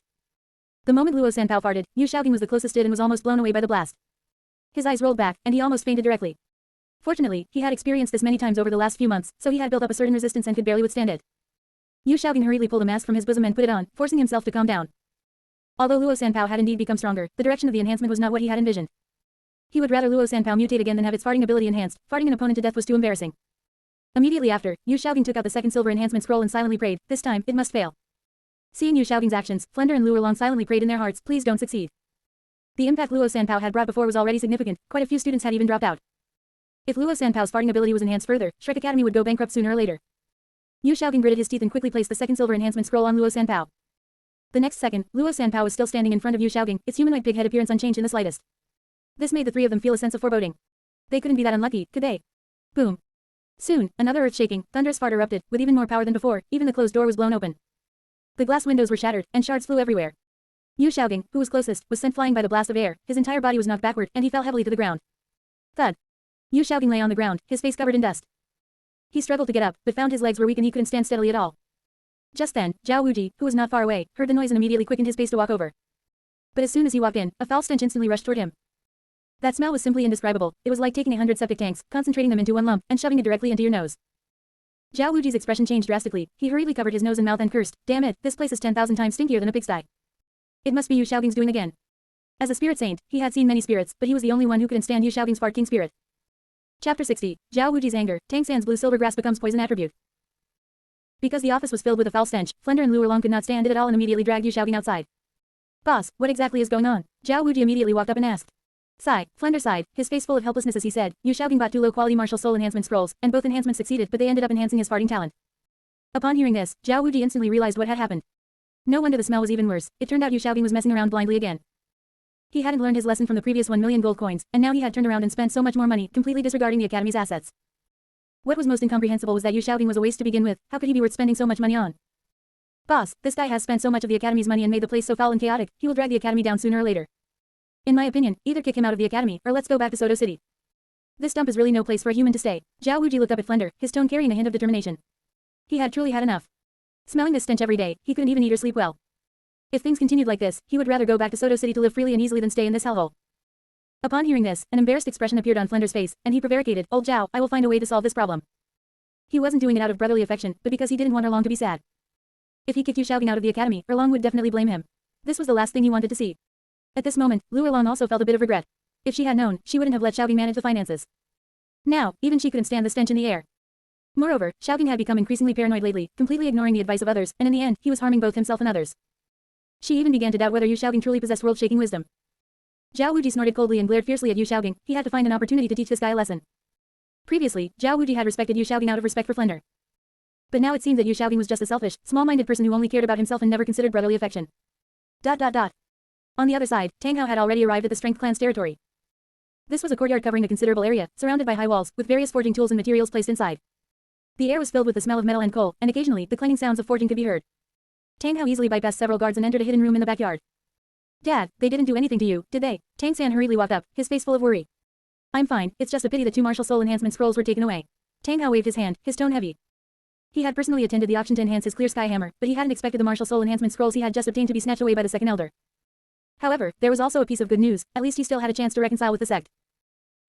The moment Luo Sanpao farted, Yu Xiaogang was the closest it and was almost blown away by the blast. His eyes rolled back, and he almost fainted directly. Fortunately, he had experienced this many times over the last few months, so he had built up a certain resistance and could barely withstand it. Yu Xiaogang hurriedly pulled a mask from his bosom and put it on, forcing himself to calm down. Although Luo Sanpao had indeed become stronger, the direction of the enhancement was not what he had envisioned. He would rather Luo Sanpao mutate again than have its farting ability enhanced. Farting an opponent to death was too embarrassing. Immediately after, Yu Xiaogang took out the second silver enhancement scroll and silently prayed, this time, it must fail. Seeing Yu Xiaogang's actions, Flender and Luo Long silently prayed in their hearts, please don't succeed. The impact Luo Sanpao had brought before was already significant, quite a few students had even dropped out. If Luo Sanpao's farting ability was enhanced further, Shrek Academy would go bankrupt sooner or later. Yu Xiaogang gritted his teeth and quickly placed the second silver enhancement scroll on Luo Sanpao. The next second, Luo Sanpao was still standing in front of Yu Xiaogang, its humanoid pig head appearance unchanged in the slightest. This made the three of them feel a sense of foreboding. They couldn't be that unlucky, could they? Boom. Soon, another earth-shaking, thunderous fart erupted, with even more power than before, even the closed door was blown open. The glass windows were shattered, and shards flew everywhere. Yu Xiaogang, who was closest, was sent flying by the blast of air, his entire body was knocked backward, and he fell heavily to the ground. Thud. Yu Xiaogang lay on the ground, his face covered in dust. He struggled to get up, but found his legs were weak and he couldn't stand steadily at all. Just then, Zhao Wuji, who was not far away, heard the noise and immediately quickened his pace to walk over. But as soon as he walked in, a foul stench instantly rushed toward him. That smell was simply indescribable. It was like taking 100 septic tanks, concentrating them into one lump, and shoving it directly into your nose. Zhao Wuji's expression changed drastically. He hurriedly covered his nose and mouth and cursed, damn it, this place is 10,000 times stinkier than a pigsty. It must be Yu Xiaogang's doing again. As a spirit saint, he had seen many spirits, but he was the only one who couldn't stand Yu Xiaogang's fart king spirit. Chapter 60. Zhao Wuji's anger. Tang San's blue silver grass becomes poison attribute. Because the office was filled with a foul stench, Flender and Luo Long could not stand it at all and immediately dragged Yu Xiaogang outside. Boss, what exactly is going on? Zhao Wuji immediately walked up and asked. Sigh. Flender sighed, his face full of helplessness as he said, Yu Xiaogang bought 2 low-quality martial soul enhancement scrolls, and both enhancements succeeded but they ended up enhancing his farting talent. Upon hearing this, Zhao Wuji instantly realized what had happened. No wonder the smell was even worse. It turned out Yu Xiaogang was messing around blindly again. He hadn't learned his lesson from the previous 1 million gold coins, and now he had turned around and spent so much more money, completely disregarding the academy's assets. What was most incomprehensible was that Yu Xiaogang was a waste to begin with. How could he be worth spending so much money on? Boss, this guy has spent so much of the academy's money and made the place so foul and chaotic, he will drag the academy down sooner or later. In my opinion, either kick him out of the academy, or let's go back to Soto City. This dump is really no place for a human to stay. Zhao Wuji looked up at Flender, his tone carrying a hint of determination. He had truly had enough. Smelling this stench every day, he couldn't even eat or sleep well. If things continued like this, he would rather go back to Soto City to live freely and easily than stay in this hellhole. Upon hearing this, an embarrassed expression appeared on Flender's face, and he prevaricated, "Old Zhao, I will find a way to solve this problem." He wasn't doing it out of brotherly affection, but because he didn't want Erlong to be sad. If he kicked Yu Xiaobing out of the academy, Erlong would definitely blame him. This was the last thing he wanted to see. At this moment, Lu Erlong also felt a bit of regret. If she had known, she wouldn't have let Xiaobing manage the finances. Now, even she couldn't stand the stench in the air. Moreover, Xiaobing had become increasingly paranoid lately, completely ignoring the advice of others, and in the end, he was harming both himself and others. She even began to doubt whether Yu Xiaobing truly possessed world-shaking wisdom. Zhao Wuji snorted coldly and glared fiercely at Yu Xiaobing. He had to find an opportunity to teach this guy a lesson. Previously, Zhao Wuji had respected Yu Xiaobing out of respect for Flender. But now it seemed that Yu Xiaobing was just a selfish, small-minded person who only cared about himself and never considered brotherly affection. On the other side, Tang Hao had already arrived at the Strength Clan's territory. This was a courtyard covering a considerable area, surrounded by high walls, with various forging tools and materials placed inside. The air was filled with the smell of metal and coal, and occasionally, the clanging sounds of forging could be heard. Tang Hao easily bypassed several guards and entered a hidden room in the backyard. "Dad, they didn't do anything to you, did they?" Tang San hurriedly walked up, his face full of worry. "I'm fine, it's just a pity the 2 martial soul enhancement scrolls were taken away." Tang Hao waved his hand, his tone heavy. He had personally attended the auction to enhance his clear sky hammer, but he hadn't expected the martial soul enhancement scrolls he had just obtained to be snatched away by the second elder. However, there was also a piece of good news, at least he still had a chance to reconcile with the sect.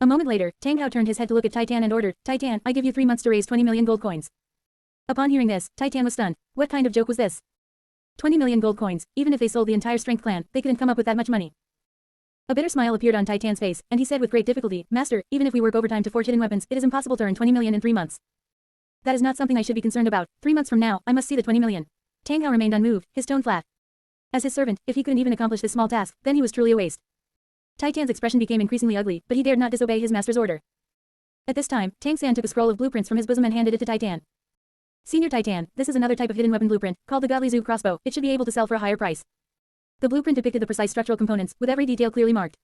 A moment later, Tang Hao turned his head to look at Titan and ordered, "Titan, I give you 3 months to raise 20 million gold coins." Upon hearing this, Titan was stunned. What kind of joke was this? 20 million gold coins, even if they sold the entire Strength Clan, they couldn't come up with that much money. A bitter smile appeared on Titan's face, and he said with great difficulty, "Master, even if we work overtime to forge hidden weapons, it is impossible to earn 20 million in 3 months. That is not something I should be concerned about. 3 months from now, I must see the 20 million. Tang Hao remained unmoved, his tone flat. As his servant, if he couldn't even accomplish this small task, then he was truly a waste. Titan's expression became increasingly ugly, but he dared not disobey his master's order. At this time, Tang San took a scroll of blueprints from his bosom and handed it to Titan. "Senior Titan, this is another type of hidden weapon blueprint, called the Godly Zhu crossbow. It should be able to sell for a higher price." The blueprint depicted the precise structural components, with every detail clearly marked.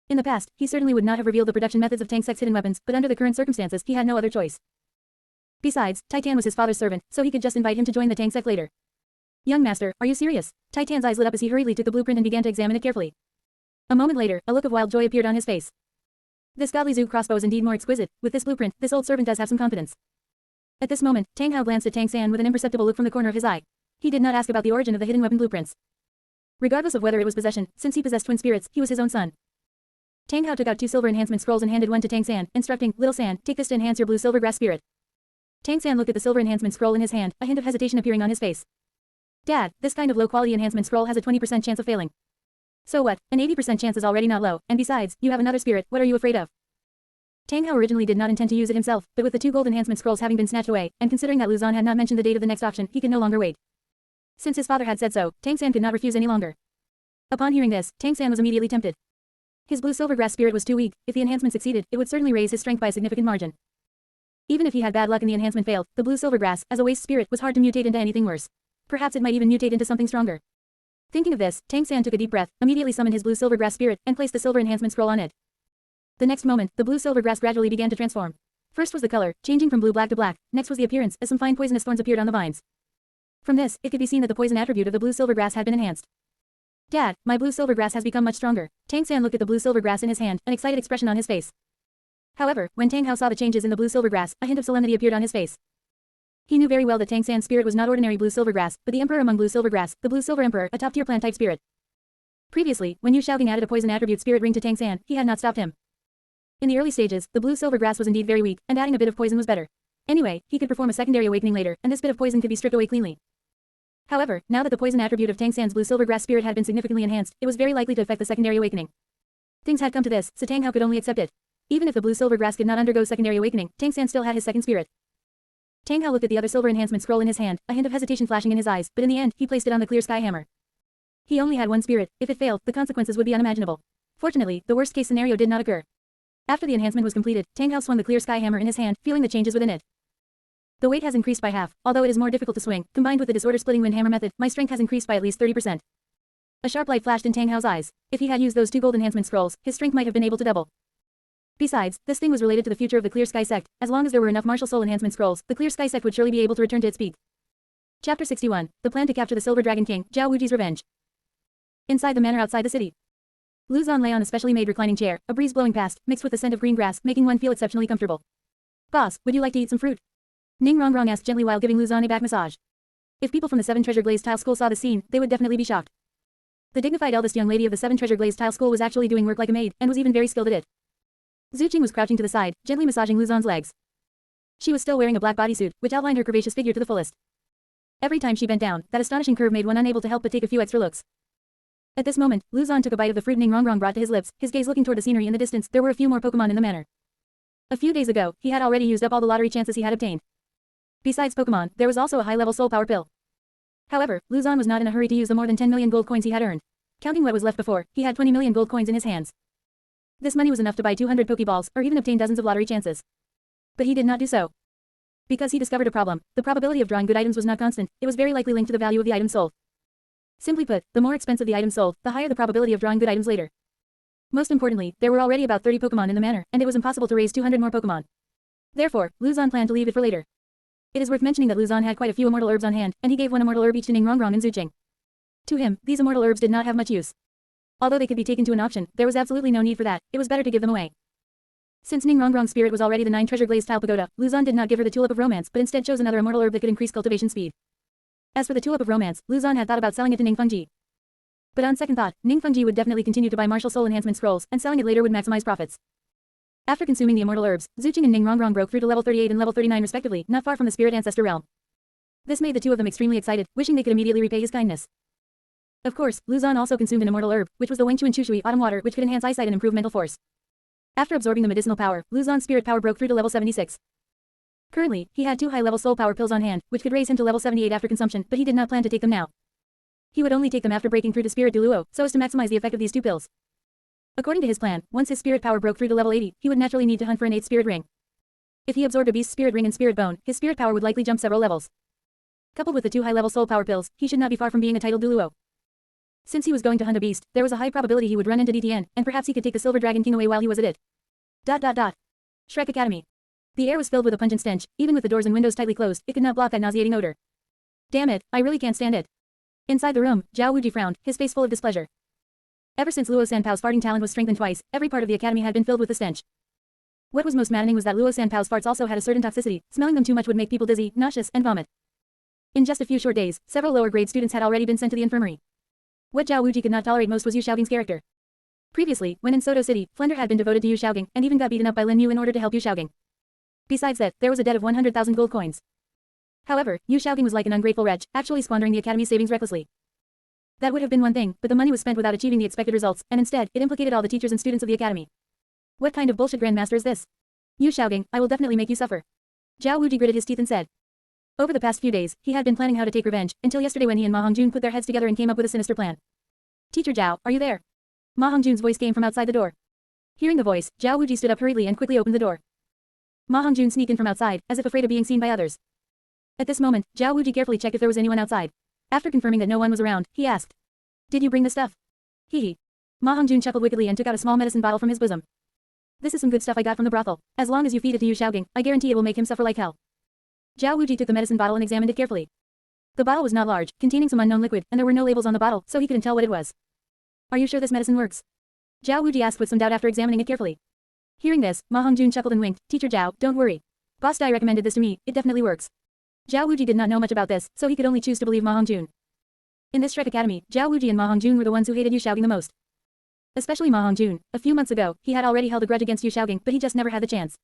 In the past, he certainly would not have revealed the production methods of Tang Sec's hidden weapons, but under the current circumstances, he had no other choice. Besides, Titan was his father's servant, so he could just invite him to join the Tang Sec later. "Young master, are you serious?" Titan's eyes lit up as he hurriedly took the blueprint and began to examine it carefully. A moment later, a look of wild joy appeared on his face. This Godly Zhu crossbow is indeed more exquisite. With this blueprint, this old servant does have some confidence. At this moment, Tang Hao glanced at Tang San with an imperceptible look from the corner of his eye. He did not ask about the origin of the hidden weapon blueprints. Regardless of whether it was possession, since he possessed twin spirits, he was his own son. Tang Hao took out 2 silver enhancement scrolls and handed one to Tang San, instructing, "Little San, take this to enhance your blue silver grass spirit." Tang San looked at the silver enhancement scroll in his hand, a hint of hesitation appearing on his face. "Dad, this kind of low-quality enhancement scroll has a 20% chance of failing." "So what? An 80% chance is already not low, and besides, you have another spirit, what are you afraid of?" Tang Hao originally did not intend to use it himself, but with the 2 gold enhancement scrolls having been snatched away, and considering that Lu Zhan had not mentioned the date of the next auction, he could no longer wait. Since his father had said so, Tang San could not refuse any longer. Upon hearing this, Tang San was immediately tempted. His blue silver grass spirit was too weak. If the enhancement succeeded, it would certainly raise his strength by a significant margin. Even if he had bad luck and the enhancement failed, the blue silver grass, as a waste spirit, was hard to mutate into anything worse. Perhaps it might even mutate into something stronger. Thinking of this, Tang San took a deep breath, immediately summoned his blue silver grass spirit, and placed the silver enhancement scroll on it. The next moment, the blue silver grass gradually began to transform. First was the color, changing from blue-black to black. Next was the appearance, as some fine poisonous thorns appeared on the vines. From this, it could be seen that the poison attribute of the blue silver grass had been enhanced. "Dad, my blue silver grass has become much stronger." Tang San looked at the blue silver grass in his hand, an excited expression on his face. However, when Tang Hao saw the changes in the blue silver grass, a hint of solemnity appeared on his face. He knew very well that Tang San's spirit was not ordinary blue silver grass, but the emperor among blue silver grass, the blue silver emperor, a top-tier plant-type spirit. Previously, when Yu Xiaobing added a poison attribute spirit ring to Tang San, he had not stopped him. In the early stages, the blue silver grass was indeed very weak, and adding a bit of poison was better. Anyway, he could perform a secondary awakening later, and this bit of poison could be stripped away cleanly. However, now that the poison attribute of Tang San's blue silver grass spirit had been significantly enhanced, it was very likely to affect the secondary awakening. Things had come to this, so Tang Hao could only accept it. Even if the blue silver grass could not undergo secondary awakening, Tang San still had his second spirit. Tang Hao looked at the other silver enhancement scroll in his hand, a hint of hesitation flashing in his eyes, but in the end, he placed it on the clear sky hammer. He only had one spirit. If it failed, the consequences would be unimaginable. Fortunately, the worst-case scenario did not occur. After the enhancement was completed, Tang Hao swung the clear sky hammer in his hand, feeling the changes within it. The weight has increased by half, although it is more difficult to swing. Combined with the disorder-splitting wind hammer method, my strength has increased by at least 30%. A sharp light flashed in Tang Hao's eyes. If he had used those 2 gold enhancement scrolls, his strength might have been able to double. Besides, this thing was related to the future of the Clear Sky sect. As long as there were enough martial soul enhancement scrolls, the Clear Sky sect would surely be able to return to its peak. Chapter 61. The plan to capture the Silver Dragon King, Zhao Wuji's revenge. Inside the manor outside the city. Lu Zan lay on a specially made reclining chair, a breeze blowing past, mixed with the scent of green grass, making one feel exceptionally comfortable. Boss, would you like to eat some fruit? Ning Rongrong asked gently while giving Lu Zan a back massage. If people from the Seven Treasure Glazed Tile School saw this scene, they would definitely be shocked. The dignified eldest young lady of the Seven Treasure Glazed Tile School was actually doing work like a maid, and was even very skilled at it. Zhu Qing was crouching to the side, gently massaging Lu Zan's legs. She was still wearing a black bodysuit, which outlined her curvaceous figure to the fullest. Every time she bent down, that astonishing curve made one unable to help but take a few extra looks. At this moment, Lu Zan took a bite of the fruit Ning Rongrong brought to his lips, his gaze looking toward the scenery in the distance. There were a few more Pokemon in the manor. A few days ago, he had already used up all the lottery chances he had obtained. Besides Pokemon, there was also a high-level soul power pill. However, Lu Zan was not in a hurry to use the more than 10 million gold coins he had earned. Counting what was left before, he had 20 million gold coins in his hands. This money was enough to buy 200 Pokeballs, or even obtain dozens of lottery chances. But he did not do so. Because he discovered a problem, the probability of drawing good items was not constant, it was very likely linked to the value of the item sold. Simply put, the more expensive the item sold, the higher the probability of drawing good items later. Most importantly, there were already about 30 Pokemon in the manor, and it was impossible to raise 200 more Pokemon. Therefore, Lu Zan planned to leave it for later. It is worth mentioning that Lu Zan had quite a few immortal herbs on hand, and he gave one immortal herb each to Ning Rongrong and Zhu Qing. To him, these immortal herbs did not have much use. Although they could be taken to an auction, there was absolutely no need for that, it was better to give them away. Since Ning Rongrong's spirit was already the 9 treasure glazed tile pagoda, Lu Zan did not give her the tulip of romance but instead chose another immortal herb that could increase cultivation speed. As for the tulip of romance, Lu Zan had thought about selling it to Ning Fengji. But on second thought, Ning Fengji would definitely continue to buy martial soul enhancement scrolls, and selling it later would maximize profits. After consuming the immortal herbs, Zhu Qing and Ning Rongrong broke through to level 38 and level 39 respectively, not far from the spirit ancestor realm. This made the two of them extremely excited, wishing they could immediately repay his kindness. Of course, Lu Zan also consumed an immortal herb, which was the Wengchuan Chushui autumn water, which could enhance eyesight and improve mental force. After absorbing the medicinal power, Lu Zan's spirit power broke through to level 76. Currently, he had 2 high-level soul power pills on hand, which could raise him to level 78 after consumption, but he did not plan to take them now. He would only take them after breaking through to Spirit Douluo, so as to maximize the effect of these 2 pills. According to his plan, once his spirit power broke through to level 80, he would naturally need to hunt for an 8th spirit ring. If he absorbed a beast's spirit ring and spirit bone, his spirit power would likely jump several levels. Coupled with the 2 high-level soul power pills, he should not be far from being a titled Douluo. Since he was going to hunt a beast, there was a high probability he would run into DTN, and perhaps he could take the Silver Dragon King away while he was at it. Shrek Academy. The air was filled with a pungent stench, even with the doors and windows tightly closed, it could not block that nauseating odor. Damn it, I really can't stand it. Inside the room, Zhao Wuji frowned, his face full of displeasure. Ever since Luo Sanpao's farting talent was strengthened twice, every part of the academy had been filled with the stench. What was most maddening was that Luo Sanpao's farts also had a certain toxicity, smelling them too much would make people dizzy, nauseous, and vomit. In just a few short days, several lower-grade students had already been sent to the infirmary. What Zhao Wuji could not tolerate most was Yu Xiaoging's character. Previously, when in Soto City, Flender had been devoted to Yu Xiaoging, and even got beaten up by Lin Yu in order to help Yu Xiaoging. Besides that, there was a debt of 100,000 gold coins. However, Yu Xiaoging was like an ungrateful wretch, actually squandering the academy's savings recklessly. That would have been one thing, but the money was spent without achieving the expected results, and instead, it implicated all the teachers and students of the academy. What kind of bullshit grandmaster is this? Yu Xiaoging, I will definitely make you suffer. Zhao Wuji gritted his teeth and said. Over the past few days, he had been planning how to take revenge, until yesterday when he and Ma Hongjun put their heads together and came up with a sinister plan. Teacher Zhao, are you there? Ma Hongjun's voice came from outside the door. Hearing the voice, Zhao Wuji stood up hurriedly and quickly opened the door. Ma Hongjun sneaked in from outside, as if afraid of being seen by others. At this moment, Zhao Wuji carefully checked if there was anyone outside. After confirming that no one was around, he asked. Did you bring the stuff? Hee. Ma Hongjun chuckled wickedly and took out a small medicine bottle from his bosom. This is some good stuff I got from the brothel. As long as you feed it to Yu Xiaoging, I guarantee it will make him suffer like hell. Zhao Wuji took the medicine bottle and examined it carefully. The bottle was not large, containing some unknown liquid, and there were no labels on the bottle, so he couldn't tell what it was. Are you sure this medicine works? Zhao Wuji asked with some doubt after examining it carefully. Hearing this, Ma Hongjun chuckled and winked. Teacher Zhao, don't worry. Boss Dai recommended this to me, it definitely works. Zhao Wuji did not know much about this, so he could only choose to believe Ma Hongjun. In this Shrek Academy, Zhao Wuji and Ma Hongjun were the ones who hated Yu Xiaoging the most. Especially Ma Hongjun. A few months ago, he had already held a grudge against Yu Xiaoging, but he just never had the chance.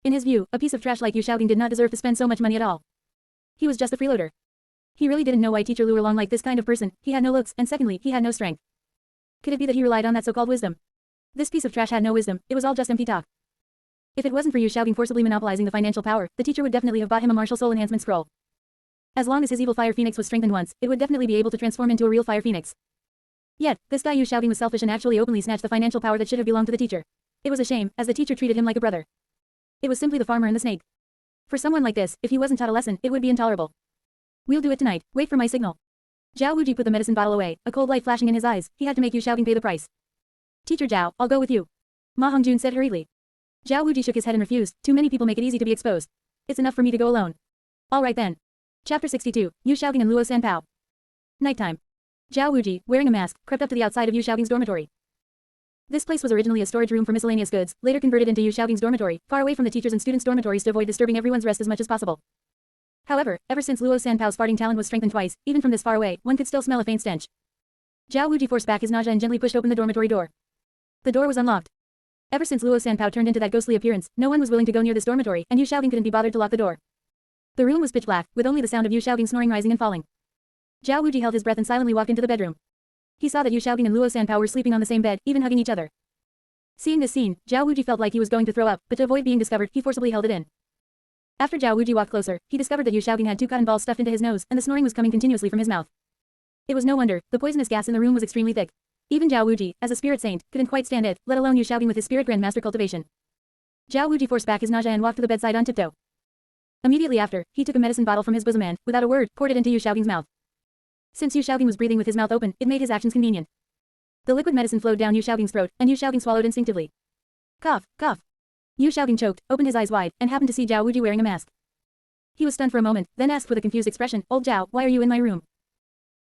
In his view, a piece of trash like Yu Xiaoging did not deserve to spend so much money at all. He was just a freeloader. He really didn't know why Teacher Lu Erlong liked this kind of person. He had no looks, and secondly, he had no strength. Could it be that he relied on that so-called wisdom? This piece of trash had no wisdom, it was all just empty talk. If it wasn't for Yu Xiaoging forcibly monopolizing the financial power, the teacher would definitely have bought him a martial soul enhancement scroll. As long as his evil fire phoenix was strengthened once, it would definitely be able to transform into a real fire phoenix. Yet, this guy Yu Xiaoging was selfish and actually openly snatched the financial power that should have belonged to the teacher. It was a shame, as the teacher treated him like a brother. It was simply the farmer and the snake. For someone like this, if he wasn't taught a lesson, it would be intolerable. We'll do it tonight, wait for my signal. Zhao Wuji put the medicine bottle away, a cold light flashing in his eyes, he had to make Yu Xiaoging pay the price. Teacher Zhao, I'll go with you. Ma Hongjun said hurriedly. Zhao Wuji shook his head and refused, too many people make it easy to be exposed. It's enough for me to go alone. Alright then. Chapter 62, Yu Xiaoging and Luo Sanpao. Nighttime. Zhao Wuji, wearing a mask, crept up to the outside of Yu Xiaoging's dormitory. This place was originally a storage room for miscellaneous goods, later converted into Yu Xiaobing's dormitory, far away from the teachers' and students' dormitories to avoid disturbing everyone's rest as much as possible. However, ever since Luo Sanpao's farting talent was strengthened twice, even from this far away, one could still smell a faint stench. Zhao Wuji forced back his nausea and gently pushed open the dormitory door. The door was unlocked. Ever since Luo Sanpao turned into that ghostly appearance, no one was willing to go near this dormitory, and Yu Xiaobing couldn't be bothered to lock the door. The room was pitch black, with only the sound of Yu Xiaobing snoring rising and falling. Zhao Wuji held his breath and silently walked into the bedroom. He saw that Yu Xiaobing and Luo Sanpao were sleeping on the same bed, even hugging each other. Seeing this scene, Zhao Wuji felt like he was going to throw up, but to avoid being discovered, he forcibly held it in. After Zhao Wuji walked closer, he discovered that Yu Xiaobing had 2 cotton balls stuffed into his nose, and the snoring was coming continuously from his mouth. It was no wonder, the poisonous gas in the room was extremely thick. Even Zhao Wuji, as a spirit saint, couldn't quite stand it, let alone Yu Xiaobing with his spirit grandmaster cultivation. Zhao Wuji forced back his nausea and walked to the bedside on tiptoe. Immediately after, he took a medicine bottle from his bosom and, without a word, poured it into Yu Xiaobing's mouth. Since Yu Xiaobing was breathing with his mouth open, it made his actions convenient. The liquid medicine flowed down Yu Xiaobing's throat, and Yu Xiaobing swallowed instinctively. Cough, cough. Yu Xiaobing choked, opened his eyes wide, and happened to see Zhao Wuji wearing a mask. He was stunned for a moment, then asked with a confused expression, "Old Zhao, why are you in my room?"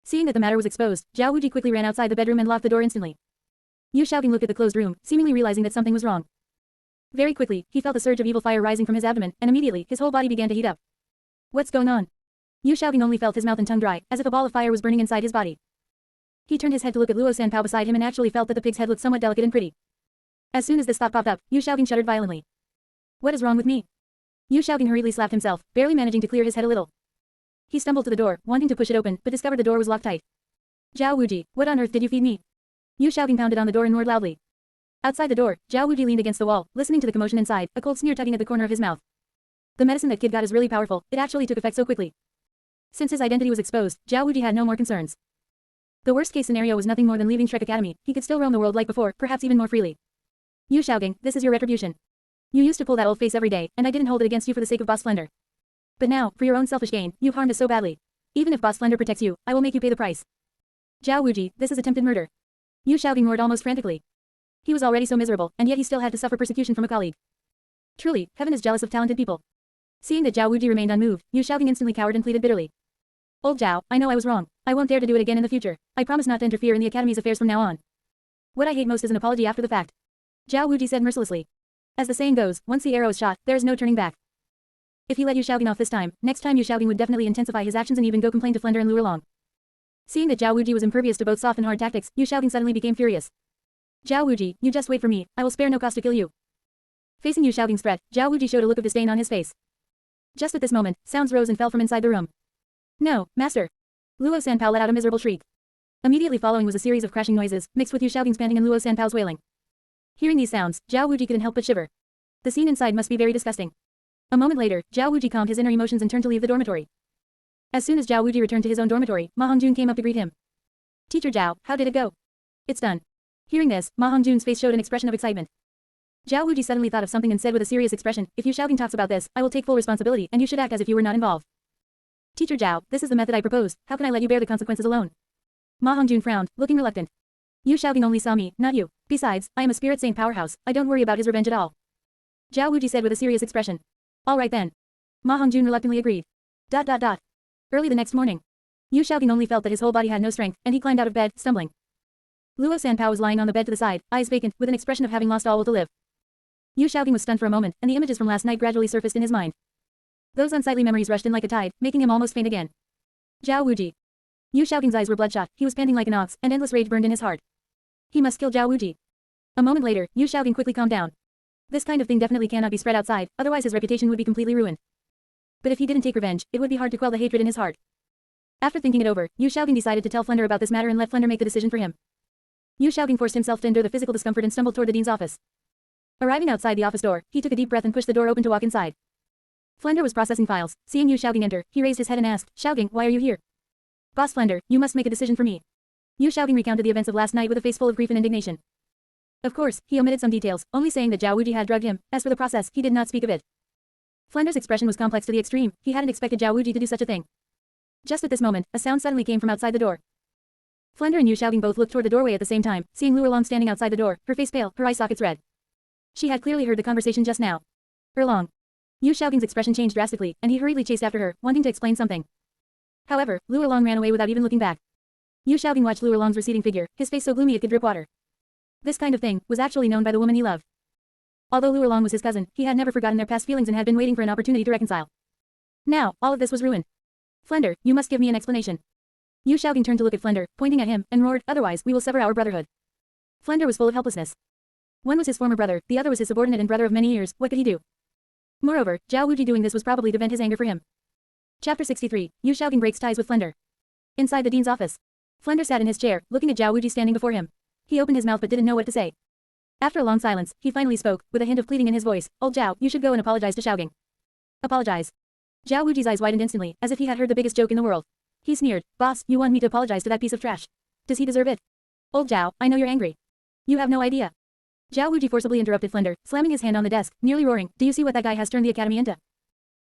Seeing that the matter was exposed, Zhao Wuji quickly ran outside the bedroom and locked the door instantly. Yu Xiaobing looked at the closed room, seemingly realizing that something was wrong. Very quickly, he felt a surge of evil fire rising from his abdomen, and immediately, his whole body began to heat up. What's going on? Yu Xiaobing only felt his mouth and tongue dry, as if a ball of fire was burning inside his body. He turned his head to look at Luo Sanpao beside him and actually felt that the pig's head looked somewhat delicate and pretty. As soon as this thought popped up, Yu Xiaobing shuddered violently. What is wrong with me? Yu Xiaobing hurriedly slapped himself, barely managing to clear his head a little. He stumbled to the door, wanting to push it open, but discovered the door was locked tight. Zhao Wuji, what on earth did you feed me? Yu Xiaobing pounded on the door and roared loudly. Outside the door, Zhao Wuji leaned against the wall, listening to the commotion inside, a cold sneer tugging at the corner of his mouth. The medicine that kid got is really powerful, it actually took effect so quickly. Since his identity was exposed, Zhao Wuji had no more concerns. The worst-case scenario was nothing more than leaving Shrek Academy, he could still roam the world like before, perhaps even more freely. Yu Xiaobing, this is your retribution. You used to pull that old face every day, and I didn't hold it against you for the sake of Boss Splendor. But now, for your own selfish gain, you've harmed us so badly. Even if Boss Splendor protects you, I will make you pay the price. Zhao Wuji, this is attempted murder. Yu Xiaobing roared almost frantically. He was already so miserable, and yet he still had to suffer persecution from a colleague. Truly, heaven is jealous of talented people. Seeing that Zhao Wuji remained unmoved, Yu Xiaobing instantly cowered and pleaded bitterly. Old Zhao, I know I was wrong. I won't dare to do it again in the future. I promise not to interfere in the Academy's affairs from now on. What I hate most is an apology after the fact. Zhao Wuji said mercilessly. As the saying goes, once the arrow is shot, there is no turning back. If he let Yu Xiaobing off this time, next time Yu Xiaobing would definitely intensify his actions and even go complain to Flender and Lu Erlong. Seeing that Zhao Wuji was impervious to both soft and hard tactics, Yu Xiaobing suddenly became furious. Zhao Wuji, you just wait for me, I will spare no cost to kill you. Facing Yu Xiaobing's threat, Zhao Wuji showed a look of disdain on his face. Just at this moment, sounds rose and fell from inside the room. No, master. Luo Sanpao let out a miserable shriek. Immediately following was a series of crashing noises, mixed with Yu Xiaobing's panting and Luo Sanpao's wailing. Hearing these sounds, Zhao Wuji couldn't help but shiver. The scene inside must be very disgusting. A moment later, Zhao Wuji calmed his inner emotions and turned to leave the dormitory. As soon as Zhao Wuji returned to his own dormitory, Ma Hongjun came up to greet him. Teacher Zhao, how did it go? It's done. Hearing this, Ma Hongjun's face showed an expression of excitement. Zhao Wuji suddenly thought of something and said with a serious expression, if Yu Xiaobing talks about this, I will take full responsibility and you should act as if you were not involved. Teacher Zhao, this is the method I proposed, how can I let you bear the consequences alone? Ma Hongjun frowned, looking reluctant. Yu Xiaobing only saw me, not you. Besides, I am a spirit saint powerhouse, I don't worry about his revenge at all. Zhao Wuji said with a serious expression. All right then. Ma Hongjun reluctantly agreed. Early the next morning. Yu Xiaobing only felt that his whole body had no strength, and he climbed out of bed, stumbling. Luo Sanpao was lying on the bed to the side, eyes vacant, with an expression of having lost all will to live. Yu Xiaobing was stunned for a moment, and the images from last night gradually surfaced in his mind. Those unsightly memories rushed in like a tide, making him almost faint again. Zhao Wuji. Yu Xiaobing's eyes were bloodshot, he was panting like an ox, and endless rage burned in his heart. He must kill Zhao Wuji. A moment later, Yu Xiaobing quickly calmed down. This kind of thing definitely cannot be spread outside, otherwise his reputation would be completely ruined. But if he didn't take revenge, it would be hard to quell the hatred in his heart. After thinking it over, Yu Xiaobing decided to tell Flender about this matter and let Flender make the decision for him. Yu Xiaobing forced himself to endure the physical discomfort and stumbled toward the dean's office. Arriving outside the office door, he took a deep breath and pushed the door open to walk inside. Flender was processing files. Seeing Yu Xiaobing enter, he raised his head and asked, Xiaobing, why are you here? Boss Flender, you must make a decision for me. Yu Xiaobing recounted the events of last night with a face full of grief and indignation. Of course, he omitted some details, only saying that Zhao Wuji had drugged him. As for the process, he did not speak of it. Flender's expression was complex to the extreme, he hadn't expected Zhao Wuji to do such a thing. Just at this moment, a sound suddenly came from outside the door. Flender and Yu Xiaobing both looked toward the doorway at the same time, seeing Lu Erlong standing outside the door, her face pale, her eye sockets red. She had clearly heard the conversation just now. Erlong. Yu Xiaobing's expression changed drastically, and he hurriedly chased after her, wanting to explain something. However, Lu Erlong ran away without even looking back. Yu Xiaobing watched Lu Erlong's receding figure, his face so gloomy it could drip water. This kind of thing was actually known by the woman he loved. Although Luo Long was his cousin, he had never forgotten their past feelings and had been waiting for an opportunity to reconcile. Now, all of this was ruined. Flender, you must give me an explanation. Yu Xiaogang turned to look at Flender, pointing at him, and roared, otherwise, we will sever our brotherhood. Flender was full of helplessness. One was his former brother, the other was his subordinate and brother of many years, what could he do? Moreover, Zhao Wuji doing this was probably to vent his anger for him. Chapter 63, Yu Xiaogang breaks ties with Flender. Inside the dean's office. Flender sat in his chair, looking at Zhao Wuji standing before him. He opened his mouth but didn't know what to say. After a long silence, he finally spoke, with a hint of pleading in his voice, Old Zhao, you should go and apologize to Xiaogang. Apologize. Zhao Wuji's eyes widened instantly, as if he had heard the biggest joke in the world. He sneered, boss, you want me to apologize to that piece of trash? Does he deserve it? Old Zhao, I know you're angry. You have no idea. Zhao Wuji forcibly interrupted Flender, slamming his hand on the desk, nearly roaring, do you see what that guy has turned the academy into?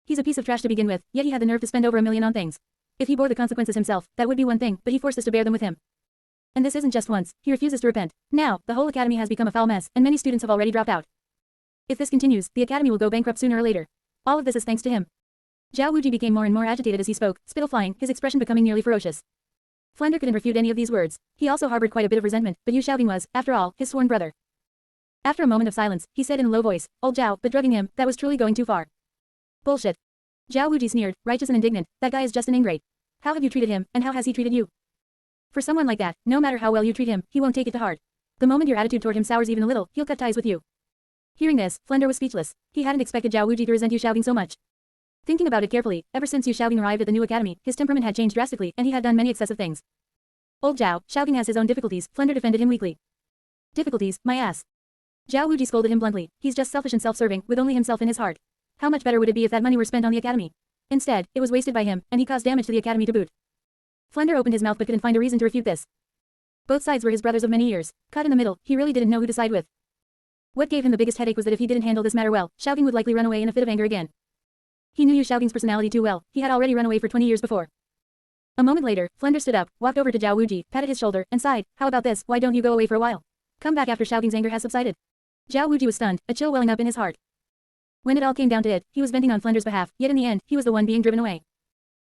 He's a piece of trash to begin with, yet he had the nerve to spend over $1 million on things. If he bore the consequences himself, that would be one thing, but he forced us to bear them with him. And this isn't just once, he refuses to repent. Now, the whole academy has become a foul mess, and many students have already dropped out. If this continues, the academy will go bankrupt sooner or later. All of this is thanks to him. Zhao Wuji became more and more agitated as he spoke, spittle flying, his expression becoming nearly ferocious. Flender couldn't refute any of these words. He also harbored quite a bit of resentment, but Yu Xiaogang was, after all, his sworn brother. After a moment of silence, he said in a low voice, Old Zhao, but drugging him, that was truly going too far. Bullshit. Zhao Wuji sneered, righteous and indignant, that guy is just an ingrate. How have you treated him, and how has he treated you? For someone like that, no matter how well you treat him, he won't take it to heart. The moment your attitude toward him sours even a little, he'll cut ties with you. Hearing this, Flender was speechless. He hadn't expected Zhao Wuji to resent Yu Xiaogang so much. Thinking about it carefully, ever since Yu Xiaogang arrived at the new academy, his temperament had changed drastically, and he had done many excessive things. Old Zhao, Xiaogang has his own difficulties, Flender defended him weakly. Difficulties, my ass. Zhao Wuji scolded him bluntly, he's just selfish and self-serving, with only himself in his heart. How much better would it be if that money were spent on the academy? Instead, it was wasted by him, and he caused damage to the academy to boot. Flender opened his mouth but couldn't find a reason to refute this. Both sides were his brothers of many years. Caught in the middle, he really didn't know who to side with. What gave him the biggest headache was that if he didn't handle this matter well, Xiaogang would likely run away in a fit of anger again. He knew Yu Xiaogang's personality too well, he had already run away for 20 years before. A moment later, Flender stood up, walked over to Zhao Wuji, patted his shoulder, and sighed, how about this, why don't you go away for a while? Come back after Xiaogang's anger has subsided. Zhao Wuji was stunned, a chill welling up in his heart. When it all came down to it, he was venting on Flender's behalf, yet in the end, he was the one being driven away.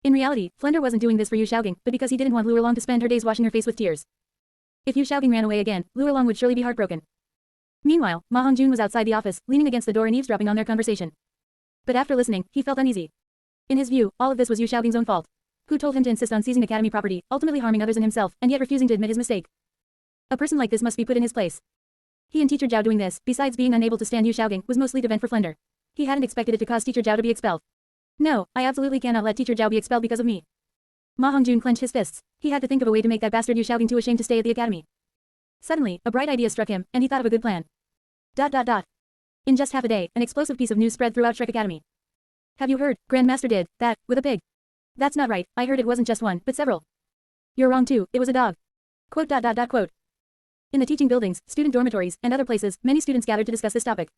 In reality, Flender wasn't doing this for Yu Xiaogang, but because he didn't want Luo Long to spend her days washing her face with tears. If Yu Xiaogang ran away again, Luo Long would surely be heartbroken. Meanwhile, Ma Hongjun was outside the office, leaning against the door and eavesdropping on their conversation. But after listening, he felt uneasy. In his view, all of this was Yu Xiaogang's own fault. Who told him to insist on seizing academy property, ultimately harming others and himself, and yet refusing to admit his mistake? A person like this must be put in his place. He and Teacher Zhao doing this, besides being unable to stand Yu Xiaogang, was mostly to vent for Flender. He hadn't expected it to cause Teacher Zhao to be expelled. No, I absolutely cannot let Teacher Zhao be expelled because of me. Ma Hongjun clenched his fists. He had to think of a way to make that bastard Yu Xiaogang too ashamed to stay at the academy. Suddenly, a bright idea struck him, and he thought of a good plan. In just half a day, an explosive piece of news spread throughout Shrek Academy. Have you heard, Grandmaster did that with a pig? That's not right, I heard it wasn't just one, but several. You're wrong too, it was a dog. Quote. In the teaching buildings, student dormitories, and other places, many students gathered to discuss this topic.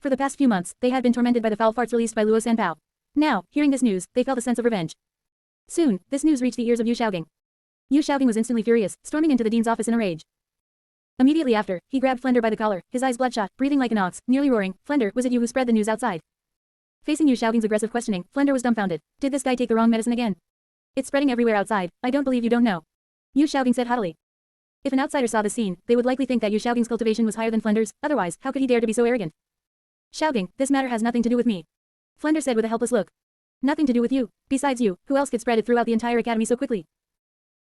For the past few months, they had been tormented by the foul farts released by Luo Sanpao. Now, hearing this news, they felt a sense of revenge. Soon, this news reached the ears of Yu Xiaogang. Yu Xiaogang was instantly furious, storming into the dean's office in a rage. Immediately after, he grabbed Flender by the collar, his eyes bloodshot, breathing like an ox, nearly roaring, Flender, was it you who spread the news outside? Facing Yu Xiaogang's aggressive questioning, Flender was dumbfounded. Did this guy take the wrong medicine again? It's spreading everywhere outside, I don't believe you don't know. Yu Xiaogang said haughtily. If an outsider saw this scene, they would likely think that Yu Xiaogang's cultivation was higher than Flender's, otherwise, how could he dare to be so arrogant? Xiaogang, this matter has nothing to do with me. Flender said with a helpless look. Nothing to do with you. Besides you, who else could spread it throughout the entire academy so quickly?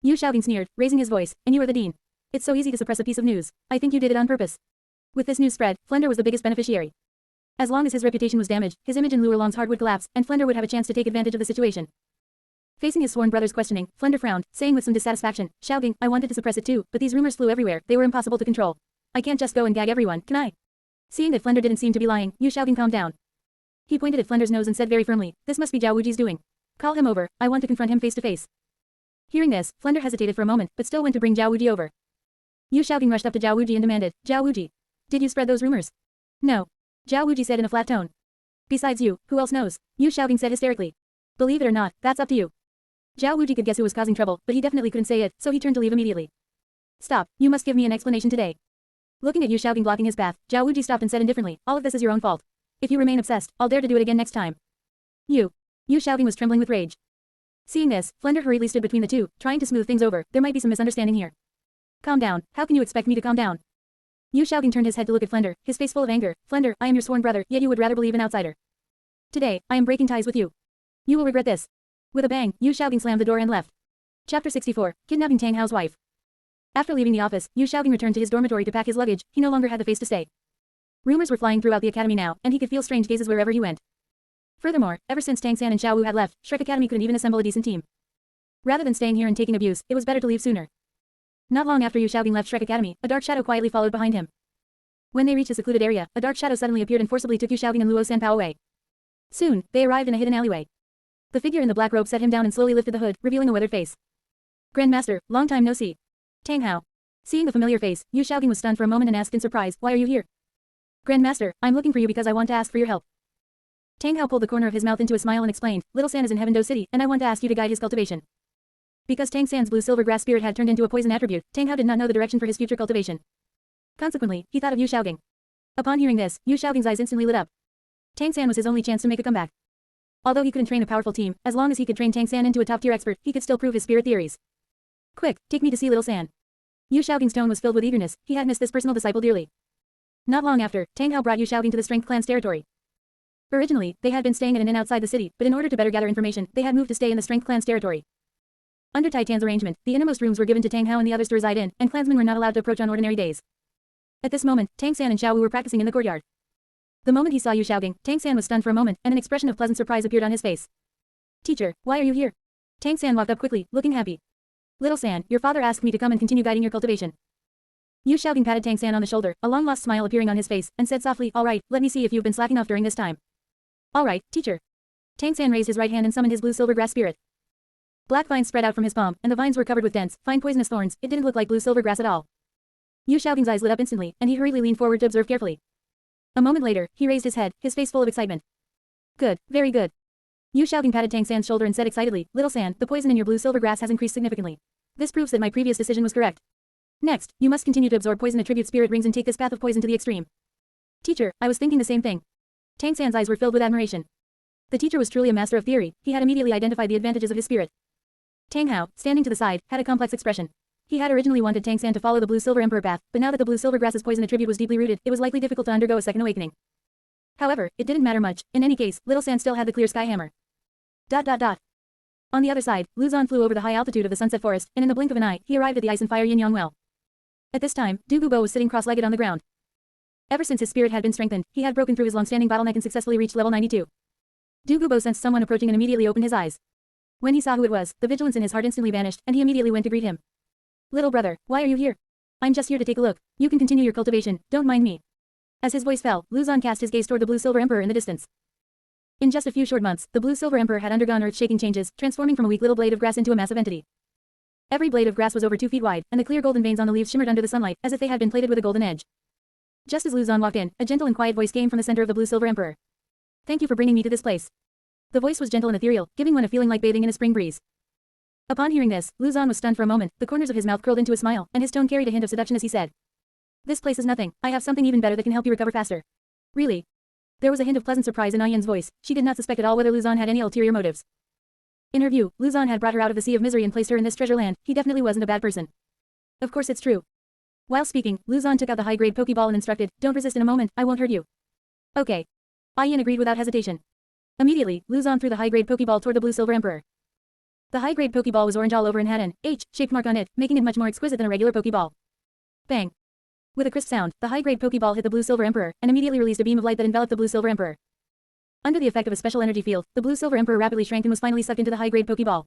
Yu Xiaogang sneered, raising his voice, and you are the dean. It's so easy to suppress a piece of news. I think you did it on purpose. With this news spread, Flender was the biggest beneficiary. As long as his reputation was damaged, his image in Luo Long's heart would collapse, and Flender would have a chance to take advantage of the situation. Facing his sworn brother's questioning, Flender frowned, saying with some dissatisfaction, Xiaogang, I wanted to suppress it too, but these rumors flew everywhere, they were impossible to control. I can't just go and gag everyone, can I? Seeing that Flender didn't seem to be lying, Yu Xiaogang calmed down. He pointed at Flender's nose and said very firmly, this must be Zhao Wuji's doing. Call him over, I want to confront him face to face. Hearing this, Flender hesitated for a moment, but still went to bring Zhao Wuji over. Yu Xiaogang rushed up to Zhao Wuji and demanded, Zhao Wuji, did you spread those rumors? No. Zhao Wuji said in a flat tone. Besides you, who else knows? Yu Xiaogang said hysterically. Believe it or not, that's up to you. Zhao Wuji could guess who was causing trouble, but he definitely couldn't say it, so he turned to leave immediately. Stop, you must give me an explanation today. Looking at Yu Xiaogang blocking his path, Zhao Wuji stopped and said indifferently, all of this is your own fault. If you remain obsessed, I'll dare to do it again next time. Yu Xiaogang was trembling with rage. Seeing this, Flender hurriedly stood between the two, trying to smooth things over, there might be some misunderstanding here. Calm down, how can you expect me to calm down? Yu Xiaogang turned his head to look at Flender, his face full of anger. Flender, I am your sworn brother, yet you would rather believe an outsider. Today, I am breaking ties with you. You will regret this. With a bang, Yu Xiaogang slammed the door and left. Chapter 64, Kidnapping Tang Hao's wife. After leaving the office, Yu Xiaogang returned to his dormitory to pack his luggage. He no longer had the face to stay. Rumors were flying throughout the academy now, and he could feel strange gazes wherever he went. Furthermore, ever since Tang San and Xiao Wu had left, Shrek Academy couldn't even assemble a decent team. Rather than staying here and taking abuse, it was better to leave sooner. Not long after Yu Xiaogang left Shrek Academy, a dark shadow quietly followed behind him. When they reached a secluded area, a dark shadow suddenly appeared and forcibly took Yu Xiaogang and Luo Sanpao away. Soon, they arrived in a hidden alleyway. The figure in the black robe set him down and slowly lifted the hood, revealing a weathered face. Grandmaster, long time no see. Tang Hao. Seeing the familiar face, Yu Xiaogang was stunned for a moment and asked in surprise, why are you here? Grandmaster, I'm looking for you because I want to ask for your help. Tang Hao pulled the corner of his mouth into a smile and explained, Little San is in Heaven-Do City, and I want to ask you to guide his cultivation. Because Tang San's blue-silver grass spirit had turned into a poison attribute, Tang Hao did not know the direction for his future cultivation. Consequently, he thought of Yu Xiaogang. Upon hearing this, Yu Xiaogang's eyes instantly lit up. Tang San was his only chance to make a comeback. Although he couldn't train a powerful team, as long as he could train Tang San into a top-tier expert, he could still prove his spirit theories. Quick, take me to see Little San. Yu Xiaogang's tone was filled with eagerness. He had missed this personal disciple dearly. Not long after, Tang Hao brought Yu Xiaogang to the Strength Clan's territory. Originally, they had been staying at an inn outside the city, but in order to better gather information, they had moved to stay in the Strength Clan's territory. Under Tai Tan's arrangement, the innermost rooms were given to Tang Hao and the others to reside in, and clansmen were not allowed to approach on ordinary days. At this moment, Tang San and Xiao Wu were practicing in the courtyard. The moment he saw Yu Xiaogang, Tang San was stunned for a moment, and an expression of pleasant surprise appeared on his face. Teacher, why are you here? Tang San walked up quickly, looking happy. Little San, your father asked me to come and continue guiding your cultivation. Yu Xiaogang patted Tang San on the shoulder, a long-lost smile appearing on his face, and said softly, all right, let me see if you've been slacking off during this time. All right, teacher. Tang San raised his right hand and summoned his blue-silver grass spirit. Black vines spread out from his palm, and the vines were covered with dense, fine poisonous thorns. It didn't look like blue-silver grass at all. Yu Xiaogang's eyes lit up instantly, and he hurriedly leaned forward to observe carefully. A moment later, he raised his head, his face full of excitement. Good, very good. Yu Xiaogang patted Tang San's shoulder and said excitedly, Little San, the poison in your blue-silver grass has increased significantly. This proves that my previous decision was correct. Next, you must continue to absorb poison attribute spirit rings and take this path of poison to the extreme. Teacher, I was thinking the same thing. Tang San's eyes were filled with admiration. The teacher was truly a master of theory. He had immediately identified the advantages of his spirit. Tang Hao, standing to the side, had a complex expression. He had originally wanted Tang San to follow the blue-silver emperor path, but now that the blue-silver grass's poison attribute was deeply rooted, it was likely difficult to undergo a second awakening. However, it didn't matter much. In any case, Little San still had the clear sky hammer. On the other side, Luzon flew over the high altitude of the sunset forest, and in the blink of an eye, he arrived at the ice and fire Yin Yang well. At this time, Du Gubo was sitting cross-legged on the ground. Ever since his spirit had been strengthened, he had broken through his long-standing bottleneck and successfully reached level 92. Du Gubo sensed someone approaching and immediately opened his eyes. When he saw who it was, the vigilance in his heart instantly vanished, and he immediately went to greet him. Little brother, why are you here? I'm just here to take a look. You can continue your cultivation, don't mind me. As his voice fell, Luzon cast his gaze toward the blue-silver emperor in the distance. In just a few short months, the blue-silver emperor had undergone earth-shaking changes, transforming from a weak little blade of grass into a massive entity. Every blade of grass was over 2 feet wide, and the clear golden veins on the leaves shimmered under the sunlight, as if they had been plated with a golden edge. Just as Luzon walked in, a gentle and quiet voice came from the center of the blue-silver emperor. Thank you for bringing me to this place. The voice was gentle and ethereal, giving one a feeling like bathing in a spring breeze. Upon hearing this, Luzon was stunned for a moment, the corners of his mouth curled into a smile, and his tone carried a hint of seduction as he said. This place is nothing, I have something even better that can help you recover faster. Really? There was a hint of pleasant surprise in Ayan's voice. She did not suspect at all whether Luzon had any ulterior motives. In her view, Luzon had brought her out of the sea of misery and placed her in this treasure land. He definitely wasn't a bad person. Of course it's true. While speaking, Luzon took out the high-grade Pokeball and instructed, don't resist in a moment, I won't hurt you. Okay. Ayan agreed without hesitation. Immediately, Luzon threw the high-grade Pokeball toward the blue-silver emperor. The high-grade Pokeball was orange all over and had an H-shaped mark on it, making it much more exquisite than a regular Pokeball. Bang! With a crisp sound, the high-grade Pokeball hit the blue-silver emperor, and immediately released a beam of light that enveloped the blue-silver emperor. Under the effect of a special energy field, the blue-silver emperor rapidly shrank and was finally sucked into the high-grade Pokeball.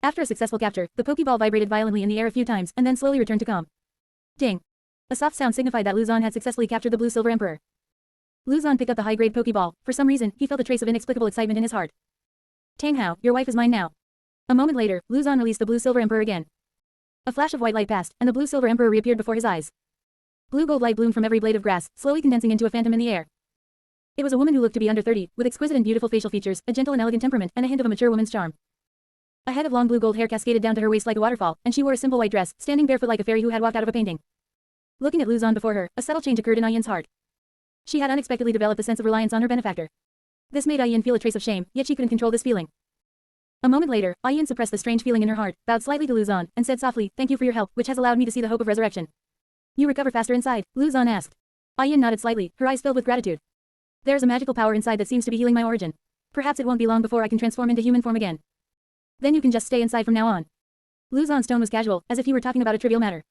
After a successful capture, the Pokeball vibrated violently in the air a few times, and then slowly returned to calm. Ding! A soft sound signified that Luzon had successfully captured the blue-silver emperor. Luzon picked up the high-grade Pokeball. For some reason, he felt a trace of inexplicable excitement in his heart. Tang Hao, your wife is mine now. A moment later, Luzon released the blue-silver emperor again. A flash of white light passed, and the blue-silver emperor reappeared before his eyes. Blue-gold light bloomed from every blade of grass, slowly condensing into a phantom in the air. It was a woman who looked to be under 30, with exquisite and beautiful facial features, a gentle and elegant temperament, and a hint of a mature woman's charm. A head of long blue-gold hair cascaded down to her waist like a waterfall, and she wore a simple white dress, standing barefoot like a fairy who had walked out of a painting. Looking at Luzon before her, a subtle change occurred in Ayan's heart. She had unexpectedly developed a sense of reliance on her benefactor. This made Ayan feel a trace of shame, yet she couldn't control this feeling. A moment later, Ayan suppressed the strange feeling in her heart, bowed slightly to Luzon, and said softly, thank you for your help, which has allowed me to see the hope of resurrection. You recover faster inside, Lu Zan asked. Yin nodded slightly, her eyes filled with gratitude. There is a magical power inside that seems to be healing my origin. Perhaps it won't be long before I can transform into human form again. Then you can just stay inside from now on. Lu Zan's tone was casual, as if he were talking about a trivial matter.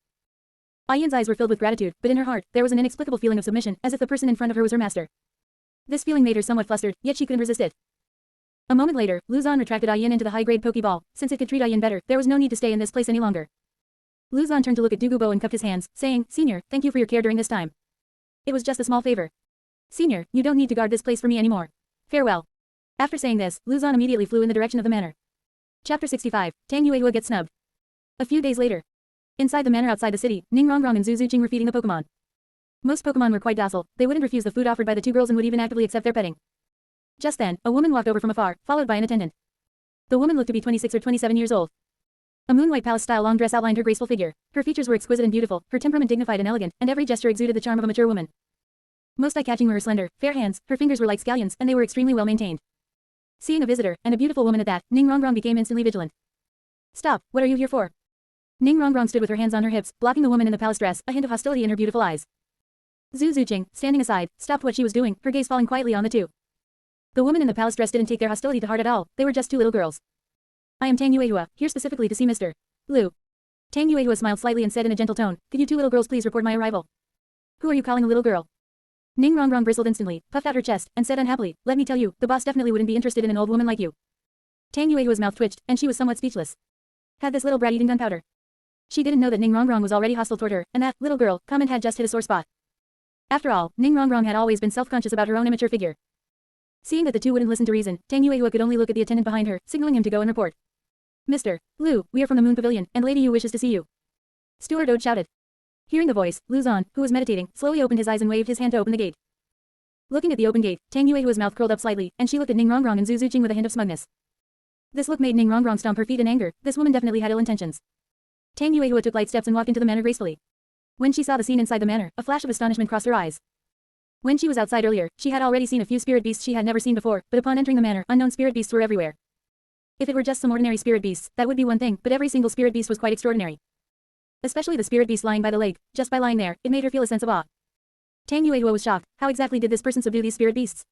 Yin's eyes were filled with gratitude, but in her heart, there was an inexplicable feeling of submission, as if the person in front of her was her master. This feeling made her somewhat flustered, yet she couldn't resist it. A moment later, Lu Zan retracted Yin into the high-grade Pokeball. Since it could treat Yin better, there was no need to stay in this place any longer. Lu Zan turned to look at Dugubo and cupped his hands, saying, "Senior, thank you for your care during this time. It was just a small favor. Senior, you don't need to guard this place for me anymore. Farewell." After saying this, Lu Zan immediately flew in the direction of the manor. Chapter 65, Tang Yuehua gets snubbed. A few days later. Inside the manor outside the city, Ning Rongrong and Zhu Zuqing were feeding the Pokemon. Most Pokemon were quite docile, they wouldn't refuse the food offered by the two girls and would even actively accept their petting. Just then, a woman walked over from afar, followed by an attendant. The woman looked to be 26 or 27 years old. A moon-white palace-style long dress outlined her graceful figure. Her features were exquisite and beautiful, her temperament dignified and elegant, and every gesture exuded the charm of a mature woman. Most eye-catching were her slender, fair hands, her fingers were like scallions, and they were extremely well-maintained. Seeing a visitor, and a beautiful woman at that, Ning Rongrong became instantly vigilant. "Stop, what are you here for?" Ning Rongrong stood with her hands on her hips, blocking the woman in the palace dress, a hint of hostility in her beautiful eyes. Zhu Zuqing, standing aside, stopped what she was doing, her gaze falling quietly on the two. The woman in the palace dress didn't take their hostility to heart at all, they were just two little girls. "I am Tang Yuehua, here specifically to see Mr. Lu." Tang Yuehua smiled slightly and said in a gentle tone, "Could you two little girls please report my arrival?" "Who are you calling a little girl?" Ning Rongrong bristled instantly, puffed out her chest, and said unhappily, "Let me tell you, the boss definitely wouldn't be interested in an old woman like you." Tang Yuehua's mouth twitched, and she was somewhat speechless. Had this little brat eaten gunpowder? She didn't know that Ning Rongrong was already hostile toward her, and that, little girl, comment had just hit a sore spot. After all, Ning Rongrong had always been self-conscious about her own immature figure. Seeing that the two wouldn't listen to reason, Tang Yuehua could only look at the attendant behind her, signaling him to go and report. "Mr. Lu, we are from the Moon Pavilion, and Lady Yu wishes to see you." Steward Ode shouted. Hearing the voice, Lu Zan, who was meditating, slowly opened his eyes and waved his hand to open the gate. Looking at the open gate, Tang Yuehua's mouth curled up slightly, and she looked at Ning Rongrong and Zhu Zuqing with a hint of smugness. This look made Ning Rongrong stomp her feet in anger, this woman definitely had ill intentions. Tang Yuehua took light steps and walked into the manor gracefully. When she saw the scene inside the manor, a flash of astonishment crossed her eyes. When she was outside earlier, she had already seen a few spirit beasts she had never seen before, but upon entering the manor, unknown spirit beasts were everywhere. If it were just some ordinary spirit beasts, that would be one thing, but every single spirit beast was quite extraordinary. Especially the spirit beast lying by the lake, just by lying there, it made her feel a sense of awe. Tang Yuehua was shocked, how exactly did this person subdue these spirit beasts?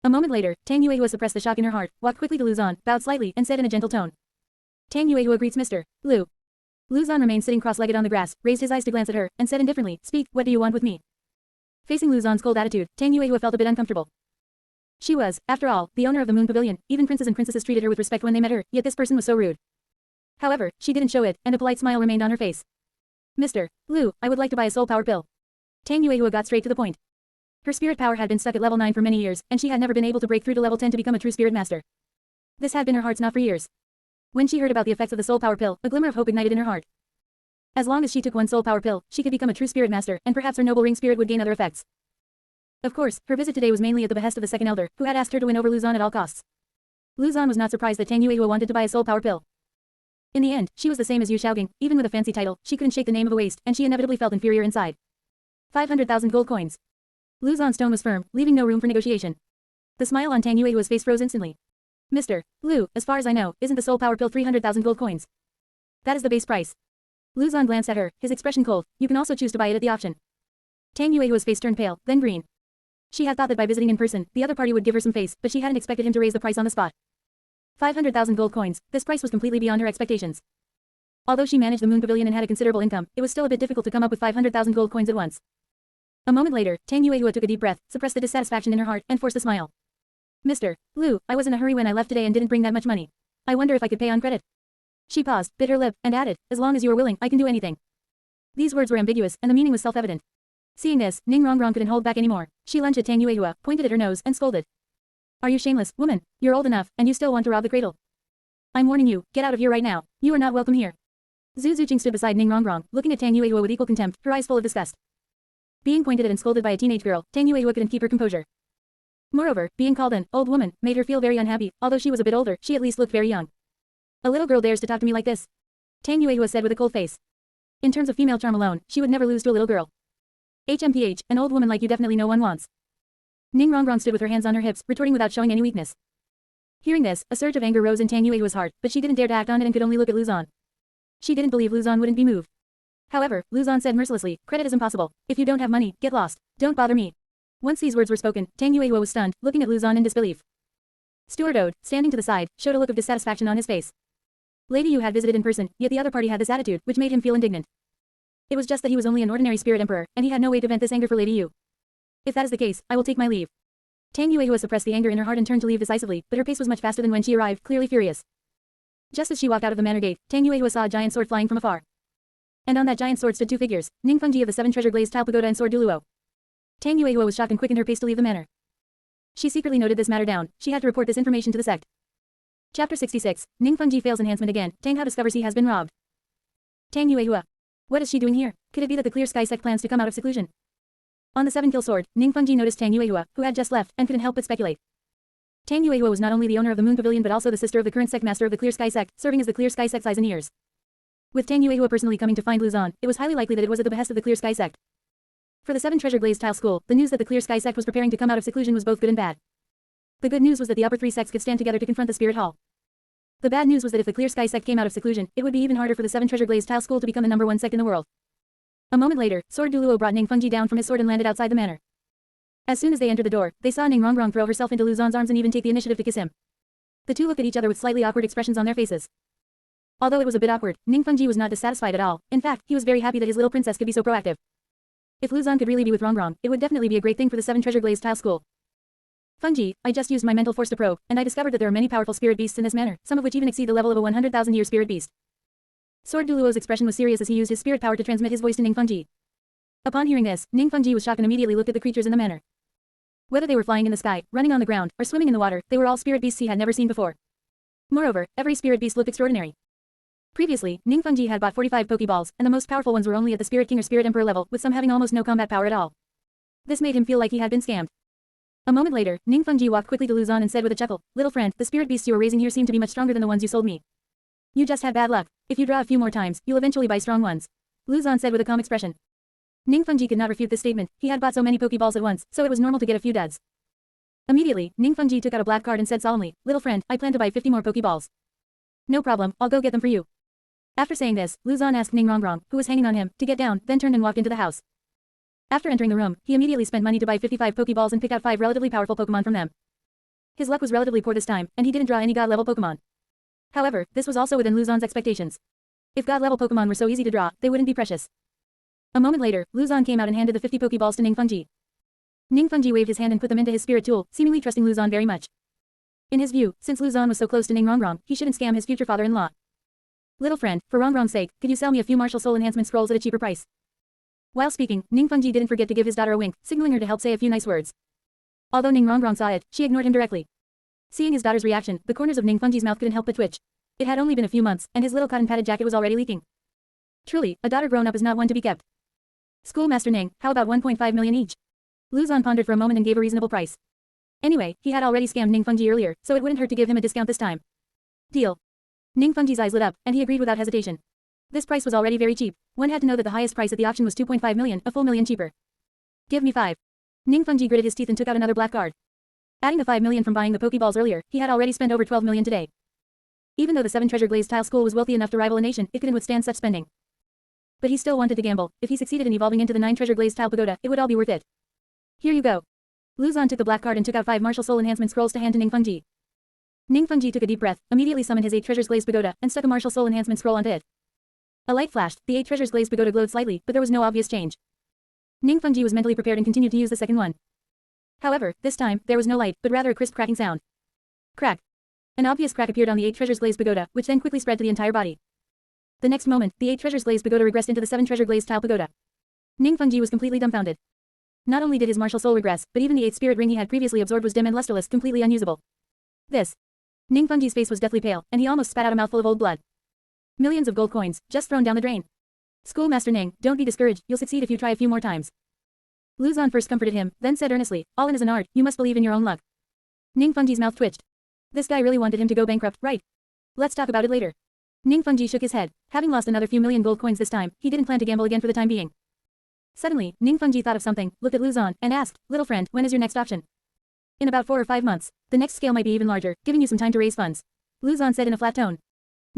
A moment later, Tang Yuehua suppressed the shock in her heart, walked quickly to Lu Zan, bowed slightly, and said in a gentle tone. Tang Yuehua greets Mr. Lu. Lu Zan remained sitting cross-legged on the grass, raised his eyes to glance at her, and said indifferently, "Speak, what do you want with me?" Facing Lu Zan's cold attitude, Tang Yuehua felt a bit uncomfortable. She was, after all, the owner of the Moon Pavilion, even princes and princesses treated her with respect when they met her, yet this person was so rude. However, she didn't show it, and a polite smile remained on her face. "Mr. Lu, I would like to buy a soul power pill." Tang Yuehua got straight to the point. Her spirit power had been stuck at level 9 for many years, and she had never been able to break through to level 10 to become a true spirit master. This had been her heart's knot for years. When she heard about the effects of the soul power pill, a glimmer of hope ignited in her heart. As long as she took one soul power pill, she could become a true spirit master, and perhaps her noble ring spirit would gain other effects. Of course, her visit today was mainly at the behest of the second elder, who had asked her to win over Lu Zan at all costs. Lu Zan was not surprised that Tang Yuehua wanted to buy a soul power pill. In the end, she was the same as Yu Xiaoging, even with a fancy title, she couldn't shake the name of a waste, and she inevitably felt inferior inside. 500,000 gold coins. Lu Zan's tone was firm, leaving no room for negotiation. The smile on Tang Yuehua's face froze instantly. "Mr. Lu, as far as I know, isn't the soul power pill 300,000 gold coins? That is the base price." Lu Zan glanced at her, his expression cold. "You can also choose to buy it at the auction." Tang Yuehua's face turned pale, then green. She had thought that by visiting in person, the other party would give her some face, but she hadn't expected him to raise the price on the spot. 500,000 gold coins, this price was completely beyond her expectations. Although she managed the Moon Pavilion and had a considerable income, it was still a bit difficult to come up with 500,000 gold coins at once. A moment later, Tang Yuehua took a deep breath, suppressed the dissatisfaction in her heart, and forced a smile. "Mr. Lu, I was in a hurry when I left today and didn't bring that much money. I wonder if I could pay on credit." She paused, bit her lip, and added, "As long as you are willing, I can do anything." These words were ambiguous, and the meaning was self-evident. Seeing this, Ning Rongrong couldn't hold back anymore. She lunged at Tang Yuehua, pointed at her nose, and scolded. "Are you shameless, woman? You're old enough, and you still want to rob the cradle. I'm warning you, get out of here right now. You are not welcome here." Zhu Zuqing stood beside Ning Rongrong, looking at Tang Yuehua with equal contempt, her eyes full of disgust. Being pointed at and scolded by a teenage girl, Tang Yuehua couldn't keep her composure. Moreover, being called an old woman made her feel very unhappy. Although she was a bit older, she at least looked very young. "A little girl dares to talk to me like this?" Tang Yuehua said with a cold face. In terms of female charm alone, she would never lose to a little girl. "HMPH, an old woman like you definitely no one wants." Ning Rongrong stood with her hands on her hips, retorting without showing any weakness. Hearing this, a surge of anger rose in Tang Yuehua's heart, but she didn't dare to act on it and could only look at Lu Zan. She didn't believe Lu Zan wouldn't be moved. However, Lu Zan said mercilessly, credit is impossible. If you don't have money, get lost. Don't bother me. Once these words were spoken, Tang Yuehua was stunned, looking at Lu Zan in disbelief. Steward Ode, standing to the side, showed a look of dissatisfaction on his face. Lady Yu had visited in person, yet the other party had this attitude, which made him feel indignant. It was just that he was only an ordinary spirit emperor, and he had no way to vent this anger for Lady Yu. If that is the case, I will take my leave. Tang Yuehua suppressed the anger in her heart and turned to leave decisively, but her pace was much faster than when she arrived, clearly furious. Just as she walked out of the manor gate, Tang Yuehua saw a giant sword flying from afar. And on that giant sword stood two figures, Ning Rongrong of the 7 treasure glazed tile pagoda and Sword Douluo. Tang Yuehua was shocked and quickened her pace to leave the manor. She secretly noted this matter down. She had to report this information to the sect. Chapter 66. Ning Rongrong fails enhancement again. Tang Hao discovers he has been robbed. Tang Yuehua. What is she doing here? Could it be that the Clear Sky sect plans to come out of seclusion? On the 7-kill sword, Ning Rongrong noticed Tang Yuehua, who had just left, and couldn't help but speculate. Tang Yuehua was not only the owner of the Moon Pavilion but also the sister of the current sect master of the Clear Sky sect, serving as the Clear Sky sect's eyes and ears. With Tang Yuehua personally coming to find Lu Zan, it was highly likely that it was at the behest of the Clear Sky sect. For the 7 treasure glazed tile school, the news that the Clear Sky sect was preparing to come out of seclusion was both good and bad. The good news was that the upper 3 sects could stand together to confront the Spirit Hall. The bad news was that if the Clear Sky sect came out of seclusion, it would be even harder for the 7 treasure glazed tile school to become the #1 sect in the world. A moment later, Sword Douluo brought Ning Rongrong down from his sword and landed outside the manor. As soon as they entered the door, they saw Ning Rongrong throw herself into Lu Zan's arms and even take the initiative to kiss him. The two looked at each other with slightly awkward expressions on their faces. Although it was a bit awkward, Ning Rongrong was not dissatisfied at all. In fact, he was very happy that his little princess could be so proactive. If Lu Zan could really be with Rongrong, it would definitely be a great thing for the 7 treasure glazed tile school. Fengji, I just used my mental force to probe, and I discovered that there are many powerful spirit beasts in this manor, some of which even exceed the level of a 100,000-year spirit beast. Sword Douluo's expression was serious as he used his spirit power to transmit his voice to Ning Rongrong. Upon hearing this, Ning Rongrong was shocked and immediately looked at the creatures in the manor. Whether they were flying in the sky, running on the ground, or swimming in the water, they were all spirit beasts he had never seen before. Moreover, every spirit beast looked extraordinary. Previously, Ning Rongrong had bought 45 Pokeballs, and the most powerful ones were only at the Spirit King or Spirit Emperor level, with some having almost no combat power at all. This made him feel like he had been scammed. A moment later, Ning Rongrong walked quickly to Lu Zan and said with a chuckle, "Little friend, the spirit beasts you are raising here seem to be much stronger than the ones you sold me. You just had bad luck. If you draw a few more times, you'll eventually buy strong ones." Lu Zan said with a calm expression. Ning Rongrong could not refute this statement. He had bought so many Pokeballs at once, so it was normal to get a few duds. Immediately, Ning Rongrong took out a black card and said solemnly, "Little friend, I plan to buy 50 more Pokeballs." "No problem, I'll go get them for you." After saying this, Lu Zan asked Ning Rongrong, who was hanging on him, to get down, then turned and walked into the house. After entering the room, he immediately spent money to buy 55 Pokeballs and picked out 5 relatively powerful Pokemon from them. His luck was relatively poor this time, and he didn't draw any God-level Pokemon. However, this was also within Lu Zan's expectations. If God-level Pokemon were so easy to draw, they wouldn't be precious. A moment later, Lu Zan came out and handed the 50 Pokeballs to Ning Rongrong. Ning Rongrong waved his hand and put them into his spirit tool, seemingly trusting Lu Zan very much. In his view, since Lu Zan was so close to Ning Rongrong, he shouldn't scam his future father-in-law. "Little friend, for Rongrong's sake, could you sell me a few martial soul enhancement scrolls at a cheaper price?" While speaking, Ning Rongrong didn't forget to give his daughter a wink, signaling her to help say a few nice words. Although Ning Rongrong saw it, she ignored him directly. Seeing his daughter's reaction, the corners of Ning Rongrong's mouth couldn't help but twitch. It had only been a few months, and his little cotton-padded jacket was already leaking. Truly, a daughter grown up is not one to be kept. "Schoolmaster Ning, how about 1.5 million each?" Lu Zan pondered for a moment and gave a reasonable price. Anyway, he had already scammed Ning Rongrong earlier, so it wouldn't hurt to give him a discount this time. "Deal." Ning Rongrong's eyes lit up, and he agreed without hesitation. This price was already very cheap. One had to know that the highest price at the auction was 2.5 million, a full million cheaper. "Give me 5. Ning Rongrong gritted his teeth and took out another black card. Adding the 5 million from buying the Pokeballs earlier, he had already spent over 12 million today. Even though the 7 treasure glazed tile school was wealthy enough to rival a nation, it couldn't withstand such spending. But he still wanted to gamble. If he succeeded in evolving into the 9 treasure glazed tile pagoda, it would all be worth it. "Here you go." Lu Zan took the black card and took out 5 martial soul enhancement scrolls to hand to Ning Rongrong. Ning Rongrong took a deep breath, immediately summoned his 8 treasures glazed pagoda, and stuck a martial soul enhancement scroll onto it. A light flashed, the 8 treasures glazed pagoda glowed slightly, but there was no obvious change. Ning Rongrong was mentally prepared and continued to use the second one. However, this time, there was no light, but rather a crisp cracking sound. Crack. An obvious crack appeared on the 8 treasures glazed pagoda, which then quickly spread to the entire body. The next moment, the 8 treasures glazed pagoda regressed into the 7 treasure glazed tile pagoda. Ning Rongrong was completely dumbfounded. Not only did his martial soul regress, but even the 8 spirit ring he had previously absorbed was dim and lusterless, completely unusable. This. Ning Rongrong's face was deathly pale, and he almost spat out a mouthful of old blood. Millions of gold coins, just thrown down the drain. "Schoolmaster Ning, don't be discouraged, you'll succeed if you try a few more times." Lu Zan first comforted him, then said earnestly, "All in is an art, you must believe in your own luck." Ning Rongrong's mouth twitched. This guy really wanted him to go bankrupt, right? "Let's talk about it later." Ning Rongrong shook his head. Having lost another few million gold coins this time, he didn't plan to gamble again for the time being. Suddenly, Ning Rongrong thought of something, looked at Lu Zan, and asked, "Little friend, when is your next auction?" "In about 4 or 5 months. The next scale might be even larger, giving you some time to raise funds." Lu Zan said in a flat tone.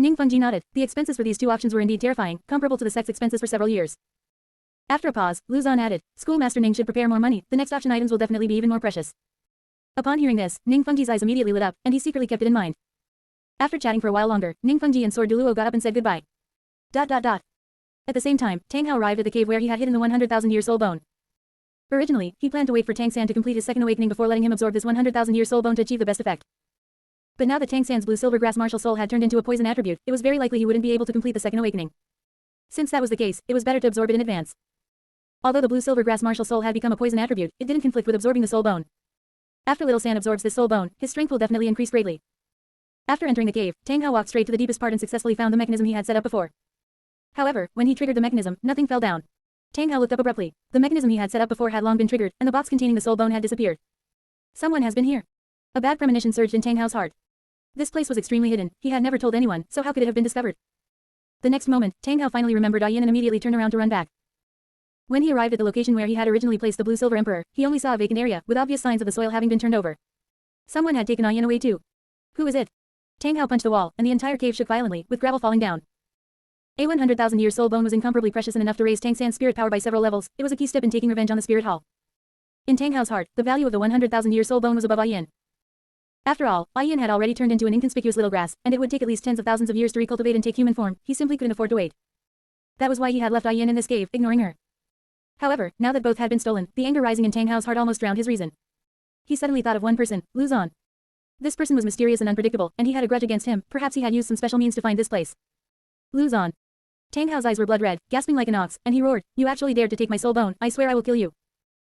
Ning Fengji nodded. The expenses for these two options were indeed terrifying, comparable to the sect's expenses for several years. After a pause, Lu Zan added, Schoolmaster Ning should prepare more money, the next option items will definitely be even more precious. Upon hearing this, Ning Fengji's eyes immediately lit up, and he secretly kept it in mind. After chatting for a while longer, Ning Fengji and Sword Douluo got up and said goodbye. At the same time, Tang Hao arrived at the cave where he had hidden the 100,000-year soul bone. Originally, he planned to wait for Tang San to complete his second awakening before letting him absorb this 100,000-year soul bone to achieve the best effect. But now that Tang San's blue-silver grass martial soul had turned into a poison attribute, it was very likely he wouldn't be able to complete the second awakening. Since that was the case, it was better to absorb it in advance. Although the blue-silver grass martial soul had become a poison attribute, it didn't conflict with absorbing the soul bone. After Little San absorbs this soul bone, his strength will definitely increase greatly. After entering the cave, Tang Hao walked straight to the deepest part and successfully found the mechanism he had set up before. However, when he triggered the mechanism, nothing fell down. Tang Hao looked up abruptly. The mechanism he had set up before had long been triggered, and the box containing the soul bone had disappeared. Someone has been here. A bad premonition surged in Tang Hao's heart. This place was extremely hidden, he had never told anyone, so how could it have been discovered? The next moment, Tang Hao finally remembered Yin and immediately turned around to run back. When he arrived at the location where he had originally placed the Blue Silver Emperor, he only saw a vacant area, with obvious signs of the soil having been turned over. Someone had taken Yin away too. Who is it? Tang Hao punched the wall, and the entire cave shook violently, with gravel falling down. A 100,000-year soul bone was incomparably precious and enough to raise Tang San's spirit power by several levels. It was a key step in taking revenge on the spirit hall. In Tang Hao's heart, the value of the 100,000-year soul bone was above Yin. After all, Yin had already turned into an inconspicuous little grass, and it would take at least tens of thousands of years to recultivate and take human form. He simply couldn't afford to wait. That was why he had left Yin in this cave, ignoring her. However, now that both had been stolen, the anger rising in Tang Hao's heart almost drowned his reason. He suddenly thought of one person, Lu Zan. This person was mysterious and unpredictable, and he had a grudge against him. Perhaps he had used some special means to find this place. Lu Zan. Tang Hao's eyes were blood red, gasping like an ox, and he roared, "You actually dared to take my soul bone, I swear I will kill you."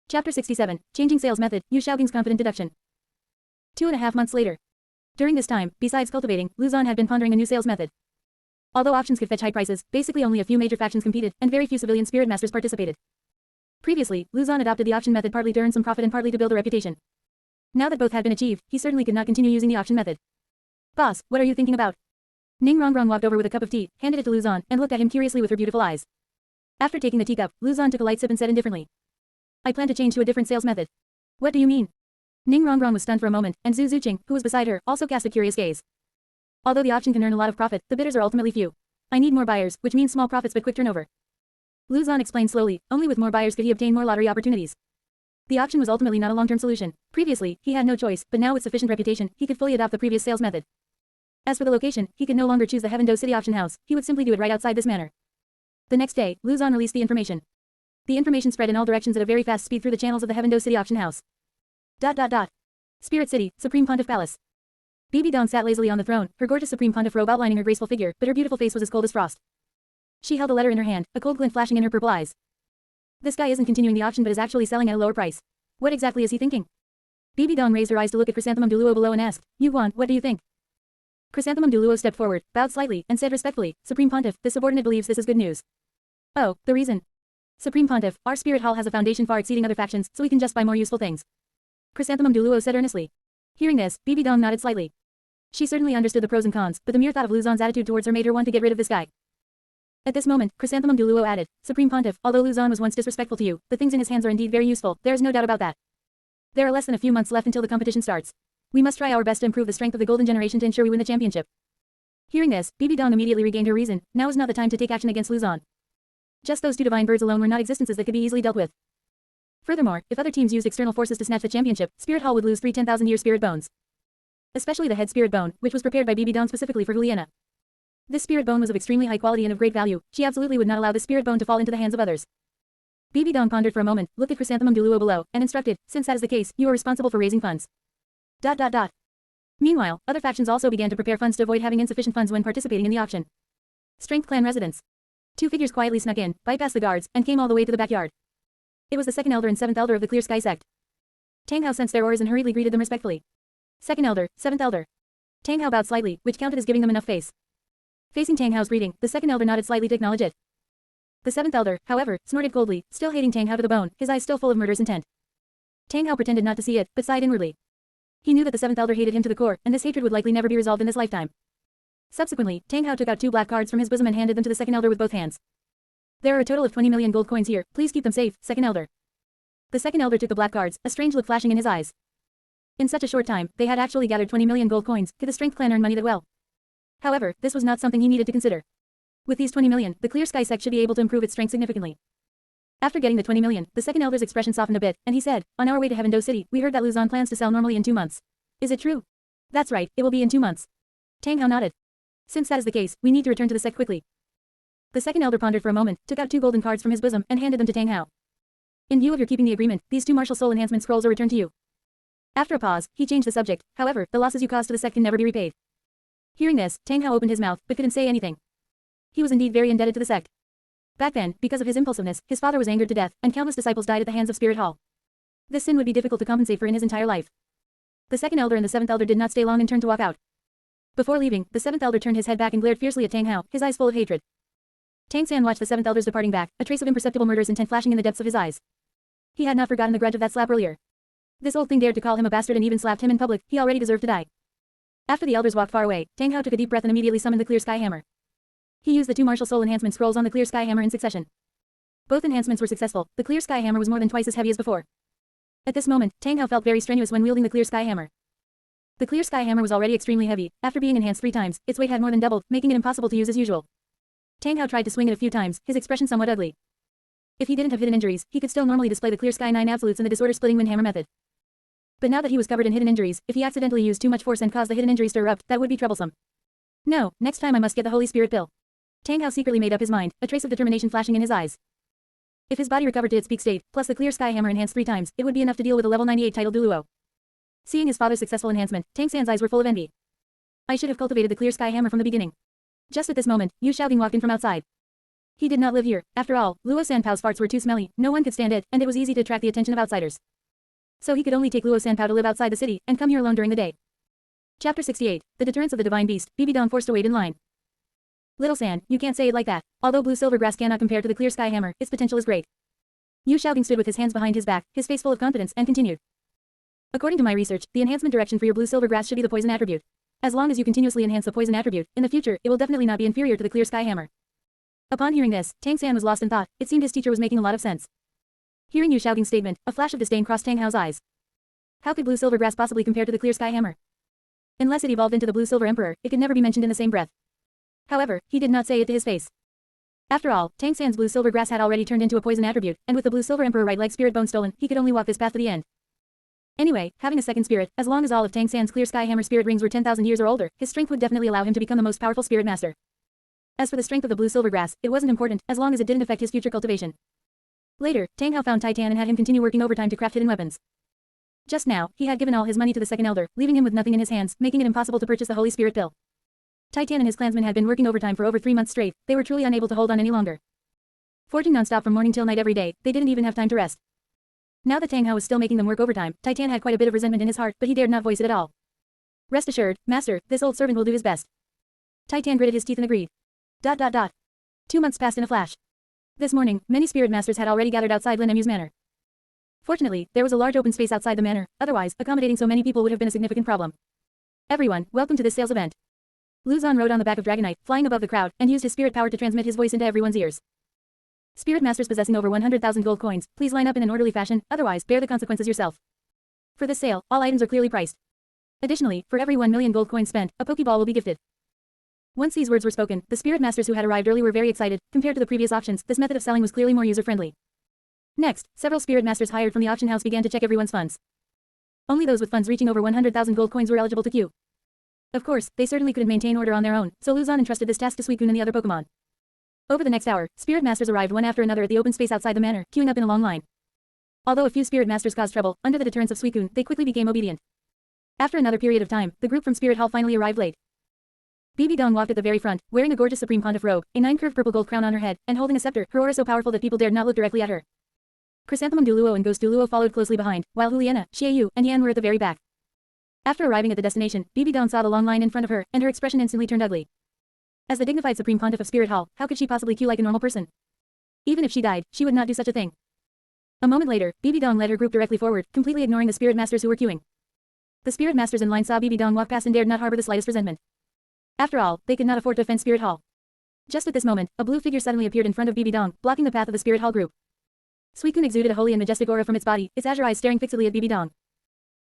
Chapter 67, Changing Sales Method, Yu Xiaoging's Confident Deduction. 2.5 months later. During this time, besides cultivating, Lu Zan had been pondering a new sales method. Although options could fetch high prices, basically only a few major factions competed, and very few civilian spirit masters participated. Previously, Lu Zan adopted the option method partly to earn some profit and partly to build a reputation. Now that both had been achieved, he certainly could not continue using the option method. "Boss, what are you thinking about?" Ning Rongrong walked over with a cup of tea, handed it to Lu Zan, and looked at him curiously with her beautiful eyes. After taking the teacup, Lu Zan took a light sip and said indifferently, "I plan to change to a different sales method." "What do you mean?" Ning Rongrong was stunned for a moment, and Zhu Zuqing, who was beside her, also cast a curious gaze. Although the option can earn a lot of profit, the bidders are ultimately few. I need more buyers, which means small profits but quick turnover. Lu Zan explained slowly, only with more buyers could he obtain more lottery opportunities. The auction was ultimately not a long-term solution. Previously, he had no choice, but now with sufficient reputation, he could fully adopt the previous sales method. As for the location, he could no longer choose the Heaven-Do City auction house, he would simply do it right outside this manor. The next day, Lu Zan released the information. The information spread in all directions at a very fast speed through the channels of the Heaven-Do City auction house. Spirit City, Supreme Pontiff Palace. Bibi Dong sat lazily on the throne, her gorgeous Supreme Pontiff robe outlining her graceful figure, but her beautiful face was as cold as frost. She held a letter in her hand, a cold glint flashing in her purple eyes. This guy isn't continuing the auction but is actually selling at a lower price. What exactly is he thinking? Bibi Dong raised her eyes to look at Chrysanthemum Douluo below and asked, "Yu Guan, what do you think?" Chrysanthemum Douluo stepped forward, bowed slightly, and said respectfully, "Supreme Pontiff, the subordinate believes this is good news." "Oh, the reason?" "Supreme Pontiff, our spirit hall has a foundation far exceeding other factions, so we can just buy more useful things." Chrysanthemum Douluo said earnestly. Hearing this, Bibi Dong nodded slightly. She certainly understood the pros and cons, but the mere thought of Lu Zan's attitude towards her made her want to get rid of this guy. At this moment, Chrysanthemum Douluo added, "Supreme Pontiff, although Lu Zan was once disrespectful to you, the things in his hands are indeed very useful, there is no doubt about that. There are less than a few months left until the competition starts. We must try our best to improve the strength of the Golden Generation to ensure we win the championship." Hearing this, Bibi Dong immediately regained her reason. Now is not the time to take action against Lu Zan. Just those two divine birds alone were not existences that could be easily dealt with. Furthermore, if other teams used external forces to snatch the championship, Spirit Hall would lose 3 10,000-year spirit bones. Especially the head spirit bone, which was prepared by Bibi Dong specifically for Juliana. This spirit bone was of extremely high quality and of great value. She absolutely would not allow this spirit bone to fall into the hands of others. Bibi Dong pondered for a moment, looked at Chrysanthemum Douluo below, and instructed, "Since that is the case, you are responsible for raising funds." Meanwhile, other factions also began to prepare funds to avoid having insufficient funds when participating in the auction. Strength Clan residence. 2 figures quietly snuck in, bypassed the guards, and came all the way to the backyard. It was the second elder and 7th elder of the Clear Sky sect. Tang Hao sensed their auras and hurriedly greeted them respectfully. Second elder, 7th elder. Tang Hao bowed slightly, which counted as giving them enough face. Facing Tang Hao's greeting, the second elder nodded slightly to acknowledge it. The 7th elder, however, snorted coldly, still hating Tang Hao to the bone, his eyes still full of murderous intent. Tang Hao pretended not to see it, but sighed inwardly. He knew that the 7th elder hated him to the core, and this hatred would likely never be resolved in this lifetime. Subsequently, Tang Hao took out 2 black cards from his bosom and handed them to the second elder with both hands. "There are a total of 20 million gold coins here, please keep them safe, second elder." The second elder took the black cards, a strange look flashing in his eyes. In such a short time, they had actually gathered 20 million gold coins. Could the Strength Clan earn money that well? However, this was not something he needed to consider. With these 20 million, the Clear Sky sect should be able to improve its strength significantly. After getting the 20 million, the second elder's expression softened a bit, and he said, "On our way to Heaven Do City, we heard that Luzon plans to sell normally in 2 months. Is it true?" "That's right, it will be in 2 months." Tang Hao nodded. "Since that is the case, we need to return to the sect quickly." The second elder pondered for a moment, took out 2 golden cards from his bosom, and handed them to Tang Hao. "In view of your keeping the agreement, these 2 martial soul enhancement scrolls are returned to you." After a pause, he changed the subject. "However, the losses you caused to the sect can never be repaid." Hearing this, Tang Hao opened his mouth, but couldn't say anything. He was indeed very indebted to the sect. Back then, because of his impulsiveness, his father was angered to death, and countless disciples died at the hands of Spirit Hall. This sin would be difficult to compensate for in his entire life. The second elder and the seventh elder did not stay long and turned to walk out. Before leaving, the seventh elder turned his head back and glared fiercely at Tang Hao, his eyes full of hatred. Tang San watched the seventh elder's departing back, a trace of imperceptible murderous intent flashing in the depths of his eyes. He had not forgotten the grudge of that slap earlier. This old thing dared to call him a bastard and even slapped him in public. He already deserved to die. After the elders walked far away, Tang Hao took a deep breath and immediately summoned the Clear Sky Hammer. He used the 2 martial soul enhancement scrolls on the Clear Sky Hammer in succession. Both enhancements were successful. The Clear Sky Hammer was more than twice as heavy as before. At this moment, Tang Hao felt very strenuous when wielding the Clear Sky Hammer. The Clear Sky Hammer was already extremely heavy. After being enhanced 3 times, its weight had more than doubled, making it impossible to use as usual. Tang Hao tried to swing it a few times, his expression somewhat ugly. If he didn't have hidden injuries, he could still normally display the Clear Sky 9 absolutes and the disorder-splitting wind hammer method. But now that he was covered in hidden injuries, if he accidentally used too much force and caused the hidden injuries to erupt, that would be troublesome. No, next time I must get the Holy Spirit pill. Tang Hao secretly made up his mind, a trace of determination flashing in his eyes. If his body recovered to its peak state, plus the Clear Sky Hammer enhanced 3 times, it would be enough to deal with a level 98 title Douluo. Seeing his father's successful enhancement, Tang San's eyes were full of envy. I should have cultivated the Clear Sky Hammer from the beginning. Just at this moment, Yu Xiaobing walked in from outside. He did not live here. After all, Luo Sanpao's farts were too smelly, no one could stand it, and it was easy to attract the attention of outsiders. So he could only take Luo Sanpao to live outside the city, and come here alone during the day. Chapter 68, The Deterrence of the Divine Beast, Bibi Dong forced to wait in line. Little San, you can't say it like that. Although blue silver grass cannot compare to the Clear Sky Hammer, its potential is great. Yu Xiaobing stood with his hands behind his back, his face full of confidence, and continued. According to my research, the enhancement direction for your blue silver grass should be the poison attribute. As long as you continuously enhance the poison attribute, in the future, it will definitely not be inferior to the Clear Sky Hammer. Upon hearing this, Tang San was lost in thought. It seemed his teacher was making a lot of sense. Hearing Yu Xiaobing's statement, a flash of disdain crossed Tang Hao's eyes. How could blue silver grass possibly compare to the Clear Sky Hammer? Unless it evolved into the blue silver emperor, it could never be mentioned in the same breath. However, he did not say it to his face. After all, Tang San's blue silver grass had already turned into a poison attribute, and with the blue silver emperor right leg spirit bone stolen, he could only walk this path to the end. Anyway, having a second spirit, as long as all of Tang San's Clear Sky Hammer spirit rings were 10,000 years or older, his strength would definitely allow him to become the most powerful spirit master. As for the strength of the blue silver grass, it wasn't important, as long as it didn't affect his future cultivation. Later, Tang Hao found Titan and had him continue working overtime to craft hidden weapons. Just now, he had given all his money to the second elder, leaving him with nothing in his hands, making it impossible to purchase the Holy Spirit pill. Titan and his clansmen had been working overtime for over 3 months straight, they were truly unable to hold on any longer. Forging non-stop from morning till night every day, they didn't even have time to rest. Now that Tang Hao was still making them work overtime, Titan had quite a bit of resentment in his heart, but he dared not voice it at all. Rest assured, master, this old servant will do his best. Titan gritted his teeth and agreed. 2 months passed in a flash. This morning, many spirit masters had already gathered outside Lin Mu's manor. Fortunately, there was a large open space outside the manor, otherwise, accommodating so many people would have been a significant problem. Everyone, welcome to this sales event. Luzon rode on the back of Dragonite, flying above the crowd, and used his spirit power to transmit his voice into everyone's ears. Spirit masters possessing over 100,000 gold coins, please line up in an orderly fashion, otherwise, bear the consequences yourself. For this sale, all items are clearly priced. Additionally, for every 1 million gold coins spent, a Pokeball will be gifted. Once these words were spoken, the spirit masters who had arrived early were very excited. Compared to the previous auctions, this method of selling was clearly more user-friendly. Next, several spirit masters hired from the auction house began to check everyone's funds. Only those with funds reaching over 100,000 gold coins were eligible to queue. Of course, they certainly couldn't maintain order on their own, so Luzon entrusted this task to Suicune and the other Pokemon. Over the next hour, spirit masters arrived one after another at the open space outside the manor, queuing up in a long line. Although a few spirit masters caused trouble, under the deterrence of Suicune, they quickly became obedient. After another period of time, the group from Spirit Hall finally arrived late. Bibi Dong walked at the very front, wearing a gorgeous Supreme Pontiff robe, a 9-curved purple gold crown on her head, and holding a scepter, her aura so powerful that people dared not look directly at her. Chrysanthemum Douluo and Ghost Douluo followed closely behind, while Juliana, Xiaoyu, and Yan were at the very back. After arriving at the destination, Bibi Dong saw the long line in front of her, and her expression instantly turned ugly. As the dignified Supreme Pontiff of Spirit Hall, how could she possibly queue like a normal person? Even if she died, she would not do such a thing. A moment later, Bibi Dong led her group directly forward, completely ignoring the spirit masters who were queuing. The spirit masters in line saw Bibi Dong walk past and dared not harbor the slightest resentment. After all, they could not afford to offend Spirit Hall. Just at this moment, a blue figure suddenly appeared in front of Bibi Dong, blocking the path of the Spirit Hall group. Suicune exuded a holy and majestic aura from its body, its azure eyes staring fixedly at Bibi Dong.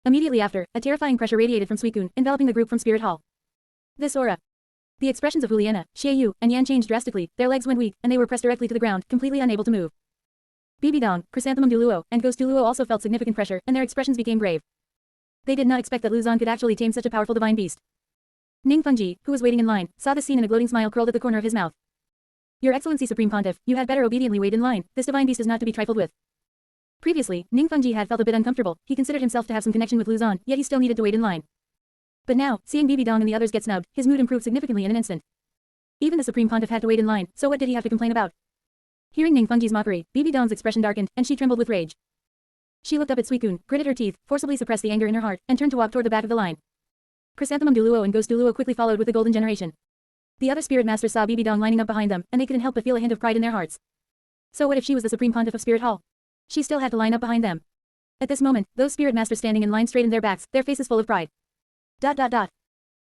Immediately after, a terrifying pressure radiated from Suicune, enveloping the group from Spirit Hall. This aura. The expressions of Juliana, Xie and Yan changed drastically, their legs went weak, and they were pressed directly to the ground, completely unable to move. Bibi Dong, Chrysanthemum Douluo, and Ghost Douluo also felt significant pressure, and their expressions became grave. They did not expect that Luzon could actually tame such a powerful divine beast. Ning Fengji, who was waiting in line, saw this scene and a gloating smile curled at the corner of his mouth. Your Excellency Supreme Pontiff, you had better obediently wait in line, this divine beast is not to be trifled with. Previously, Ning Fengji had felt a bit uncomfortable, he considered himself to have some connection with Luzon, yet he still needed to wait in line. But now, seeing Bibi Dong and the others get snubbed, his mood improved significantly in an instant. Even the Supreme Pontiff had to wait in line, so what did he have to complain about? Hearing Ning Fengji's mockery, Bibi Dong's expression darkened, and she trembled with rage. She looked up at Suicune, gritted her teeth, forcibly suppressed the anger in her heart, and turned to walk toward the back of the line. Chrysanthemum Douluo and Ghost Douluo quickly followed with the Golden Generation. The other spirit masters saw Bibi Dong lining up behind them, and they couldn't help but feel a hint of pride in their hearts. So what if she was the Supreme Pontiff of Spirit Hall? She still had to line up behind them. At this moment, those spirit masters standing in line straightened their backs, their faces full of pride.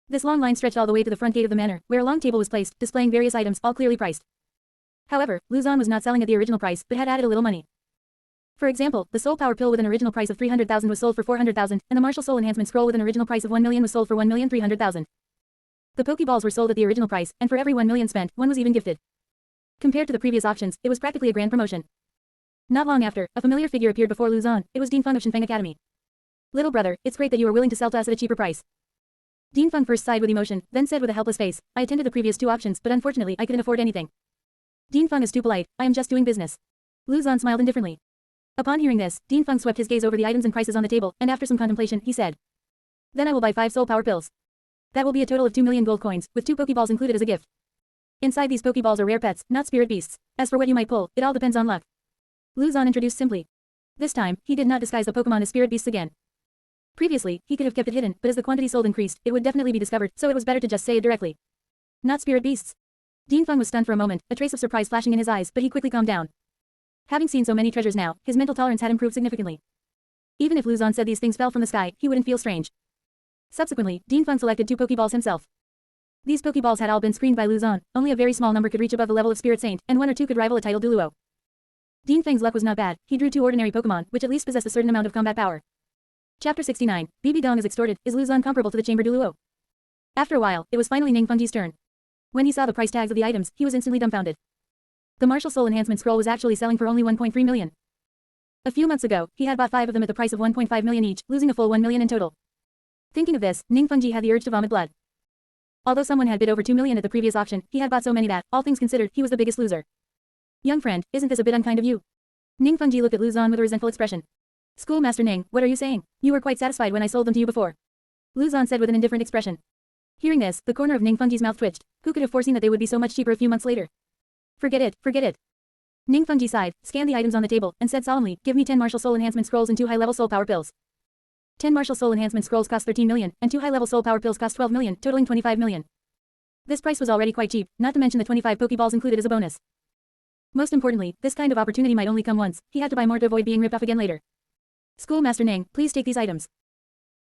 This long line stretched all the way to the front gate of the manor, where a long table was placed, displaying various items, all clearly priced. However, Luzon was not selling at the original price, but had added a little money. For example, the Soul Power Pill with an original price of 300,000 was sold for 400,000, and the Martial Soul Enhancement Scroll with an original price of 1 million was sold for 1,300,000. The Pokeballs were sold at the original price, and for every 1 million spent, one was even gifted. Compared to the previous auctions, it was practically a grand promotion. Not long after, a familiar figure appeared before Luzon. It was Dean Feng of Shenfeng Academy. Little brother, it's great that you are willing to sell to us at a cheaper price. Dean Feng first sighed with emotion, then said with a helpless face, I attended the previous 2 auctions, but unfortunately I couldn't afford anything. Dean Feng is too polite, I am just doing business. Luzon smiled indifferently. Upon hearing this, Dean Feng swept his gaze over the items and prices on the table, and after some contemplation, he said, Then I will buy 5 Soul Power Pills. That will be a total of 2 million gold coins, with 2 Pokeballs included as a gift. Inside these Pokeballs are rare pets, not spirit beasts. As for what you might pull, it all depends on luck. Luzon introduced simply. This time, he did not disguise the Pokemon as spirit beasts again. Previously, he could have kept it hidden, but as the quantity sold increased, it would definitely be discovered, so it was better to just say it directly. Not spirit beasts. Dean Feng was stunned for a moment, a trace of surprise flashing in his eyes, but he quickly calmed down. Having seen so many treasures now, his mental tolerance had improved significantly. Even if Luzon said these things fell from the sky, he wouldn't feel strange. Subsequently, Dean Feng selected 2 Pokeballs himself. These Pokeballs had all been screened by Luzon, only a very small number could reach above the level of Spirit Saint, and 1 or 2 could rival a title Douluo. Dean Feng's luck was not bad, he drew 2 ordinary Pokemon, which at least possessed a certain amount of combat power. Chapter 69, Bibi Dong is extorted, is Luzon comparable to the Chamber Douluo? After a while, it was finally Ning Fengji's turn. When he saw the price tags of the items, he was instantly dumbfounded. The Martial Soul Enhancement Scroll was actually selling for only 1.3 million. A few months ago, he had bought 5 of them at the price of 1.5 million each, losing a full 1 million in total. Thinking of this, Ning Fengji had the urge to vomit blood. Although someone had bid over 2 million at the previous auction, he had bought so many that, all things considered, he was the biggest loser. Young friend, isn't this a bit unkind of you? Ning Fengji looked at Luzon with a resentful expression. Schoolmaster Ning, what are you saying? You were quite satisfied when I sold them to you before. Luzon said with an indifferent expression. Hearing this, the corner of Ning Fengji's mouth twitched. Who could have foreseen that they would be so much cheaper a few months later? Forget it, forget it. Ning Fengji sighed, scanned the items on the table, and said solemnly, give me 10 Martial Soul Enhancement Scrolls and 2 high-level Soul Power Pills. 10 Martial Soul Enhancement Scrolls cost 13 million, and 2 high-level Soul Power Pills cost 12 million, totaling 25 million. This price was already quite cheap, not to mention the 25 Pokeballs included as a bonus. Most importantly, this kind of opportunity might only come once, he had to buy more to avoid being ripped off again later. Schoolmaster Ning, please take these items.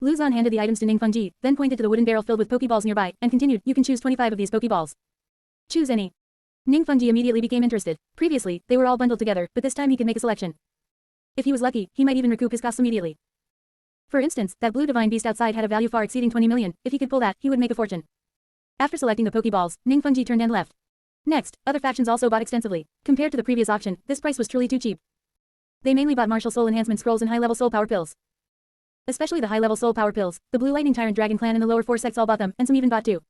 Luzon handed the items to Ning Fengji, then pointed to the wooden barrel filled with Pokeballs nearby, and continued, you can choose 25 of these Pokeballs. Choose any. Ning Fengji immediately became interested. Previously, they were all bundled together, but this time he could make a selection. If he was lucky, he might even recoup his costs immediately. For instance, that blue divine beast outside had a value far exceeding 20 million, if he could pull that, he would make a fortune. After selecting the Pokeballs, Ning Fengji turned and left. Next, other factions also bought extensively. Compared to the previous auction, this price was truly too cheap. They mainly bought Martial Soul Enhancement Scrolls and high-level Soul Power Pills. Especially the high-level Soul Power Pills, the Blue Lightning Tyrant Dragon Clan and the lower 4 sects all bought them, and some even bought 2.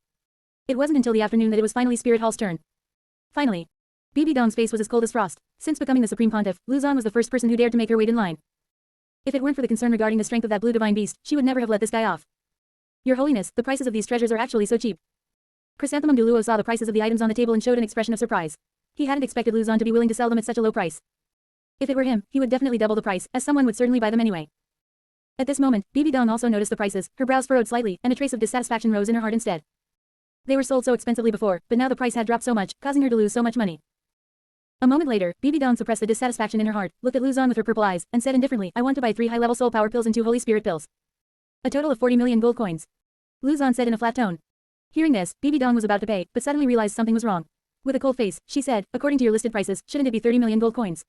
It wasn't until the afternoon that it was finally Spirit Hall's turn. Finally, Bibi Dong's face was as cold as frost. Since becoming the Supreme Pontiff, Luzon was the first person who dared to make her wait in line. If it weren't for the concern regarding the strength of that blue divine beast, she would never have let this guy off. Your Holiness, the prices of these treasures are actually so cheap. Chrysanthemum Douluo saw the prices of the items on the table and showed an expression of surprise. He hadn't expected Luzon to be willing to sell them at such a low price. If it were him, he would definitely double the price, as someone would certainly buy them anyway. At this moment, Bibi Dong also noticed the prices, her brows furrowed slightly, and a trace of dissatisfaction rose in her heart instead. They were sold so expensively before, but now the price had dropped so much, causing her to lose so much money. A moment later, Bibi Dong suppressed the dissatisfaction in her heart, looked at Luzon with her purple eyes, and said indifferently, I want to buy 3 high-level Soul Power Pills and 2 Holy Spirit Pills. A total of 40 million gold coins. Luzon said in a flat tone. Hearing this, Bibi Dong was about to pay, but suddenly realized something was wrong. With a cold face, she said, according to your listed prices, shouldn't it be 30 million gold coins?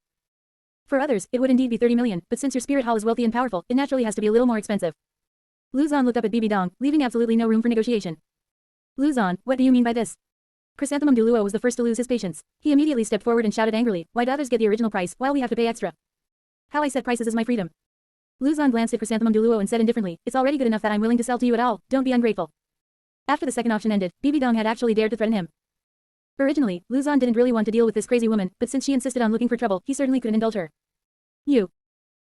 For others, it would indeed be 30 million, but since your Spirit Hall is wealthy and powerful, it naturally has to be a little more expensive. Luzon looked up at Bibi Dong, leaving absolutely no room for negotiation. Luzon, what do you mean by this? Chrysanthemum Douluo was the first to lose his patience. He immediately stepped forward and shouted angrily, why do others get the original price while we have to pay extra? How I set prices is my freedom. Luzon glanced at Chrysanthemum Douluo and said indifferently, it's already good enough that I'm willing to sell to you at all, don't be ungrateful. After the second auction ended, Bibi Dong had actually dared to threaten him. Originally, Luzon didn't really want to deal with this crazy woman, but since she insisted on looking for trouble, he certainly couldn't indulge her. You.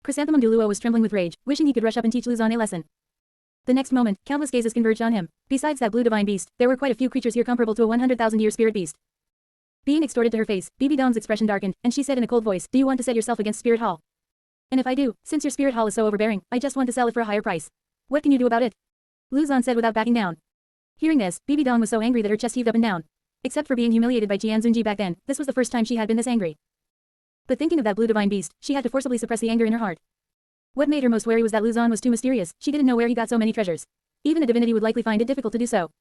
Chrysanthemum Douluo was trembling with rage, wishing he could rush up and teach Luzon a lesson. The next moment, countless gazes converged on him. Besides that blue divine beast, there were quite a few creatures here comparable to a 100,000-year spirit beast. Being extorted to her face, Bibi Dong's expression darkened, and she said in a cold voice, do you want to set yourself against Spirit Hall? And if I do, since your Spirit Hall is so overbearing, I just want to sell it for a higher price. What can you do about it? Luzon said without backing down. Hearing this, Bibi Dong was so angry that her chest heaved up and down. Except for being humiliated by Jian Zunji back then, this was the first time she had been this angry. But thinking of that blue divine beast, she had to forcibly suppress the anger in her heart. What made her most wary was that Luzon was too mysterious, she didn't know where he got so many treasures. Even a divinity would likely find it difficult to do so.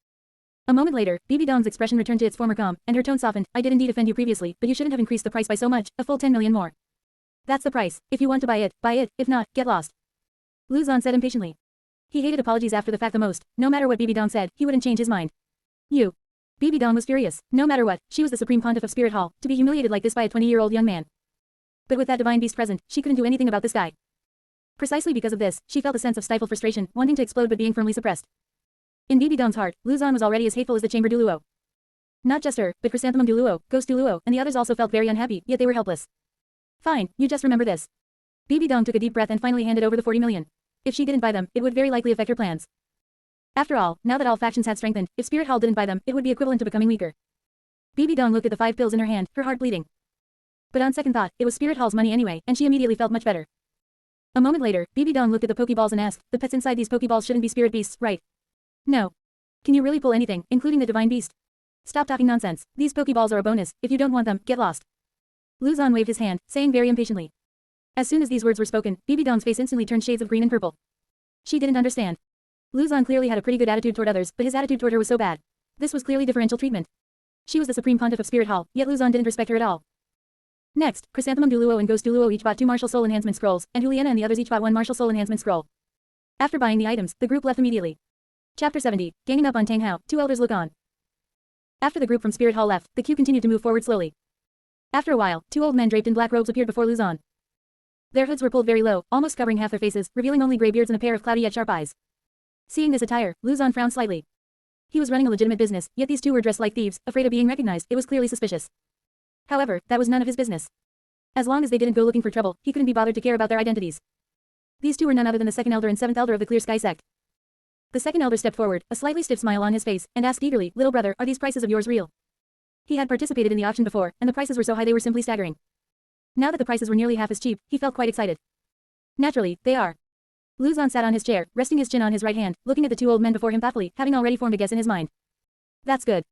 A moment later, Bibi Dong's expression returned to its former calm, and her tone softened, I did indeed offend you previously, but you shouldn't have increased the price by so much, a full 10 million more. That's the price. If you want to buy it, if not, get lost. Luzon said impatiently. He hated apologies after the fact the most. No matter what Bibi Dong said, he wouldn't change his mind. You. Bibi Dong was furious. No matter what, she was the supreme pontiff of Spirit Hall, to be humiliated like this by a 20-year-old young man. But with that divine beast present, she couldn't do anything about this guy. Precisely because of this, she felt a sense of stifled frustration, wanting to explode but being firmly suppressed. In Bibi Dong's heart, Luzon was already as hateful as the Chamber Douluo. Not just her, but Chrysanthemum Douluo, Ghost Douluo, and the others also felt very unhappy, yet they were helpless. Fine, you just remember this. Bibi Dong took a deep breath and finally handed over the 40 million. If she didn't buy them, it would very likely affect her plans. After all, now that all factions had strengthened, if Spirit Hall didn't buy them, it would be equivalent to becoming weaker. Bibi Dong looked at the 5 pills in her hand, her heart bleeding. But on second thought, it was Spirit Hall's money anyway, and she immediately felt much better. A moment later, Bibi Dong looked at the Pokeballs and asked, the pets inside these Pokeballs shouldn't be spirit beasts, right? No. Can you really pull anything, including the divine beast? Stop talking nonsense. These Pokeballs are a bonus. If you don't want them, get lost. Luzon waved his hand, saying very impatiently. As soon as these words were spoken, Bibi Dong's face instantly turned shades of green and purple. She didn't understand. Luzon clearly had a pretty good attitude toward others, but his attitude toward her was so bad. This was clearly differential treatment. She was the supreme pontiff of Spirit Hall, yet Luzon didn't respect her at all. Next, Chrysanthemum Douluo and Ghost Douluo each bought 2 martial soul enhancement scrolls, and Juliana and the others each bought 1 martial soul enhancement scroll. After buying the items, the group left immediately. Chapter 70, Ganging Up on Tang Hao, 2 elders look on. After the group from Spirit Hall left, the queue continued to move forward slowly. After a while, 2 old men draped in black robes appeared before Luzon. Their hoods were pulled very low, almost covering half their faces, revealing only gray beards and a pair of cloudy yet sharp eyes. Seeing this attire, Luzon frowned slightly. He was running a legitimate business, yet these 2 were dressed like thieves, afraid of being recognized. It was clearly suspicious. However, that was none of his business. As long as they didn't go looking for trouble, he couldn't be bothered to care about their identities. These 2 were none other than the second elder and 7th elder of the Clear Sky sect. The second elder stepped forward, a slightly stiff smile on his face, and asked eagerly, little brother, are these prices of yours real? He had participated in the auction before, and the prices were so high they were simply staggering. Now that the prices were nearly half as cheap, he felt quite excited. Naturally, they are. Luzon sat on his chair, resting his chin on his right hand, looking at the 2 old men before him thoughtfully, having already formed a guess in his mind. That's good.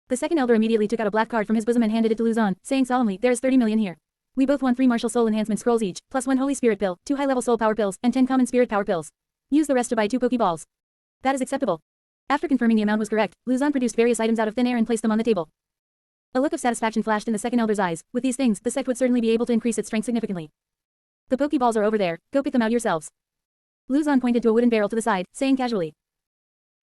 The second elder immediately took out a black card from his bosom and handed it to Luzon, saying solemnly, there is 30 million here. We both want 3 martial soul enhancement scrolls each, plus 1 holy spirit pill, 2 high-level soul power pills, and 10 common spirit power pills. Use the rest to buy 2 Pokeballs. That is acceptable. After confirming the amount was correct, Luzon produced various items out of thin air and placed them on the table. A look of satisfaction flashed in the second elder's eyes. With these things, the sect would certainly be able to increase its strength significantly. The Pokeballs are over there, go pick them out yourselves. Luzon pointed to a wooden barrel to the side, saying casually.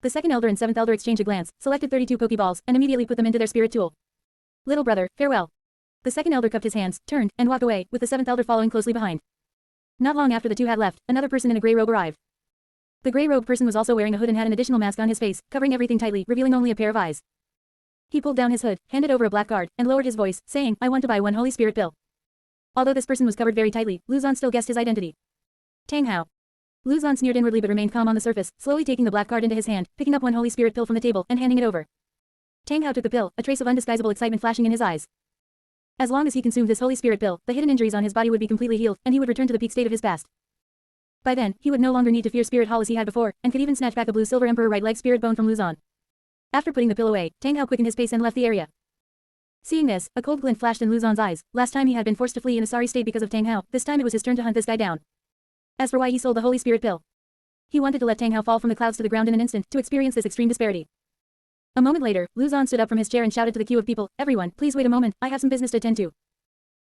The second elder and 7th elder exchanged a glance, selected 32 Pokeballs, and immediately put them into their spirit tool. Little brother, farewell. The second elder cupped his hands, turned, and walked away, with the 7th elder following closely behind. Not long after the 2 had left, another person in a gray robe arrived. The gray-robed person was also wearing a hood and had an additional mask on his face, covering everything tightly, revealing only a pair of eyes. He pulled down his hood, handed over a black card, and lowered his voice, saying, I want to buy 1 holy spirit pill. Although this person was covered very tightly, Luzon still guessed his identity. Tang Hao. Luzon sneered inwardly but remained calm on the surface, slowly taking the black card into his hand, picking up 1 holy spirit pill from the table, and handing it over. Tang Hao took the pill, a trace of undisguisable excitement flashing in his eyes. As long as he consumed this holy spirit pill, the hidden injuries on his body would be completely healed, and he would return to the peak state of his past. By then, he would no longer need to fear Spirit Hall as he had before, and could even snatch back a blue silver emperor right leg spirit bone from Luzon. After putting the pill away, Tang Hao quickened his pace and left the area. Seeing this, a cold glint flashed in Luzon's eyes. Last time he had been forced to flee in a sorry state because of Tang Hao, this time it was his turn to hunt this guy down. As for why he sold the holy spirit pill, he wanted to let Tang Hao fall from the clouds to the ground in an instant, to experience this extreme disparity. A moment later, Luzon stood up from his chair and shouted to the queue of people, everyone, please wait a moment, I have some business to attend to.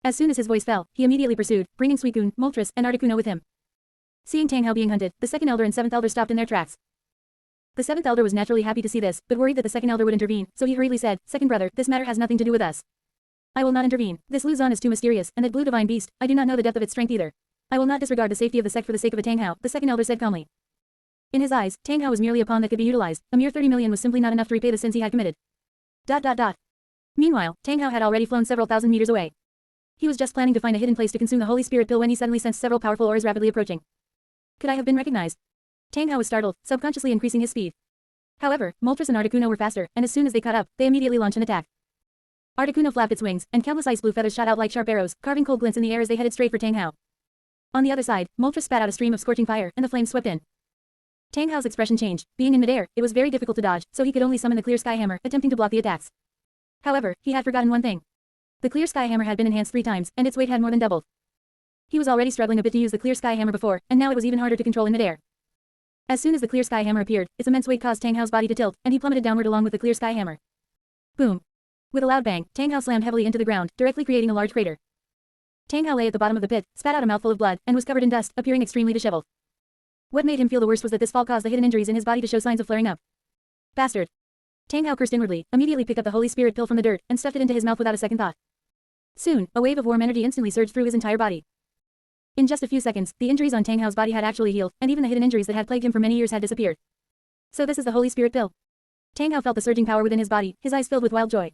As soon as his voice fell, he immediately pursued, bringing Suicune, Moltres, and Articuno with him. Seeing Tang Hao being hunted, the second elder and 7th elder stopped in their tracks. The seventh elder was naturally happy to see this, but worried that the second elder would intervene, so he hurriedly said, "Second brother, this matter has nothing to do with us. I will not intervene. This Lu Zan is too mysterious, and that blue divine beast, I do not know the depth of its strength either. I will not disregard the safety of the sect for the sake of a Tang Hao," the second elder said calmly. In his eyes, Tang Hao was merely a pawn that could be utilized. A mere 30 million was simply not enough to repay the sins he had committed. Meanwhile, Tang Hao had already flown several thousand meters away. He was just planning to find a hidden place to consume the Holy Spirit pill when he suddenly sensed several powerful auras rapidly approaching. Could I have been recognized? Tang Hao was startled, subconsciously increasing his speed. However, Moltres and Articuno were faster, and as soon as they caught up, they immediately launched an attack. Articuno flapped its wings, and countless ice blue feathers shot out like sharp arrows, carving cold glints in the air as they headed straight for Tang Hao. On the other side, Moltres spat out a stream of scorching fire, and the flames swept in. Tang Hao's expression changed. Being in midair, it was very difficult to dodge, so he could only summon the clear sky hammer, attempting to block the attacks. However, he had forgotten one thing. The clear sky hammer had been enhanced 3 times, and its weight had more than doubled. He was already struggling a bit to use the clear sky hammer before, and now it was even harder to control in midair. As soon as the clear sky hammer appeared, its immense weight caused Tang Hao's body to tilt, and he plummeted downward along with the clear sky hammer. Boom! With a loud bang, Tang Hao slammed heavily into the ground, directly creating a large crater. Tang Hao lay at the bottom of the pit, spat out a mouthful of blood, and was covered in dust, appearing extremely disheveled. What made him feel the worst was that this fall caused the hidden injuries in his body to show signs of flaring up. Bastard! Tang Hao cursed inwardly, immediately picked up the Holy Spirit pill from the dirt, and stuffed it into his mouth without a second thought. Soon, a wave of warm energy instantly surged through his entire body. In just a few seconds, the injuries on Tang Hao's body had actually healed, and even the hidden injuries that had plagued him for many years had disappeared. So this is the Holy Spirit pill. Tang Hao felt the surging power within his body, his eyes filled with wild joy.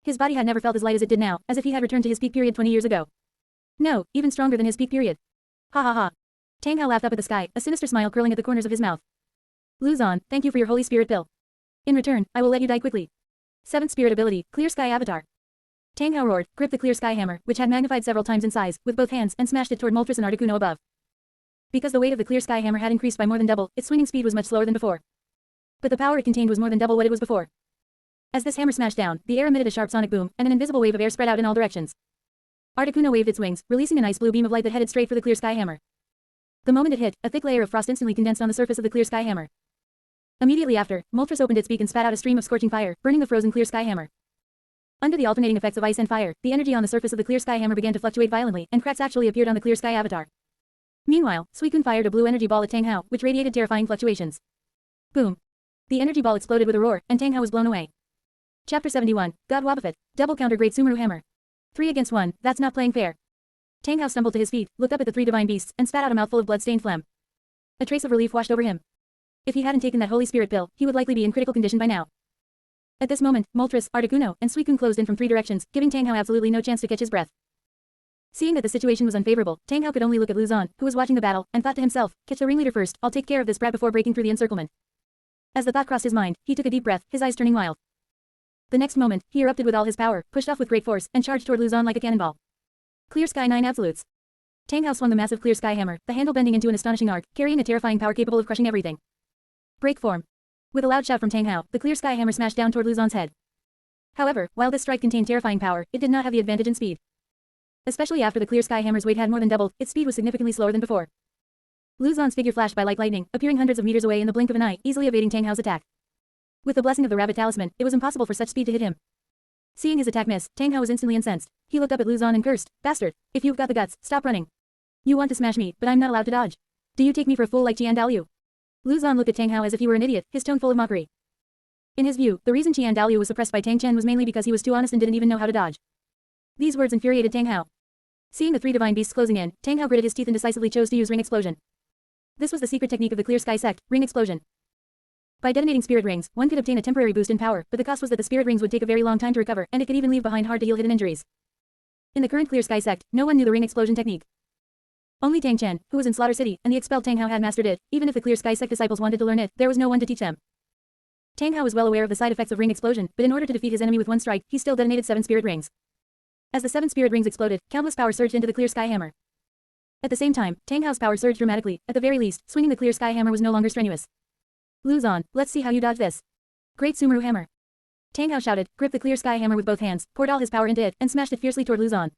His body had never felt as light as it did now, as if he had returned to his peak period 20 years ago. No, even stronger than his peak period. Ha ha ha. Tang Hao laughed up at the sky, a sinister smile curling at the corners of his mouth. Lu Zan, thank you for your Holy Spirit pill. In return, I will let you die quickly. 7th Spirit Ability, Clear Sky Avatar. Tang Hao roared, gripped the clear sky hammer, which had magnified several times in size, with both hands, and smashed it toward Moltres and Articuno above. Because the weight of the clear sky hammer had increased by more than double, its swinging speed was much slower than before. But the power it contained was more than double what it was before. As this hammer smashed down, the air emitted a sharp sonic boom, and an invisible wave of air spread out in all directions. Articuno waved its wings, releasing an ice blue beam of light that headed straight for the clear sky hammer. The moment it hit, a thick layer of frost instantly condensed on the surface of the clear sky hammer. Immediately after, Moltres opened its beak and spat out a stream of scorching fire, burning the frozen clear sky hammer. Under the alternating effects of ice and fire, the energy on the surface of the clear sky hammer began to fluctuate violently, and cracks actually appeared on the clear sky avatar. Meanwhile, Suicune fired a blue energy ball at Tang Hao, which radiated terrifying fluctuations. Boom! The energy ball exploded with a roar, and Tang Hao was blown away. Chapter 71, God Wobbuffet, Double Counter Great Sumeru Hammer. 3 against 1, that's not playing fair. Tang Hao stumbled to his feet, looked up at the 3 divine beasts, and spat out a mouthful of blood-stained phlegm. A trace of relief washed over him. If he hadn't taken that Holy Spirit pill, he would likely be in critical condition by now. At this moment, Moltres, Articuno, and Suicune closed in from 3 directions, giving Tang Hao absolutely no chance to catch his breath. Seeing that the situation was unfavorable, Tang Hao could only look at Lu Zan, who was watching the battle, and thought to himself, catch the ringleader first, I'll take care of this brat before breaking through the encirclement. As the thought crossed his mind, he took a deep breath, his eyes turning wild. The next moment, he erupted with all his power, pushed off with great force, and charged toward Lu Zan like a cannonball. Clear Sky 9 Absolutes. Tang Hao swung the massive clear sky hammer, the handle bending into an astonishing arc, carrying a terrifying power capable of crushing everything. Break form. With a loud shout from Tang Hao, the clear sky hammer smashed down toward Lu Zan's head. However, while this strike contained terrifying power, it did not have the advantage in speed. Especially after the clear sky hammer's weight had more than doubled, its speed was significantly slower than before. Lu Zan's figure flashed by like lightning, appearing hundreds of meters away in the blink of an eye, easily evading Tang Hao's attack. With the blessing of the rabbit talisman, it was impossible for such speed to hit him. Seeing his attack miss, Tang Hao was instantly incensed. He looked up at Lu Zan and cursed, "Bastard! If you've got the guts, stop running. You want to smash me, but I'm not allowed to dodge. Do you take me for a fool like Qian Daoliu?" Lu Zan looked at Tang Hao as if he were an idiot, his tone full of mockery. In his view, the reason Qian Daoliu was suppressed by Tang Chen was mainly because he was too honest and didn't even know how to dodge. These words infuriated Tang Hao. Seeing the 3 divine beasts closing in, Tang Hao gritted his teeth and decisively chose to use Ring Explosion. This was the secret technique of the Clear Sky sect, Ring Explosion. By detonating spirit rings, one could obtain a temporary boost in power, but the cost was that the spirit rings would take a very long time to recover, and it could even leave behind hard-to-heal hidden injuries. In the current Clear Sky sect, no one knew the Ring Explosion technique. Only Tang Chen, who was in Slaughter City, and the expelled Tang Hao had mastered it. Even if the Clear Sky sect disciples wanted to learn it, there was no one to teach them. Tang Hao was well aware of the side effects of Ring Explosion, but in order to defeat his enemy with one strike, he still detonated 7 spirit rings. As the 7 spirit rings exploded, countless power surged into the Clear Sky Hammer. At the same time, Tang Hao's power surged dramatically. At the very least, swinging the Clear Sky Hammer was no longer strenuous. Lu Zan, let's see how you dodge this. Great Sumeru Hammer. Tang Hao shouted, gripped the Clear Sky Hammer with both hands, poured all his power into it, and smashed it fiercely toward Lu Zan.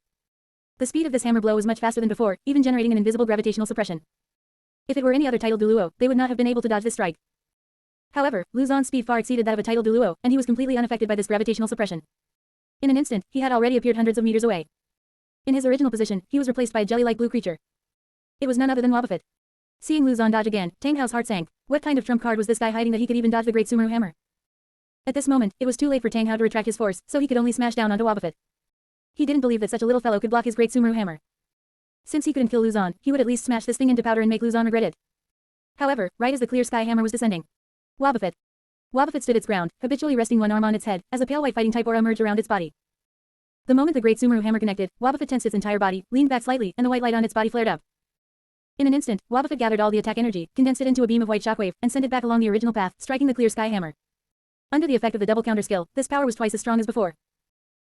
The speed of this hammer blow was much faster than before, even generating an invisible gravitational suppression. If it were any other titled Douluo, they would not have been able to dodge this strike. However, Lu Zan's speed far exceeded that of a titled Douluo, and he was completely unaffected by this gravitational suppression. In an instant, he had already appeared hundreds of meters away. In his original position, he was replaced by a jelly-like blue creature. It was none other than Wobbuffet. Seeing Lu Zhan dodge again, Tang Hao's heart sank. What kind of trump card was this guy hiding that he could even dodge the Great Sumeru Hammer? At this moment, it was too late for Tang Hao to retract his force, so he could only smash down onto Wobbuffet. He didn't believe that such a little fellow could block his Great Sumeru Hammer. Since he couldn't kill Lu Zhan, he would at least smash this thing into powder and make Lu Zhan regret it. However, right as the clear sky hammer was descending, Wobbuffet stood its ground, habitually resting one arm on its head, as a pale white fighting type aura emerged around its body. The moment the Great Sumeru Hammer connected, Wobbuffet tensed its entire body, leaned back slightly, and the white light on its body flared up. In an instant, Wobbuffet gathered all the attack energy, condensed it into a beam of white shockwave, and sent it back along the original path, striking the clear sky hammer. Under the effect of the double counter skill, this power was twice as strong as before.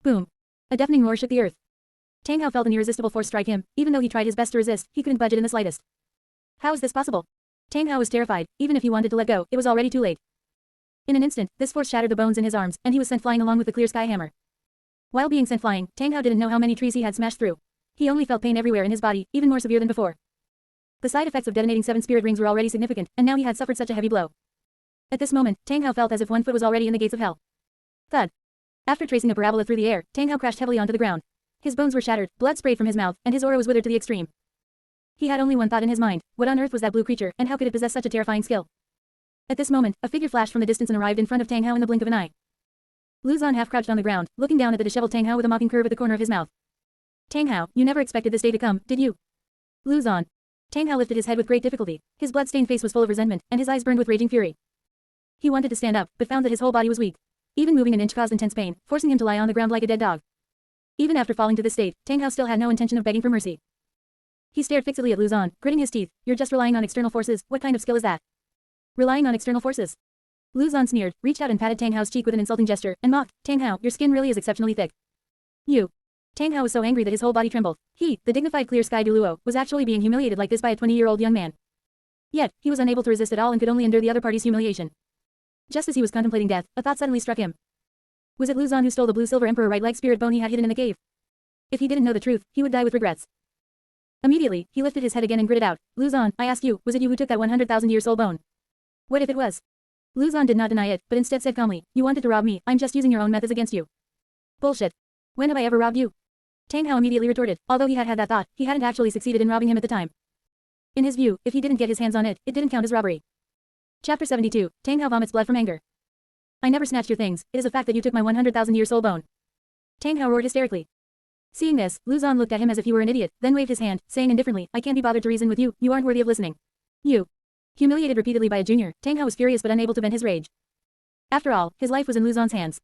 Boom! A deafening roar shook the earth. Tang Hao felt an irresistible force strike him. Even though he tried his best to resist, he couldn't budge it in the slightest. How is this possible? Tang Hao was terrified. Even if he wanted to let go, it was already too late. In an instant, this force shattered the bones in his arms, and he was sent flying along with the clear sky hammer. While being sent flying, Tang Hao didn't know how many trees he had smashed through. He only felt pain everywhere in his body, even more severe than before. The side effects of detonating 7 spirit rings were already significant, and now he had suffered such a heavy blow. At this moment, Tang Hao felt as if one foot was already in the gates of hell. Thud. After tracing a parabola through the air, Tang Hao crashed heavily onto the ground. His bones were shattered, blood sprayed from his mouth, and his aura was withered to the extreme. He had only one thought in his mind: what on earth was that blue creature, and how could it possess such a terrifying skill? At this moment, a figure flashed from the distance and arrived in front of Tang Hao in the blink of an eye. Lu Zhan half crouched on the ground, looking down at the disheveled Tang Hao with a mocking curve at the corner of his mouth. Tang Hao, you never expected this day to come, did you? Lu Zhan. Tang Hao lifted his head with great difficulty. His blood-stained face was full of resentment, and his eyes burned with raging fury. He wanted to stand up, but found that his whole body was weak. Even moving an inch caused intense pain, forcing him to lie on the ground like a dead dog. Even after falling to this state, Tang Hao still had no intention of begging for mercy. He stared fixedly at Lu Zhan, gritting his teeth. You're just relying on external forces, what kind of skill is that? Relying on external forces? Lu Zhan sneered, reached out and patted Tang Hao's cheek with an insulting gesture, and mocked, Tang Hao, your skin really is exceptionally thick. You. Tang Hao was so angry that his whole body trembled. He, the dignified clear sky Douluo, was actually being humiliated like this by a 20-year-old young man. Yet, he was unable to resist at all and could only endure the other party's humiliation. Just as he was contemplating death, a thought suddenly struck him. Was it Lu Zhan who stole the blue silver emperor right leg spirit bone he had hidden in the cave? If he didn't know the truth, he would die with regrets. Immediately, he lifted his head again and gritted out, Lu Zhan, I ask you, was it you who took that 100,000-year soul bone? What if it was? Lu Zhan did not deny it, but instead said calmly, you wanted to rob me, I'm just using your own methods against you. Bullshit. When have I ever robbed you? Tang Hao immediately retorted, although he had that thought, he hadn't actually succeeded in robbing him at the time. In his view, if he didn't get his hands on it, it didn't count as robbery. Chapter 72, Tang Hao vomits blood from anger. I never snatched your things, it is a fact that you took my 100,000-year soul bone. Tang Hao roared hysterically. Seeing this, Lu Zhan looked at him as if he were an idiot, then waved his hand, saying indifferently, I can't be bothered to reason with you, you aren't worthy of listening. You. Humiliated repeatedly by a junior, Tang Hao was furious but unable to vent his rage. After all, his life was in Lu Zhan's hands.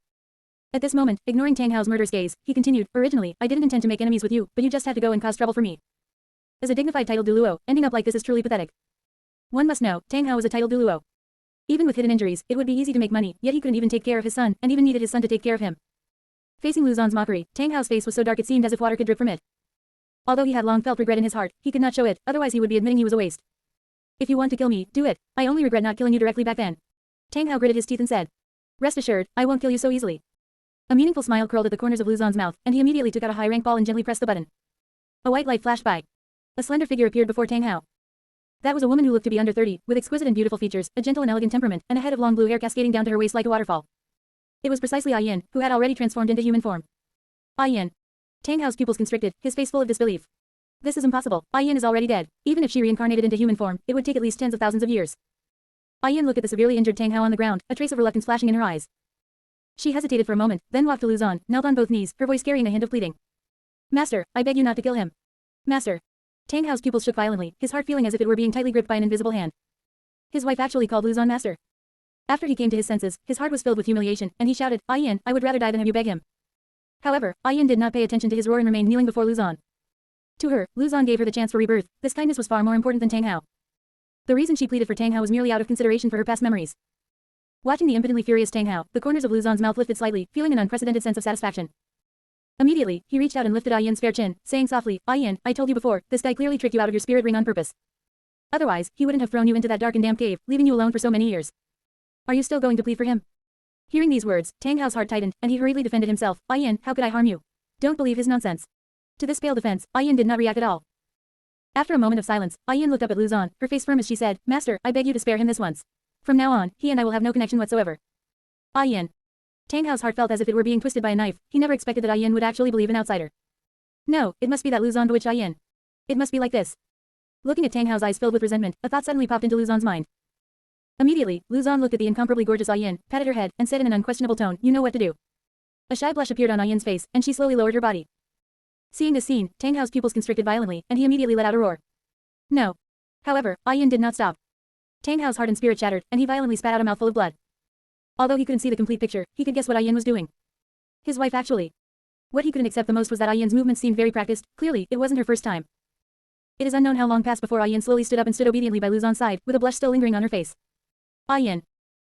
At this moment, ignoring Tang Hao's murderous gaze, he continued, originally, I didn't intend to make enemies with you, but you just had to go and cause trouble for me. As a dignified titled Douluo, ending up like this is truly pathetic. One must know, Tang Hao was a titled Douluo. Even with hidden injuries, it would be easy to make money, yet he couldn't even take care of his son, and even needed his son to take care of him. Facing Lu Zhan's mockery, Tang Hao's face was so dark it seemed as if water could drip from it. Although he had long felt regret in his heart, he could not show it, otherwise he would be admitting he was a waste. If you want to kill me, do it. I only regret not killing you directly back then. Tang Hao gritted his teeth and said. Rest assured, I won't kill you so easily. A meaningful smile curled at the corners of Lu Zhan's mouth, and he immediately took out a high-rank ball and gently pressed the button. A white light flashed by. A slender figure appeared before Tang Hao. That was a woman who looked to be under 30, with exquisite and beautiful features, a gentle and elegant temperament, and a head of long blue hair cascading down to her waist like a waterfall. It was precisely Ah Yin, who had already transformed into human form. Ah Yin. Tang Hao's pupils constricted, his face full of disbelief. This is impossible. Ah Yin is already dead. Even if she reincarnated into human form, it would take at least tens of thousands of years. Ah Yin looked at the severely injured Tang Hao on the ground, a trace of reluctance flashing in her eyes. She hesitated for a moment, then walked to Lu Zhan, knelt on both knees, her voice carrying a hint of pleading. Master, I beg you not to kill him. Master. Tang Hao's pupils shook violently, his heart feeling as if it were being tightly gripped by an invisible hand. His wife actually called Lu Zhan master. After he came to his senses, his heart was filled with humiliation, and he shouted, Ah Yin, I would rather die than have you beg him. However, Ah Yin did not pay attention to his roar and remained kneeling before Lu Zhan. To her, Lu Zhan gave her the chance for rebirth. This kindness was far more important than Tang Hao. The reason she pleaded for Tang Hao was merely out of consideration for her past memories. Watching the impotently furious Tang Hao, the corners of Lu Zhan's mouth lifted slightly, feeling an unprecedented sense of satisfaction. Immediately, he reached out and lifted Ah Yin's fair chin, saying softly, Ah Yin, I told you before, this guy clearly tricked you out of your spirit ring on purpose. Otherwise, he wouldn't have thrown you into that dark and damp cave, leaving you alone for so many years. Are you still going to plead for him? Hearing these words, Tang Hao's heart tightened, and he hurriedly defended himself. Ah Yin, how could I harm you? Don't believe his nonsense. To this pale defense, Ah Yin did not react at all. After a moment of silence, Ah Yin looked up at Lu Zhan, her face firm as she said, Master, I beg you to spare him this once. From now on, he and I will have no connection whatsoever. Ah Yin. Tang Hao's heart felt as if it were being twisted by a knife. He never expected that Ah Yin would actually believe an outsider. No, it must be that Lu Zhan bewitched Ah Yin. It must be like this. Looking at Tang Hao's eyes filled with resentment, a thought suddenly popped into Lu Zon's mind. Immediately, Lu Zon looked at the incomparably gorgeous Ayin, patted her head, and said in an unquestionable tone, "You know what to do." A shy blush appeared on Ayin's face, and she slowly lowered her body. Seeing this scene, Tang Hao's pupils constricted violently, and he immediately let out a roar. No. However, Ayin did not stop. Tang Hao's heart and spirit shattered, and he violently spat out a mouthful of blood. Although he couldn't see the complete picture, he could guess what Ayin was doing. His wife actually. What he couldn't accept the most was that Ayin's movements seemed very practiced. Clearly, it wasn't her first time. It is unknown how long passed before Ayin slowly stood up and stood obediently by Lu Zon's side, with a blush still lingering on her face. Ayin.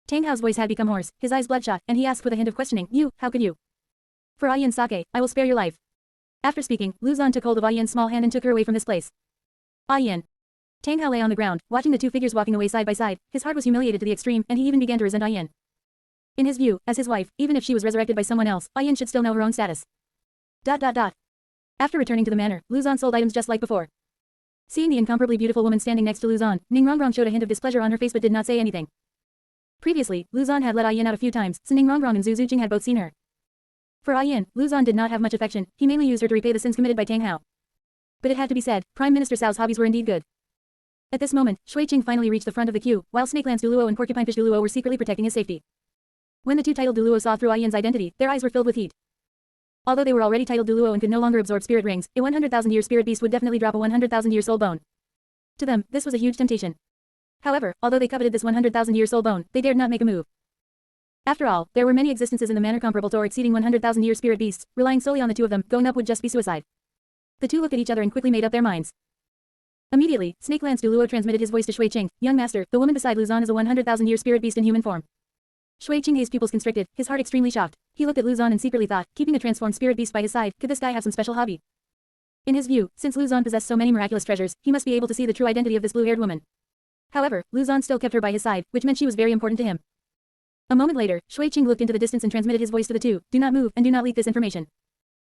Tang Hao's voice had become hoarse, his eyes bloodshot, and he asked with a hint of questioning, "You, how could you?" "For Ayin's sake, I will spare your life." After speaking, Lu Zon took hold of Ayin's small hand and took her away from this place. Ayin. Tang Hao lay on the ground, watching the two figures walking away side by side. His heart was humiliated to the extreme, and he even began to resent Ayin. In his view, as his wife, even if she was resurrected by someone else, Ayin should still know her own status. After returning to the manor, Lu Zon sold items just like before. Seeing the incomparably beautiful woman standing next to Lu Zon, Ning Rongrong showed a hint of displeasure on her face but did not say anything. Previously, Lu Zon had let Ayin out a few times, so Ning Rongrong and Zhu Zujing had both seen her. For Ayin, Lu Zon did not have much affection, he mainly used her to repay the sins committed by Tang Hao. But it had to be said, Prime Minister Cao's hobbies were indeed good. At this moment, Shui Qing finally reached the front of the queue, while Snakelands Douluo and Porcupinefish Douluo were secretly protecting his safety. When the two titled Douluo saw through Ayin's identity, their eyes were filled with heat. Although they were already titled Douluo and could no longer absorb spirit rings, a 100,000-year spirit beast would definitely drop a 100,000-year soul bone. To them, this was a huge temptation. However, although they coveted this 100,000-year soul bone, they dared not make a move. After all, there were many existences in the manor comparable to or exceeding 100,000-year spirit beasts. Relying solely on the two of them, going up would just be suicide. The two looked at each other and quickly made up their minds. Immediately, Snakelands Douluo transmitted his voice to Shui Qing. "Young master, the woman beside Lu Zon is a 100,000-year spirit beast in human form." Shui Qing's pupils constricted, his heart extremely shocked. He looked at Lu Zon and secretly thought, keeping a transformed spirit beast by his side, could this guy have some special hobby? In his view, since Lu Zon possessed so many miraculous treasures, he must be able to see the true identity of this blue-haired woman. However, Lu Zon still kept her by his side, which meant she was very important to him. A moment later, Shui Qing looked into the distance and transmitted his voice to the two. "Do not move and do not leak this information."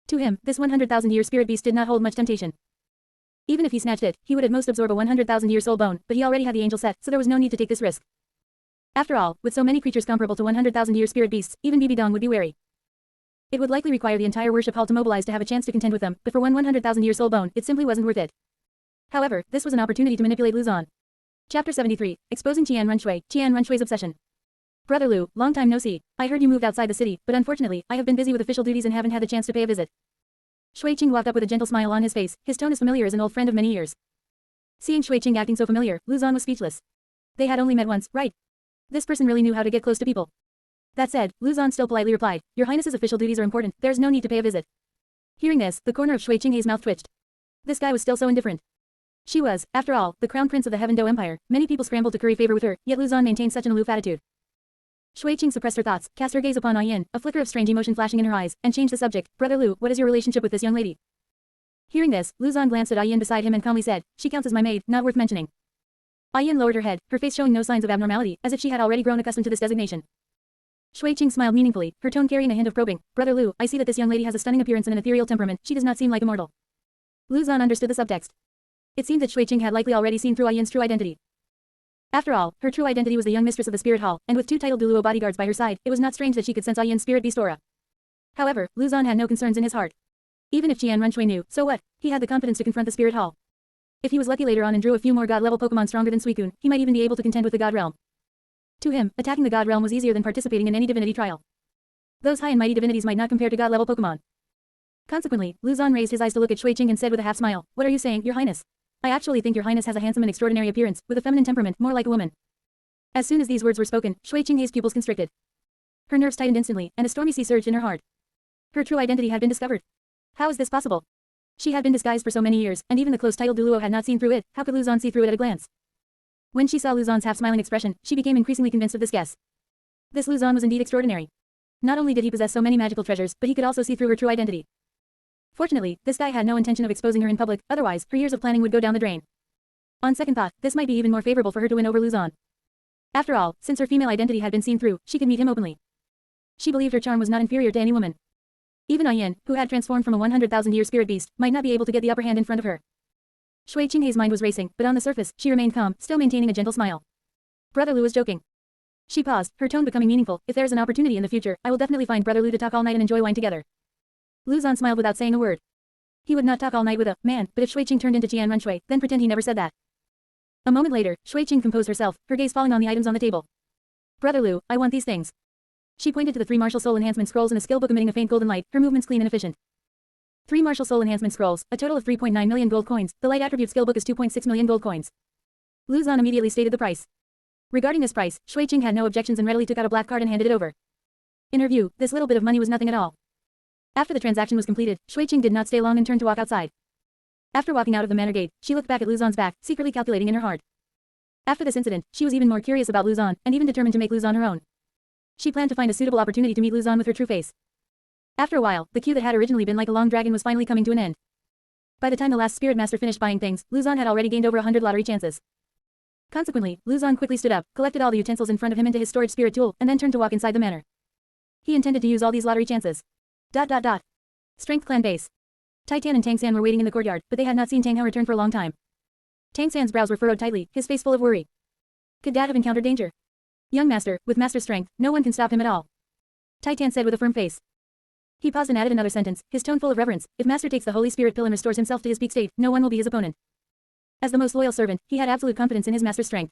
To him, this 100,000-year spirit beast did not hold much temptation. Even if he snatched it, he would at most absorb a 100,000-year soul bone, but he already had the angel set, so there was no need to take this risk. After all, with so many creatures comparable to 100,000-year spirit beasts, even Bibi Dong would be wary. It would likely require the entire worship hall to mobilize to have a chance to contend with them, but for one 100,000-year soul bone, it simply wasn't worth it. However, this was an opportunity to manipulate Lu Zon. Chapter 73, Exposing Qian Runshui's obsession. "Brother Lu, long time no see. I heard you moved outside the city, but unfortunately, I have been busy with official duties and haven't had the chance to pay a visit." Shui Qing walked up with a gentle smile on his face, his tone as familiar as an old friend of many years. Seeing Shui Qing acting so familiar, Lu Zon was speechless. They had only met once, right? This person really knew how to get close to people. That said, Lu Zon still politely replied, "Your Highness's official duties are important, there's no need to pay a visit." Hearing this, the corner of Shui Qing's mouth twitched. This guy was still so indifferent. She was, after all, the crown prince of the Heaven Do Empire. Many people scrambled to curry favor with her, yet Lu Zon maintained such an aloof attitude. Shui Qing suppressed her thoughts, cast her gaze upon Ayin, a flicker of strange emotion flashing in her eyes, and changed the subject. "Brother Lu, what is your relationship with this young lady?" Hearing this, Lu Zon glanced at Ayin beside him and calmly said, "She counts as my maid, not worth mentioning." Ayin lowered her head, her face showing no signs of abnormality, as if she had already grown accustomed to this designation. Shui Qing smiled meaningfully, her tone carrying a hint of probing. "Brother Lu, I see that this young lady has a stunning appearance and an ethereal temperament. She does not seem like a mortal." Lu Zon understood the subtext. It seemed that Shui Qing had likely already seen through Ayin's true identity. After all, her true identity was the young mistress of the spirit hall, and with two titled Douluo bodyguards by her side, it was not strange that she could sense Ayin's spirit beast aura. However, Lu Zon had no concerns in his heart. Even if Qian Runshui knew, so what? He had the confidence to confront the spirit hall. If he was lucky later on and drew a few more god-level Pokemon stronger than Suicune, he might even be able to contend with the god realm. To him, attacking the god realm was easier than participating in any divinity trial. Those high and mighty divinities might not compare to god-level Pokemon. Consequently, Lu Zon raised his eyes to look at Shui Qing and said with a half-smile, "What are you saying, Your Highness? I actually think Your Highness has a handsome and extraordinary appearance, with a feminine temperament, more like a woman." As soon as these words were spoken, Shui Qing's pupils constricted. Her nerves tightened instantly, and a stormy sea surged in her heart. Her true identity had been discovered. How is this possible? She had been disguised for so many years, and even the close titled Douluo had not seen through it. How could Lu Zon see through it at a glance? When she saw Lu Zon's half-smiling expression, she became increasingly convinced of this guess. This Lu Zon was indeed extraordinary. Not only did he possess so many magical treasures, but he could also see through her true identity. Fortunately, this guy had no intention of exposing her in public, otherwise, her years of planning would go down the drain. On second thought, this might be even more favorable for her to win over Lu Zon. After all, since her female identity had been seen through, she could meet him openly. She believed her charm was not inferior to any woman. Even Ayin, who had transformed from a 100,000-year spirit beast, might not be able to get the upper hand in front of her. Shui Qing's mind was racing, but on the surface, she remained calm, still maintaining a gentle smile. Brother Lu was joking. She paused, her tone becoming meaningful. "If there's an opportunity in the future, I will definitely find Brother Lu to talk all night and enjoy wine together." Lu Zon smiled without saying a word. He would not talk all night with a man, but if Shui Qing turned into Jian Runshui, then pretend he never said that. A moment later, Shui Qing composed herself, her gaze falling on the items on the table. Brother Liu, I want these things. She pointed to the 3 martial soul enhancement scrolls in a skill book emitting a faint golden light, her movements clean and efficient. 3 martial soul enhancement scrolls, a total of 3.9 million gold coins, the light attribute skill book is 2.6 million gold coins. Lu Zan immediately stated the price. Regarding this price, Shui Qing had no objections and readily took out a black card and handed it over. In her view, this little bit of money was nothing at all. After the transaction was completed, Shui Qing did not stay long and turned to walk outside. After walking out of the manor gate, she looked back at Lu Zan's back, secretly calculating in her heart. After this incident, she was even more curious about Lu Zan, and even determined to make Lu Zan her own. She planned to find a suitable opportunity to meet Lu Zan with her true face. After a while, the queue that had originally been like a long dragon was finally coming to an end. By the time the last spirit master finished buying things, Lu Zan had already gained over 100 lottery chances. Consequently, Lu Zan quickly stood up, collected all the utensils in front of him into his storage spirit tool, and then turned to walk inside the manor. He intended to use all these lottery chances. Strength clan base. Titan and Tang San were waiting in the courtyard, but they had not seen Tang Hao return for a long time. Tang San's brows were furrowed tightly, his face full of worry. Could Dad have encountered danger? Young master, with master strength, no one can stop him at all. Titan said with a firm face. He paused and added another sentence, his tone full of reverence. If master takes the Holy Spirit pill and restores himself to his peak state, no one will be his opponent. As the most loyal servant, he had absolute confidence in his master's strength.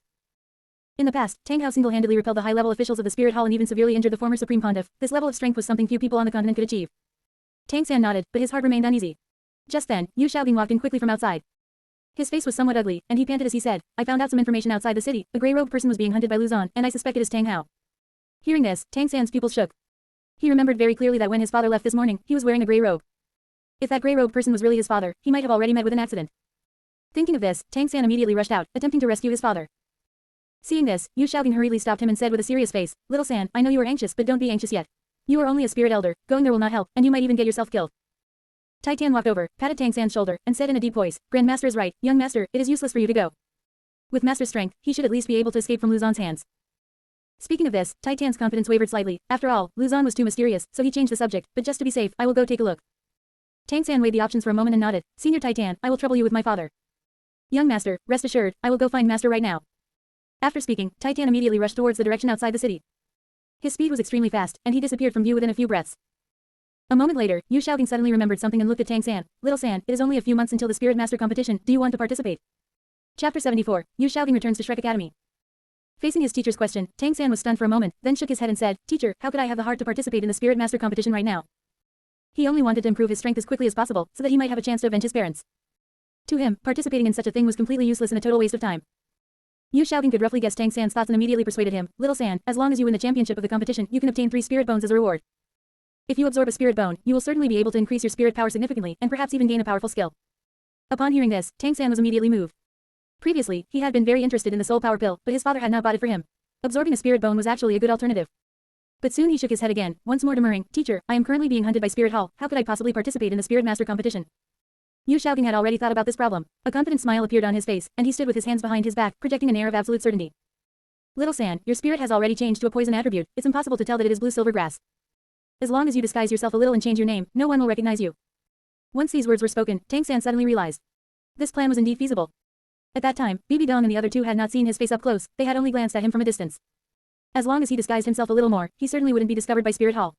In the past, Tang Hao single-handedly repelled the high-level officials of the Spirit Hall and even severely injured the former Supreme Pontiff. This level of strength was something few people on the continent could achieve. Tang San nodded, but his heart remained uneasy. Just then, Yu Xiaobing walked in quickly from outside. His face was somewhat ugly, and he panted as he said, I found out some information outside the city. A grey-robed person was being hunted by Lu Zan, and I suspect it is Tang Hao. Hearing this, Tang San's pupils shook. He remembered very clearly that when his father left this morning, he was wearing a grey robe. If that grey-robed person was really his father, he might have already met with an accident. Thinking of this, Tang San immediately rushed out, attempting to rescue his father. Seeing this, Yu Xiaobing hurriedly stopped him and said with a serious face, Little San, I know you are anxious, but don't be anxious yet. You are only a spirit elder, going there will not help, and you might even get yourself killed. Titan walked over, patted Tang San's shoulder, and said in a deep voice, Grandmaster is right, young master, it is useless for you to go. With master's strength, he should at least be able to escape from Lu Zan's hands. Speaking of this, Titan's confidence wavered slightly. After all, Lu Zan was too mysterious, so he changed the subject, but just to be safe, I will go take a look. Tang San weighed the options for a moment and nodded. Senior Titan, I will trouble you with my father. Young master, rest assured, I will go find master right now. After speaking, Titan immediately rushed towards the direction outside the city. His speed was extremely fast, and he disappeared from view within a few breaths. A moment later, Yu Xiaobing suddenly remembered something and looked at Tang San. Little San, it is only a few months until the Spirit Master competition, do you want to participate? Chapter 74, Yu Xiaobing returns to Shrek Academy. Facing his teacher's question, Tang San was stunned for a moment, then shook his head and said, Teacher, how could I have the heart to participate in the Spirit Master competition right now? He only wanted to improve his strength as quickly as possible, so that he might have a chance to avenge his parents. To him, participating in such a thing was completely useless and a total waste of time. Yu Xiaobing could roughly guess Tang San's thoughts and immediately persuaded him, Little San, as long as you win the championship of the competition, you can obtain 3 spirit bones as a reward. If you absorb a spirit bone, you will certainly be able to increase your spirit power significantly, and perhaps even gain a powerful skill. Upon hearing this, Tang San was immediately moved. Previously, he had been very interested in the soul power pill, but his father had not bought it for him. Absorbing a spirit bone was actually a good alternative. But soon he shook his head again, once more demurring, Teacher, I am currently being hunted by Spirit Hall, how could I possibly participate in the Spirit Master competition? Yu Xiaobing had already thought about this problem. A confident smile appeared on his face, and he stood with his hands behind his back, projecting an air of absolute certainty. Little San, your spirit has already changed to a poison attribute, it's impossible to tell that it is blue silver grass. As long as you disguise yourself a little and change your name, no one will recognize you. Once these words were spoken, Tang San suddenly realized. This plan was indeed feasible. At that time, Bibi Dong and the other two had not seen his face up close, they had only glanced at him from a distance. As long as he disguised himself a little more, he certainly wouldn't be discovered by Spirit Hall.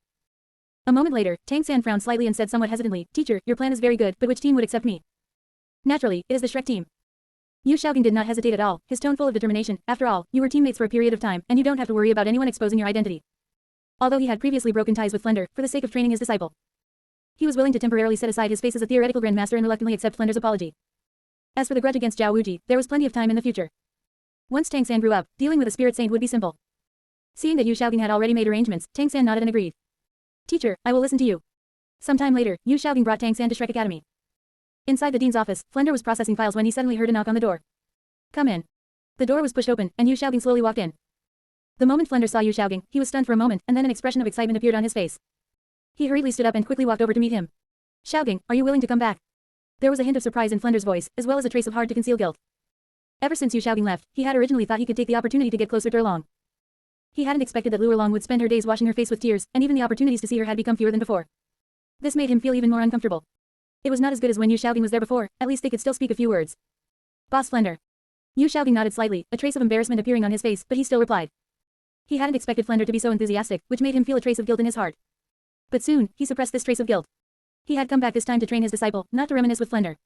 A moment later, Tang San frowned slightly and said somewhat hesitantly, Teacher, your plan is very good, but which team would accept me? Naturally, it is the Shrek team. Yu Xiaobing did not hesitate at all, his tone full of determination. After all, you were teammates for a period of time, and you don't have to worry about anyone exposing your identity. Although he had previously broken ties with Flender, for the sake of training his disciple, he was willing to temporarily set aside his face as a theoretical grandmaster and reluctantly accept Flender's apology. As for the grudge against Zhao Wuji, there was plenty of time in the future. Once Tang San grew up, dealing with a spirit saint would be simple. Seeing that Yu Xiaobing had already made arrangements, Tang San nodded and agreed. Teacher, I will listen to you. Sometime later, Yu Xiaobing brought Tang San to Shrek Academy. Inside the dean's office, Flender was processing files when he suddenly heard a knock on the door. Come in. The door was pushed open, and Yu Xiaobing slowly walked in. The moment Flender saw Yu Xiaobing, he was stunned for a moment, and then an expression of excitement appeared on his face. He hurriedly stood up and quickly walked over to meet him. Xiaobing, are you willing to come back? There was a hint of surprise in Flender's voice, as well as a trace of hard-to-conceal guilt. Ever since Yu Xiaobing left, he had originally thought he could take the opportunity to get closer to Erlong. He hadn't expected that Lu Erlong would spend her days washing her face with tears, and even the opportunities to see her had become fewer than before. This made him feel even more uncomfortable. It was not as good as when Yu Xiaobing was there before, at least they could still speak a few words. Boss Flender. Yu Xiaobing nodded slightly, a trace of embarrassment appearing on his face, but he still replied. He hadn't expected Flender to be so enthusiastic, which made him feel a trace of guilt in his heart. But soon, he suppressed this trace of guilt. He had come back this time to train his disciple, not to reminisce with Flender.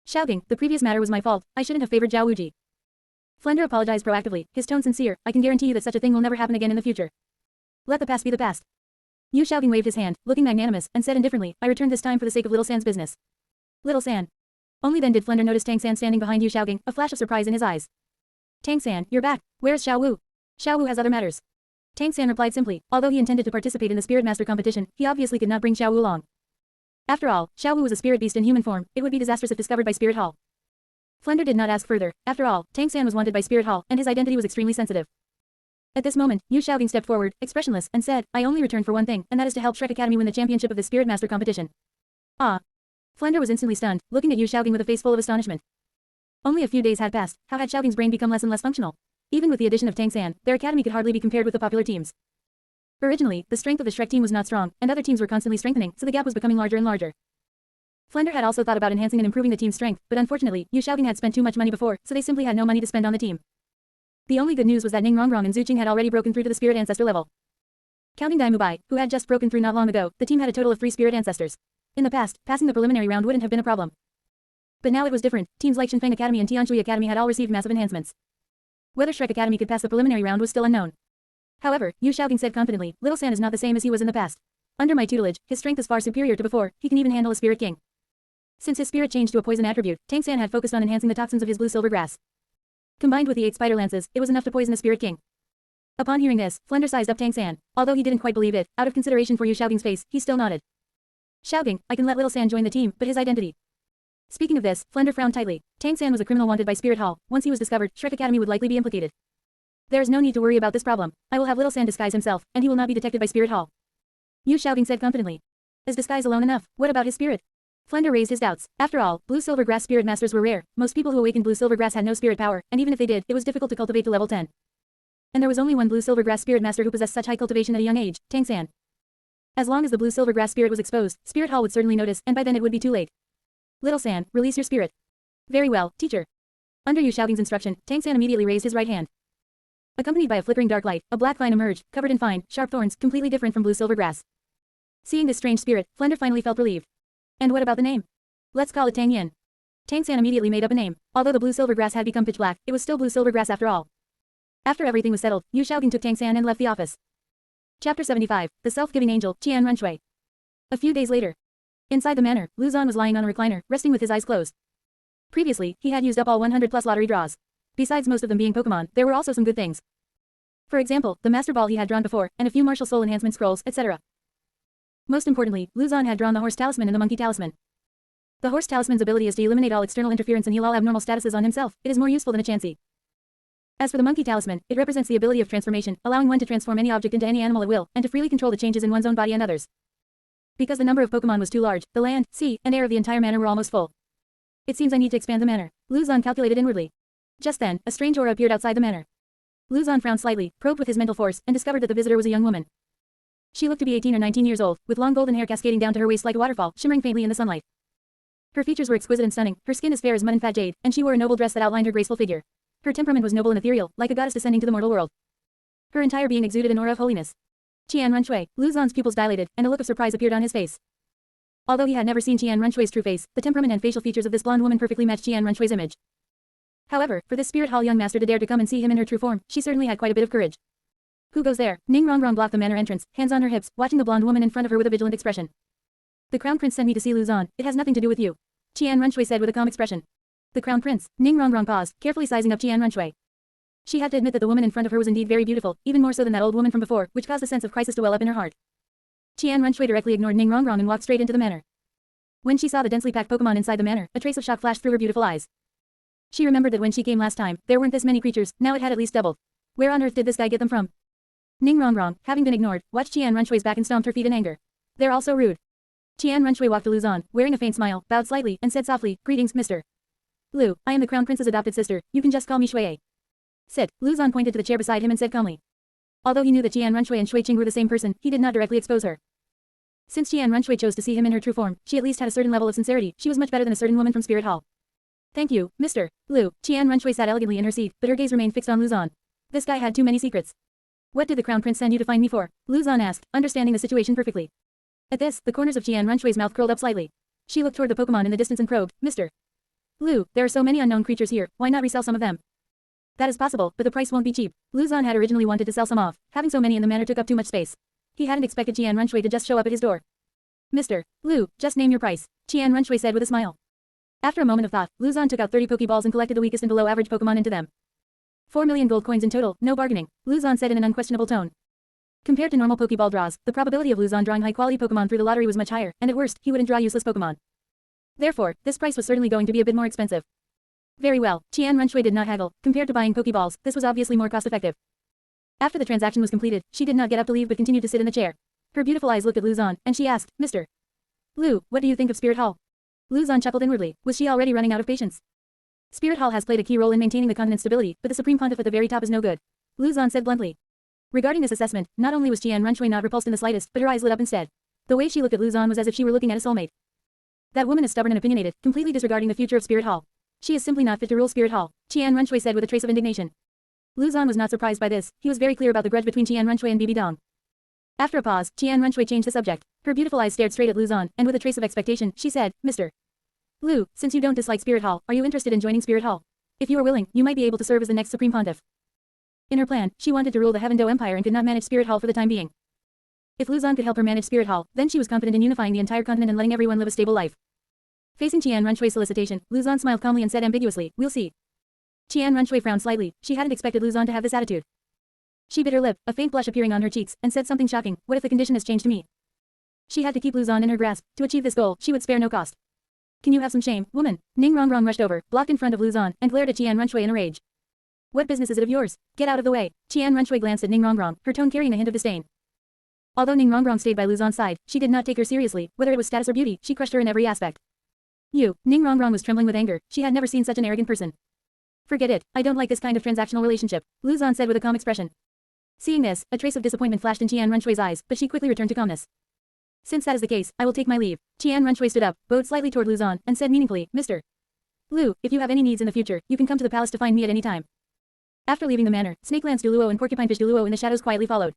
Shouting, the previous matter was my fault, I shouldn't have favored Zhao Wuji. Flender apologized proactively, his tone sincere, I can guarantee you that such a thing will never happen again in the future. Let the past be the past. Yu Xiaobing waved his hand, looking magnanimous, and said indifferently, I returned this time for the sake of Little San's business. Little San. Only then did Flender notice Tang San standing behind Yu Xiaobing, a flash of surprise in his eyes. Tang San, you're back. Where's Xiao Wu? Xiao Wu has other matters. Tang San replied simply, although he intended to participate in the Spirit Master competition, he obviously could not bring Xiao Wu along. After all, Xiao Wu was a spirit beast in human form, it would be disastrous if discovered by Spirit Hall. Flender did not ask further. After all, Tang San was wanted by Spirit Hall, and his identity was extremely sensitive. At this moment, Yu Xiaobing stepped forward, expressionless, and said, I only returned for one thing, and that is to help Shrek Academy win the championship of the Spirit Master competition. Ah. Flender was instantly stunned, looking at Yu Xiaobing with a face full of astonishment. Only a few days had passed, how had Xiaobing's brain become less and less functional? Even with the addition of Tang San, their academy could hardly be compared with the popular teams. Originally, the strength of the Shrek team was not strong, and other teams were constantly strengthening, so the gap was becoming larger and larger. Flender had also thought about enhancing and improving the team's strength, but unfortunately, Yu Xiaobing had spent too much money before, so they simply had no money to spend on the team. The only good news was that Ning Rongrong and Zhu Qing had already broken through to the spirit ancestor level. Counting Dai Mubai, who had just broken through not long ago, the team had a total of 3 spirit ancestors. In the past, passing the preliminary round wouldn't have been a problem. But now it was different, teams like Shinfeng Academy and Tianshui Academy had all received massive enhancements. Whether Shrek Academy could pass the preliminary round was still unknown. However, Yu Xiaobing said confidently, Little San is not the same as he was in the past. Under my tutelage, his strength is far superior to before, he can even handle a spirit king. Since his spirit changed to a poison attribute, Tang San had focused on enhancing the toxins of his blue-silver grass. Combined with the 8 spider lances, it was enough to poison a spirit king. Upon hearing this, Flender sized up Tang San. Although he didn't quite believe it, out of consideration for Yu Xiaobing's face, he still nodded. Shouting, I can let Little San join the team, but his identity. Speaking of this, Flender frowned tightly. Tang San was a criminal wanted by Spirit Hall. Once he was discovered, Shrek Academy would likely be implicated. There is no need to worry about this problem. I will have Little San disguise himself, and he will not be detected by Spirit Hall. Yu Xiaobing said confidently. Is disguise alone enough? What about his spirit? Flender raised his doubts. After all, blue-silver grass spirit masters were rare. Most people who awakened blue-silver grass had no spirit power, and even if they did, it was difficult to cultivate to level 10. And there was only one blue-silver grass spirit master who possessed such high cultivation at a young age, Tang San. As long as the blue-silver grass spirit was exposed, Spirit Hall would certainly notice, and by then it would be too late. Little San, release your spirit. Very well, teacher. Under Yu Xiaobing's instruction, Tang San immediately raised his right hand. Accompanied by a flickering dark light, a black vine emerged, covered in fine, sharp thorns, completely different from blue-silver grass. Seeing this strange spirit, Flender finally felt relieved. And what about the name? Let's call it Tang Yin. Tang San immediately made up a name. Although the blue-silver grass had become pitch black, it was still blue-silver grass after all. After everything was settled, Yu Xiaobing took Tang San and left the office. Chapter 75, The Self-Giving Angel, Qian Runshui. A few days later. Inside the manor, Lu Zhan was lying on a recliner, resting with his eyes closed. Previously, he had used up all 100+ lottery draws. Besides most of them being Pokemon, there were also some good things. For example, the Master Ball he had drawn before, and a few martial soul enhancement scrolls, etc. Most importantly, Lu Zhan had drawn the Horse Talisman and the Monkey Talisman. The Horse Talisman's ability is to eliminate all external interference and heal all abnormal statuses on himself. It is more useful than a Chansey. As for the Monkey Talisman, it represents the ability of transformation, allowing one to transform any object into any animal at will, and to freely control the changes in one's own body and others. Because the number of Pokemon was too large, the land, sea, and air of the entire manor were almost full. It seems I need to expand the manor. Lu Zhan calculated inwardly. Just then, a strange aura appeared outside the manor. Lu Zhan frowned slightly, probed with his mental force, and discovered that the visitor was a young woman. She looked to be 18 or 19 years old, with long golden hair cascading down to her waist like a waterfall, shimmering faintly in the sunlight. Her features were exquisite and stunning, her skin as fair as mud and fat jade, and she wore a noble dress that outlined her graceful figure. Her temperament was noble and ethereal, like a goddess descending to the mortal world. Her entire being exuded an aura of holiness. Qian Runshui, Lu Zhan's pupils dilated, and a look of surprise appeared on his face. Although he had never seen Qian Runshui's true face, the temperament and facial features of this blonde woman perfectly matched Qian Runshui's image. However, for this Spirit Hall young master to dare to come and see him in her true form, she certainly had quite a bit of courage. Who goes there? Ning Rongrong blocked the manor entrance, hands on her hips, watching the blonde woman in front of her with a vigilant expression. The Crown Prince sent me to see Lu Zhan. It has nothing to do with you. Qian Runshui said with a calm expression. The Crown Prince. Ning Rongrong paused, carefully sizing up Qian Runshui. She had to admit that the woman in front of her was indeed very beautiful, even more so than that old woman from before, which caused a sense of crisis to well up in her heart. Qian Runshui directly ignored Ning Rongrong and walked straight into the manor. When she saw the densely packed Pokemon inside the manor, a trace of shock flashed through her beautiful eyes. She remembered that when she came last time, there weren't this many creatures, now it had at least doubled. Where on earth did this guy get them from? Ning Rongrong, having been ignored, watched Qian Runshui's back and stomped her feet in anger. They're all so rude. Qian Runshui walked to Lu Zhan, wearing a faint smile, bowed slightly, and said softly, Greetings, Mr. Lu, I am the Crown Prince's adopted sister, you can just call me Shui. Sit. Lu Zhan pointed to the chair beside him and said calmly. Although he knew that Qian Runshui and Shui Qing were the same person, he did not directly expose her. Since Qian Runshui chose to see him in her true form, she at least had a certain level of sincerity, she was much better than a certain woman from Spirit Hall. Thank you, Mr. Lu. Qian Runshui sat elegantly in her seat, but her gaze remained fixed on Lu Zhan. This guy had too many secrets. What did the Crown Prince send you to find me for? Lu Zhan asked, understanding the situation perfectly. At this, the corners of Qian Runshui's mouth curled up slightly. She looked toward the Pokemon in the distance and probed, Mr. Lu, there are so many unknown creatures here, why not resell some of them? That is possible, but the price won't be cheap. Lu Zan had originally wanted to sell some off. Having so many in the manor took up too much space. He hadn't expected Qian Runshui to just show up at his door. Mr. Lu, just name your price, Qian Runshui said with a smile. After a moment of thought, Lu Zan took out 30 Pokeballs and collected the weakest and below average Pokemon into them. 4 million gold coins in total, no bargaining, Lu Zan said in an unquestionable tone. Compared to normal Pokeball draws, the probability of Lu Zan drawing high-quality Pokemon through the lottery was much higher, and at worst, he wouldn't draw useless Pokemon. Therefore, this price was certainly going to be a bit more expensive. Very well, Qian Runshui did not haggle. Compared to buying Pokeballs, this was obviously more cost-effective. After the transaction was completed, she did not get up to leave but continued to sit in the chair. Her beautiful eyes looked at Lu Zan, and she asked, Mr. Lu, what do you think of Spirit Hall? Lu Zan chuckled inwardly. Was she already running out of patience? Spirit Hall has played a key role in maintaining the continent's stability, but the Supreme Pontiff at the very top is no good. Lu Zan said bluntly. Regarding this assessment, not only was Qian Runshui not repulsed in the slightest, but her eyes lit up instead. The way she looked at Lu Zan was as if she were looking at a soulmate. That woman is stubborn and opinionated, completely disregarding the future of Spirit Hall. She is simply not fit to rule Spirit Hall, Qian Runshui said with a trace of indignation. Lu Zan was not surprised by this. He was very clear about the grudge between Qian Runshui and Bibi Dong. After a pause, Qian Runshui changed the subject. Her beautiful eyes stared straight at Lu Zan, and with a trace of expectation, she said, Mr. Lu, since you don't dislike Spirit Hall, are you interested in joining Spirit Hall? If you are willing, you might be able to serve as the next Supreme Pontiff. In her plan, she wanted to rule the Heaven Do Empire and could not manage Spirit Hall for the time being. If Lu Zan could help her manage Spirit Hall, then she was confident in unifying the entire continent and letting everyone live a stable life. Facing Qian Runshui's solicitation, Lu Zan smiled calmly and said ambiguously, we'll see. Qian Runshui frowned slightly. She hadn't expected Lu Zan to have this attitude. She bit her lip, a faint blush appearing on her cheeks, and said something shocking, what if the condition has changed to me? She had to keep Lu Zan in her grasp. To achieve this goal, she would spare no cost. Can you have some shame, woman? Ning Rongrong rushed over, blocked in front of Lu Zan, and glared at Qian Runshui in a rage. What business is it of yours? Get out of the way. Qian Runshui glanced at Ning Rongrong, her tone carrying a hint of disdain. Although Ning Rongrong stayed by Lu Zan's side, she did not take her seriously. Whether it was status or beauty, she crushed her in every aspect. Ning Rongrong was trembling with anger. She had never seen such an arrogant person. Forget it, I don't like this kind of transactional relationship, Lu Zan said with a calm expression. Seeing this, a trace of disappointment flashed in Qian Runshui's eyes, but she quickly returned to calmness. Since that is the case, I will take my leave. Qian Runshui stood up, bowed slightly toward Lu Zan, and said meaningfully, Mr. Lu, if you have any needs in the future, you can come to the palace to find me at any time. After leaving the manor, Snakelands Douluo and Porcupinefish Douluo in the shadows quietly followed.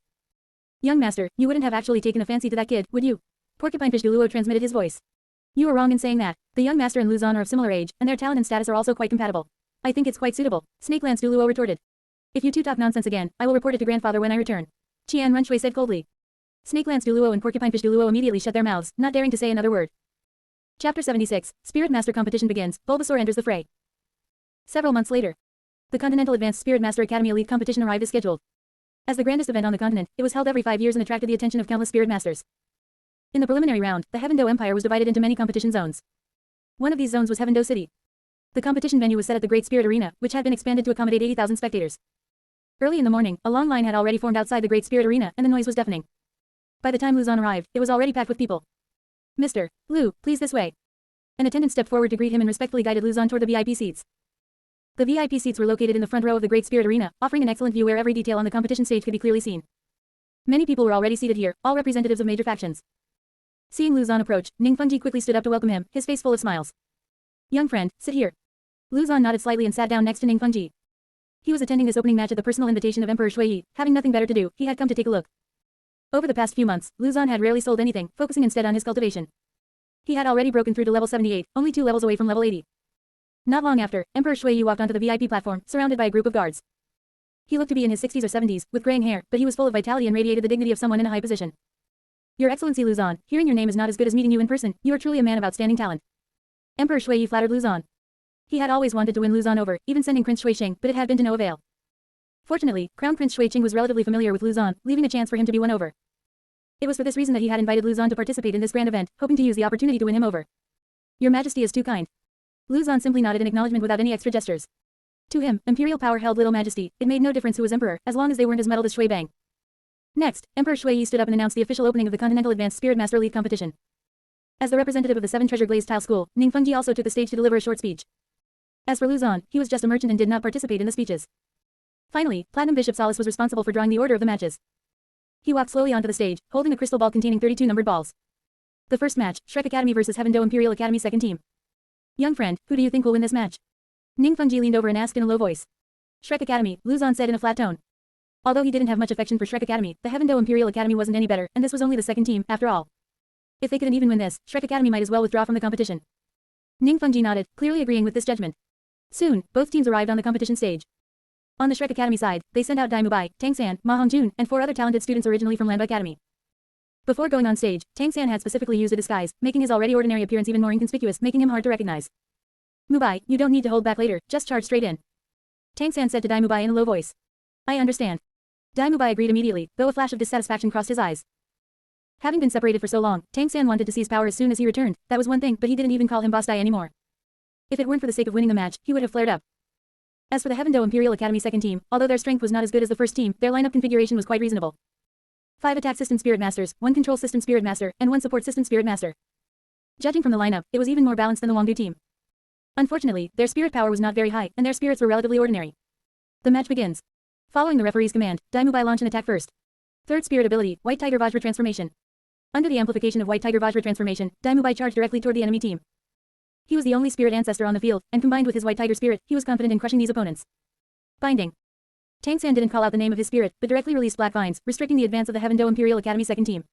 Young master, you wouldn't have actually taken a fancy to that kid, would you? Porcupinefish Douluo transmitted his voice. You are wrong in saying that. The young master and Lu Zan are of similar age, and their talent and status are also quite compatible. I think it's quite suitable, Snakelands Douluo retorted. If you two talk nonsense again, I will report it to grandfather when I return. Qian Runshui said coldly. Snakelands Douluo and Porcupinefish Douluo immediately shut their mouths, not daring to say another word. Chapter 76, Spirit Master Competition begins, Bulbasaur enters the fray. Several months later. The Continental Advanced Spirit Master Academy Elite Competition arrived as scheduled. As the grandest event on the continent, it was held every 5 years and attracted the attention of countless Spirit Masters. In the preliminary round, the Heaven Do Empire was divided into many competition zones. One of these zones was Heaven Do City. The competition venue was set at the Great Spirit Arena, which had been expanded to accommodate 80,000 spectators. Early in the morning, a long line had already formed outside the Great Spirit Arena, and the noise was deafening. By the time Lu Zan arrived, it was already packed with people. Mr. Lu, please this way. An attendant stepped forward to greet him and respectfully guided Lu Zan toward the VIP seats. The VIP seats were located in the front row of the Great Spirit Arena, offering an excellent view where every detail on the competition stage could be clearly seen. Many people were already seated here, all representatives of major factions. Seeing Lu Zan approach, Ning Fengji quickly stood up to welcome him, his face full of smiles. Young friend, sit here. Lu Zan nodded slightly and sat down next to Ning Fengji. He was attending this opening match at the personal invitation of Emperor Shui Yi. Having nothing better to do, he had come to take a look. Over the past few months, Lu Zan had rarely sold anything, focusing instead on his cultivation. He had already broken through to level 78, only 2 levels away from level 80. Not long after, Emperor Shui Yi walked onto the VIP platform, surrounded by a group of guards. He looked to be in his 60s or 70s, with graying hair, but he was full of vitality and radiated the dignity of someone in a high position. Your Excellency Lu Zan, hearing your name is not as good as meeting you in person. You are truly a man of outstanding talent. Emperor Shui Yi flattered Lu Zan. He had always wanted to win Lu Zan over, even sending Prince Shui Sheng, but it had been to no avail. Fortunately, Crown Prince Shui Qing was relatively familiar with Lu Zan, leaving a chance for him to be won over. It was for this reason that he had invited Lu Zan to participate in this grand event, hoping to use the opportunity to win him over. Your Majesty is too kind. Lu Zan simply nodded in acknowledgement without any extra gestures. To him, imperial power held little majesty. It made no difference who was emperor, as long as they weren't as meddled as Shui Bang. Next, Emperor Shui Yi stood up and announced the official opening of the Continental Advanced Spirit Master Elite Competition. As the representative of the 7 Treasure Glazed Tile School, Ning Fengji also took the stage to deliver a short speech. As for Lu Zan, he was just a merchant and did not participate in the speeches. Finally, Platinum Bishop Solace was responsible for drawing the order of the matches. He walked slowly onto the stage, holding a crystal ball containing 32 numbered balls. The first match, Shrek Academy vs Heaven Do Imperial Academy second team. Young friend, who do you think will win this match? Ning Fengji leaned over and asked in a low voice. Shrek Academy, Lu Zan said in a flat tone. Although he didn't have much affection for Shrek Academy, the Heaven Do Imperial Academy wasn't any better, and this was only the second team, after all. If they couldn't even win this, Shrek Academy might as well withdraw from the competition. Ning Fengji nodded, clearly agreeing with this judgment. Soon, both teams arrived on the competition stage. On the Shrek Academy side, they sent out Dai Mubai, Tang San, Ma Hongjun, and 4 other talented students originally from Lanba Academy. Before going on stage, Tang San had specifically used a disguise, making his already ordinary appearance even more inconspicuous, making him hard to recognize. Mubai, you don't need to hold back later, just charge straight in. Tang San said to Dai Mubai in a low voice. I understand. Dai Mubai agreed immediately, though a flash of dissatisfaction crossed his eyes. Having been separated for so long, Tang San wanted to seize power as soon as he returned, that was one thing, but he didn't even call him Boss Dai anymore. If it weren't for the sake of winning the match, he would have flared up. As for the Heaven Do Imperial Academy second team, although their strength was not as good as the first team, their lineup configuration was quite reasonable. 5 attack system Spirit Masters, 1 control system Spirit Master, and 1 support system Spirit Master. Judging from the lineup, it was even more balanced than the Wangdu team. Unfortunately, their spirit power was not very high, and their spirits were relatively ordinary. The match begins. Following the referee's command, Dai Mubai launch an attack first. Third spirit ability, White Tiger Vajra Transformation. Under the amplification of White Tiger Vajra Transformation, Dai Mubai charged directly toward the enemy team. He was the only spirit ancestor on the field, and combined with his White Tiger spirit, he was confident in crushing these opponents. Binding. Tang San didn't call out the name of his spirit, but directly released Black Vines, restricting the advance of the Heaven Do Imperial Academy second team.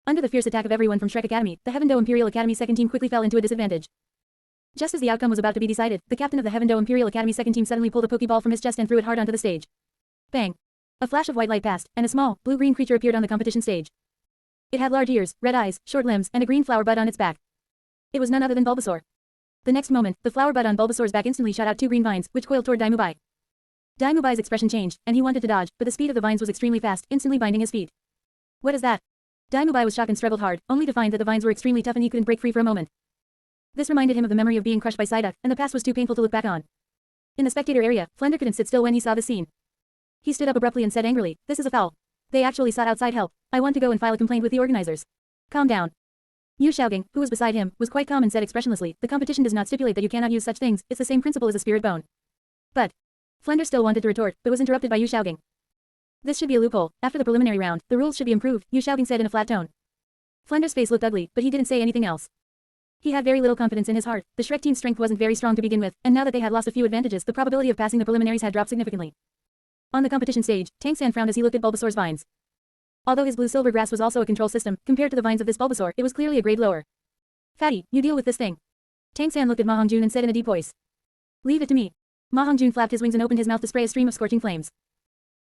Under the fierce attack of everyone from Shrek Academy, the Heaven Do Imperial Academy second team quickly fell into a disadvantage. Just as the outcome was about to be decided, the captain of the Heaven Do Imperial Academy second team suddenly pulled a Pokeball from his chest and threw it hard onto the stage. Bang! A flash of white light passed, and a small, blue-green creature appeared on the competition stage. It had large ears, red eyes, short limbs, and a green flower bud on its back. It was none other than Bulbasaur. The next moment, the flower bud on Bulbasaur's back instantly shot out 2 green vines, which coiled toward Dai Mubai. Dai Mubai's expression changed, and he wanted to dodge, but the speed of the vines was extremely fast, instantly binding his feet. What is that? Dai Mubai was shocked and struggled hard, only to find that the vines were extremely tough and he couldn't break free for a moment. This reminded him of the memory of being crushed by Psyduck, and the past was too painful to look back on. In the spectator area, Flender couldn't sit still when he saw the scene. He stood up abruptly and said angrily, "This is a foul. They actually sought outside help. I want to go and file a complaint with the organizers." Calm down. Yu Xiaoging, who was beside him, was quite calm and said expressionlessly, "The competition does not stipulate that you cannot use such things, it's the same principle as a spirit bone." But Flender still wanted to retort, but was interrupted by Yu Xiaoging. This should be a loophole. After the preliminary round, the rules should be improved, Yu Xiaoging said in a flat tone. Flender's face looked ugly, but he didn't say anything else. He had very little confidence in his heart. The Shrek team's strength wasn't very strong to begin with, and now that they had lost a few advantages, the probability of passing the preliminaries had dropped significantly. On the competition stage, Tang San frowned as he looked at Bulbasaur's vines. Although his blue-silver grass was also a control system, compared to the vines of this Bulbasaur, it was clearly a grade lower. "Fatty, you deal with this thing." Tang San looked at Ma Hongjun and said in a deep voice. "Leave it to me." Ma Hongjun flapped his wings and opened his mouth to spray a stream of scorching flames.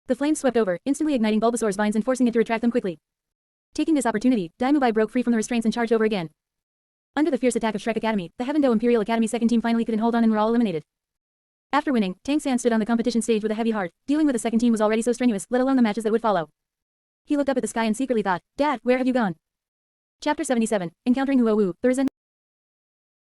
The flames swept over, instantly igniting Bulbasaur's vines and forcing it to retract them quickly. Taking this opportunity, Dai Mubai broke free from the restraints and charged over again. Under the fierce attack of Shrek Academy, the Heaven Do Imperial Academy second team finally couldn't hold on and were all eliminated. After winning, Tang San stood on the competition stage with a heavy heart. Dealing with the second team was already so strenuous, let alone the matches that would follow. He looked up at the sky and secretly thought, "Dad, where have you gone?" Chapter 77, Encountering Huo Wu, the resentment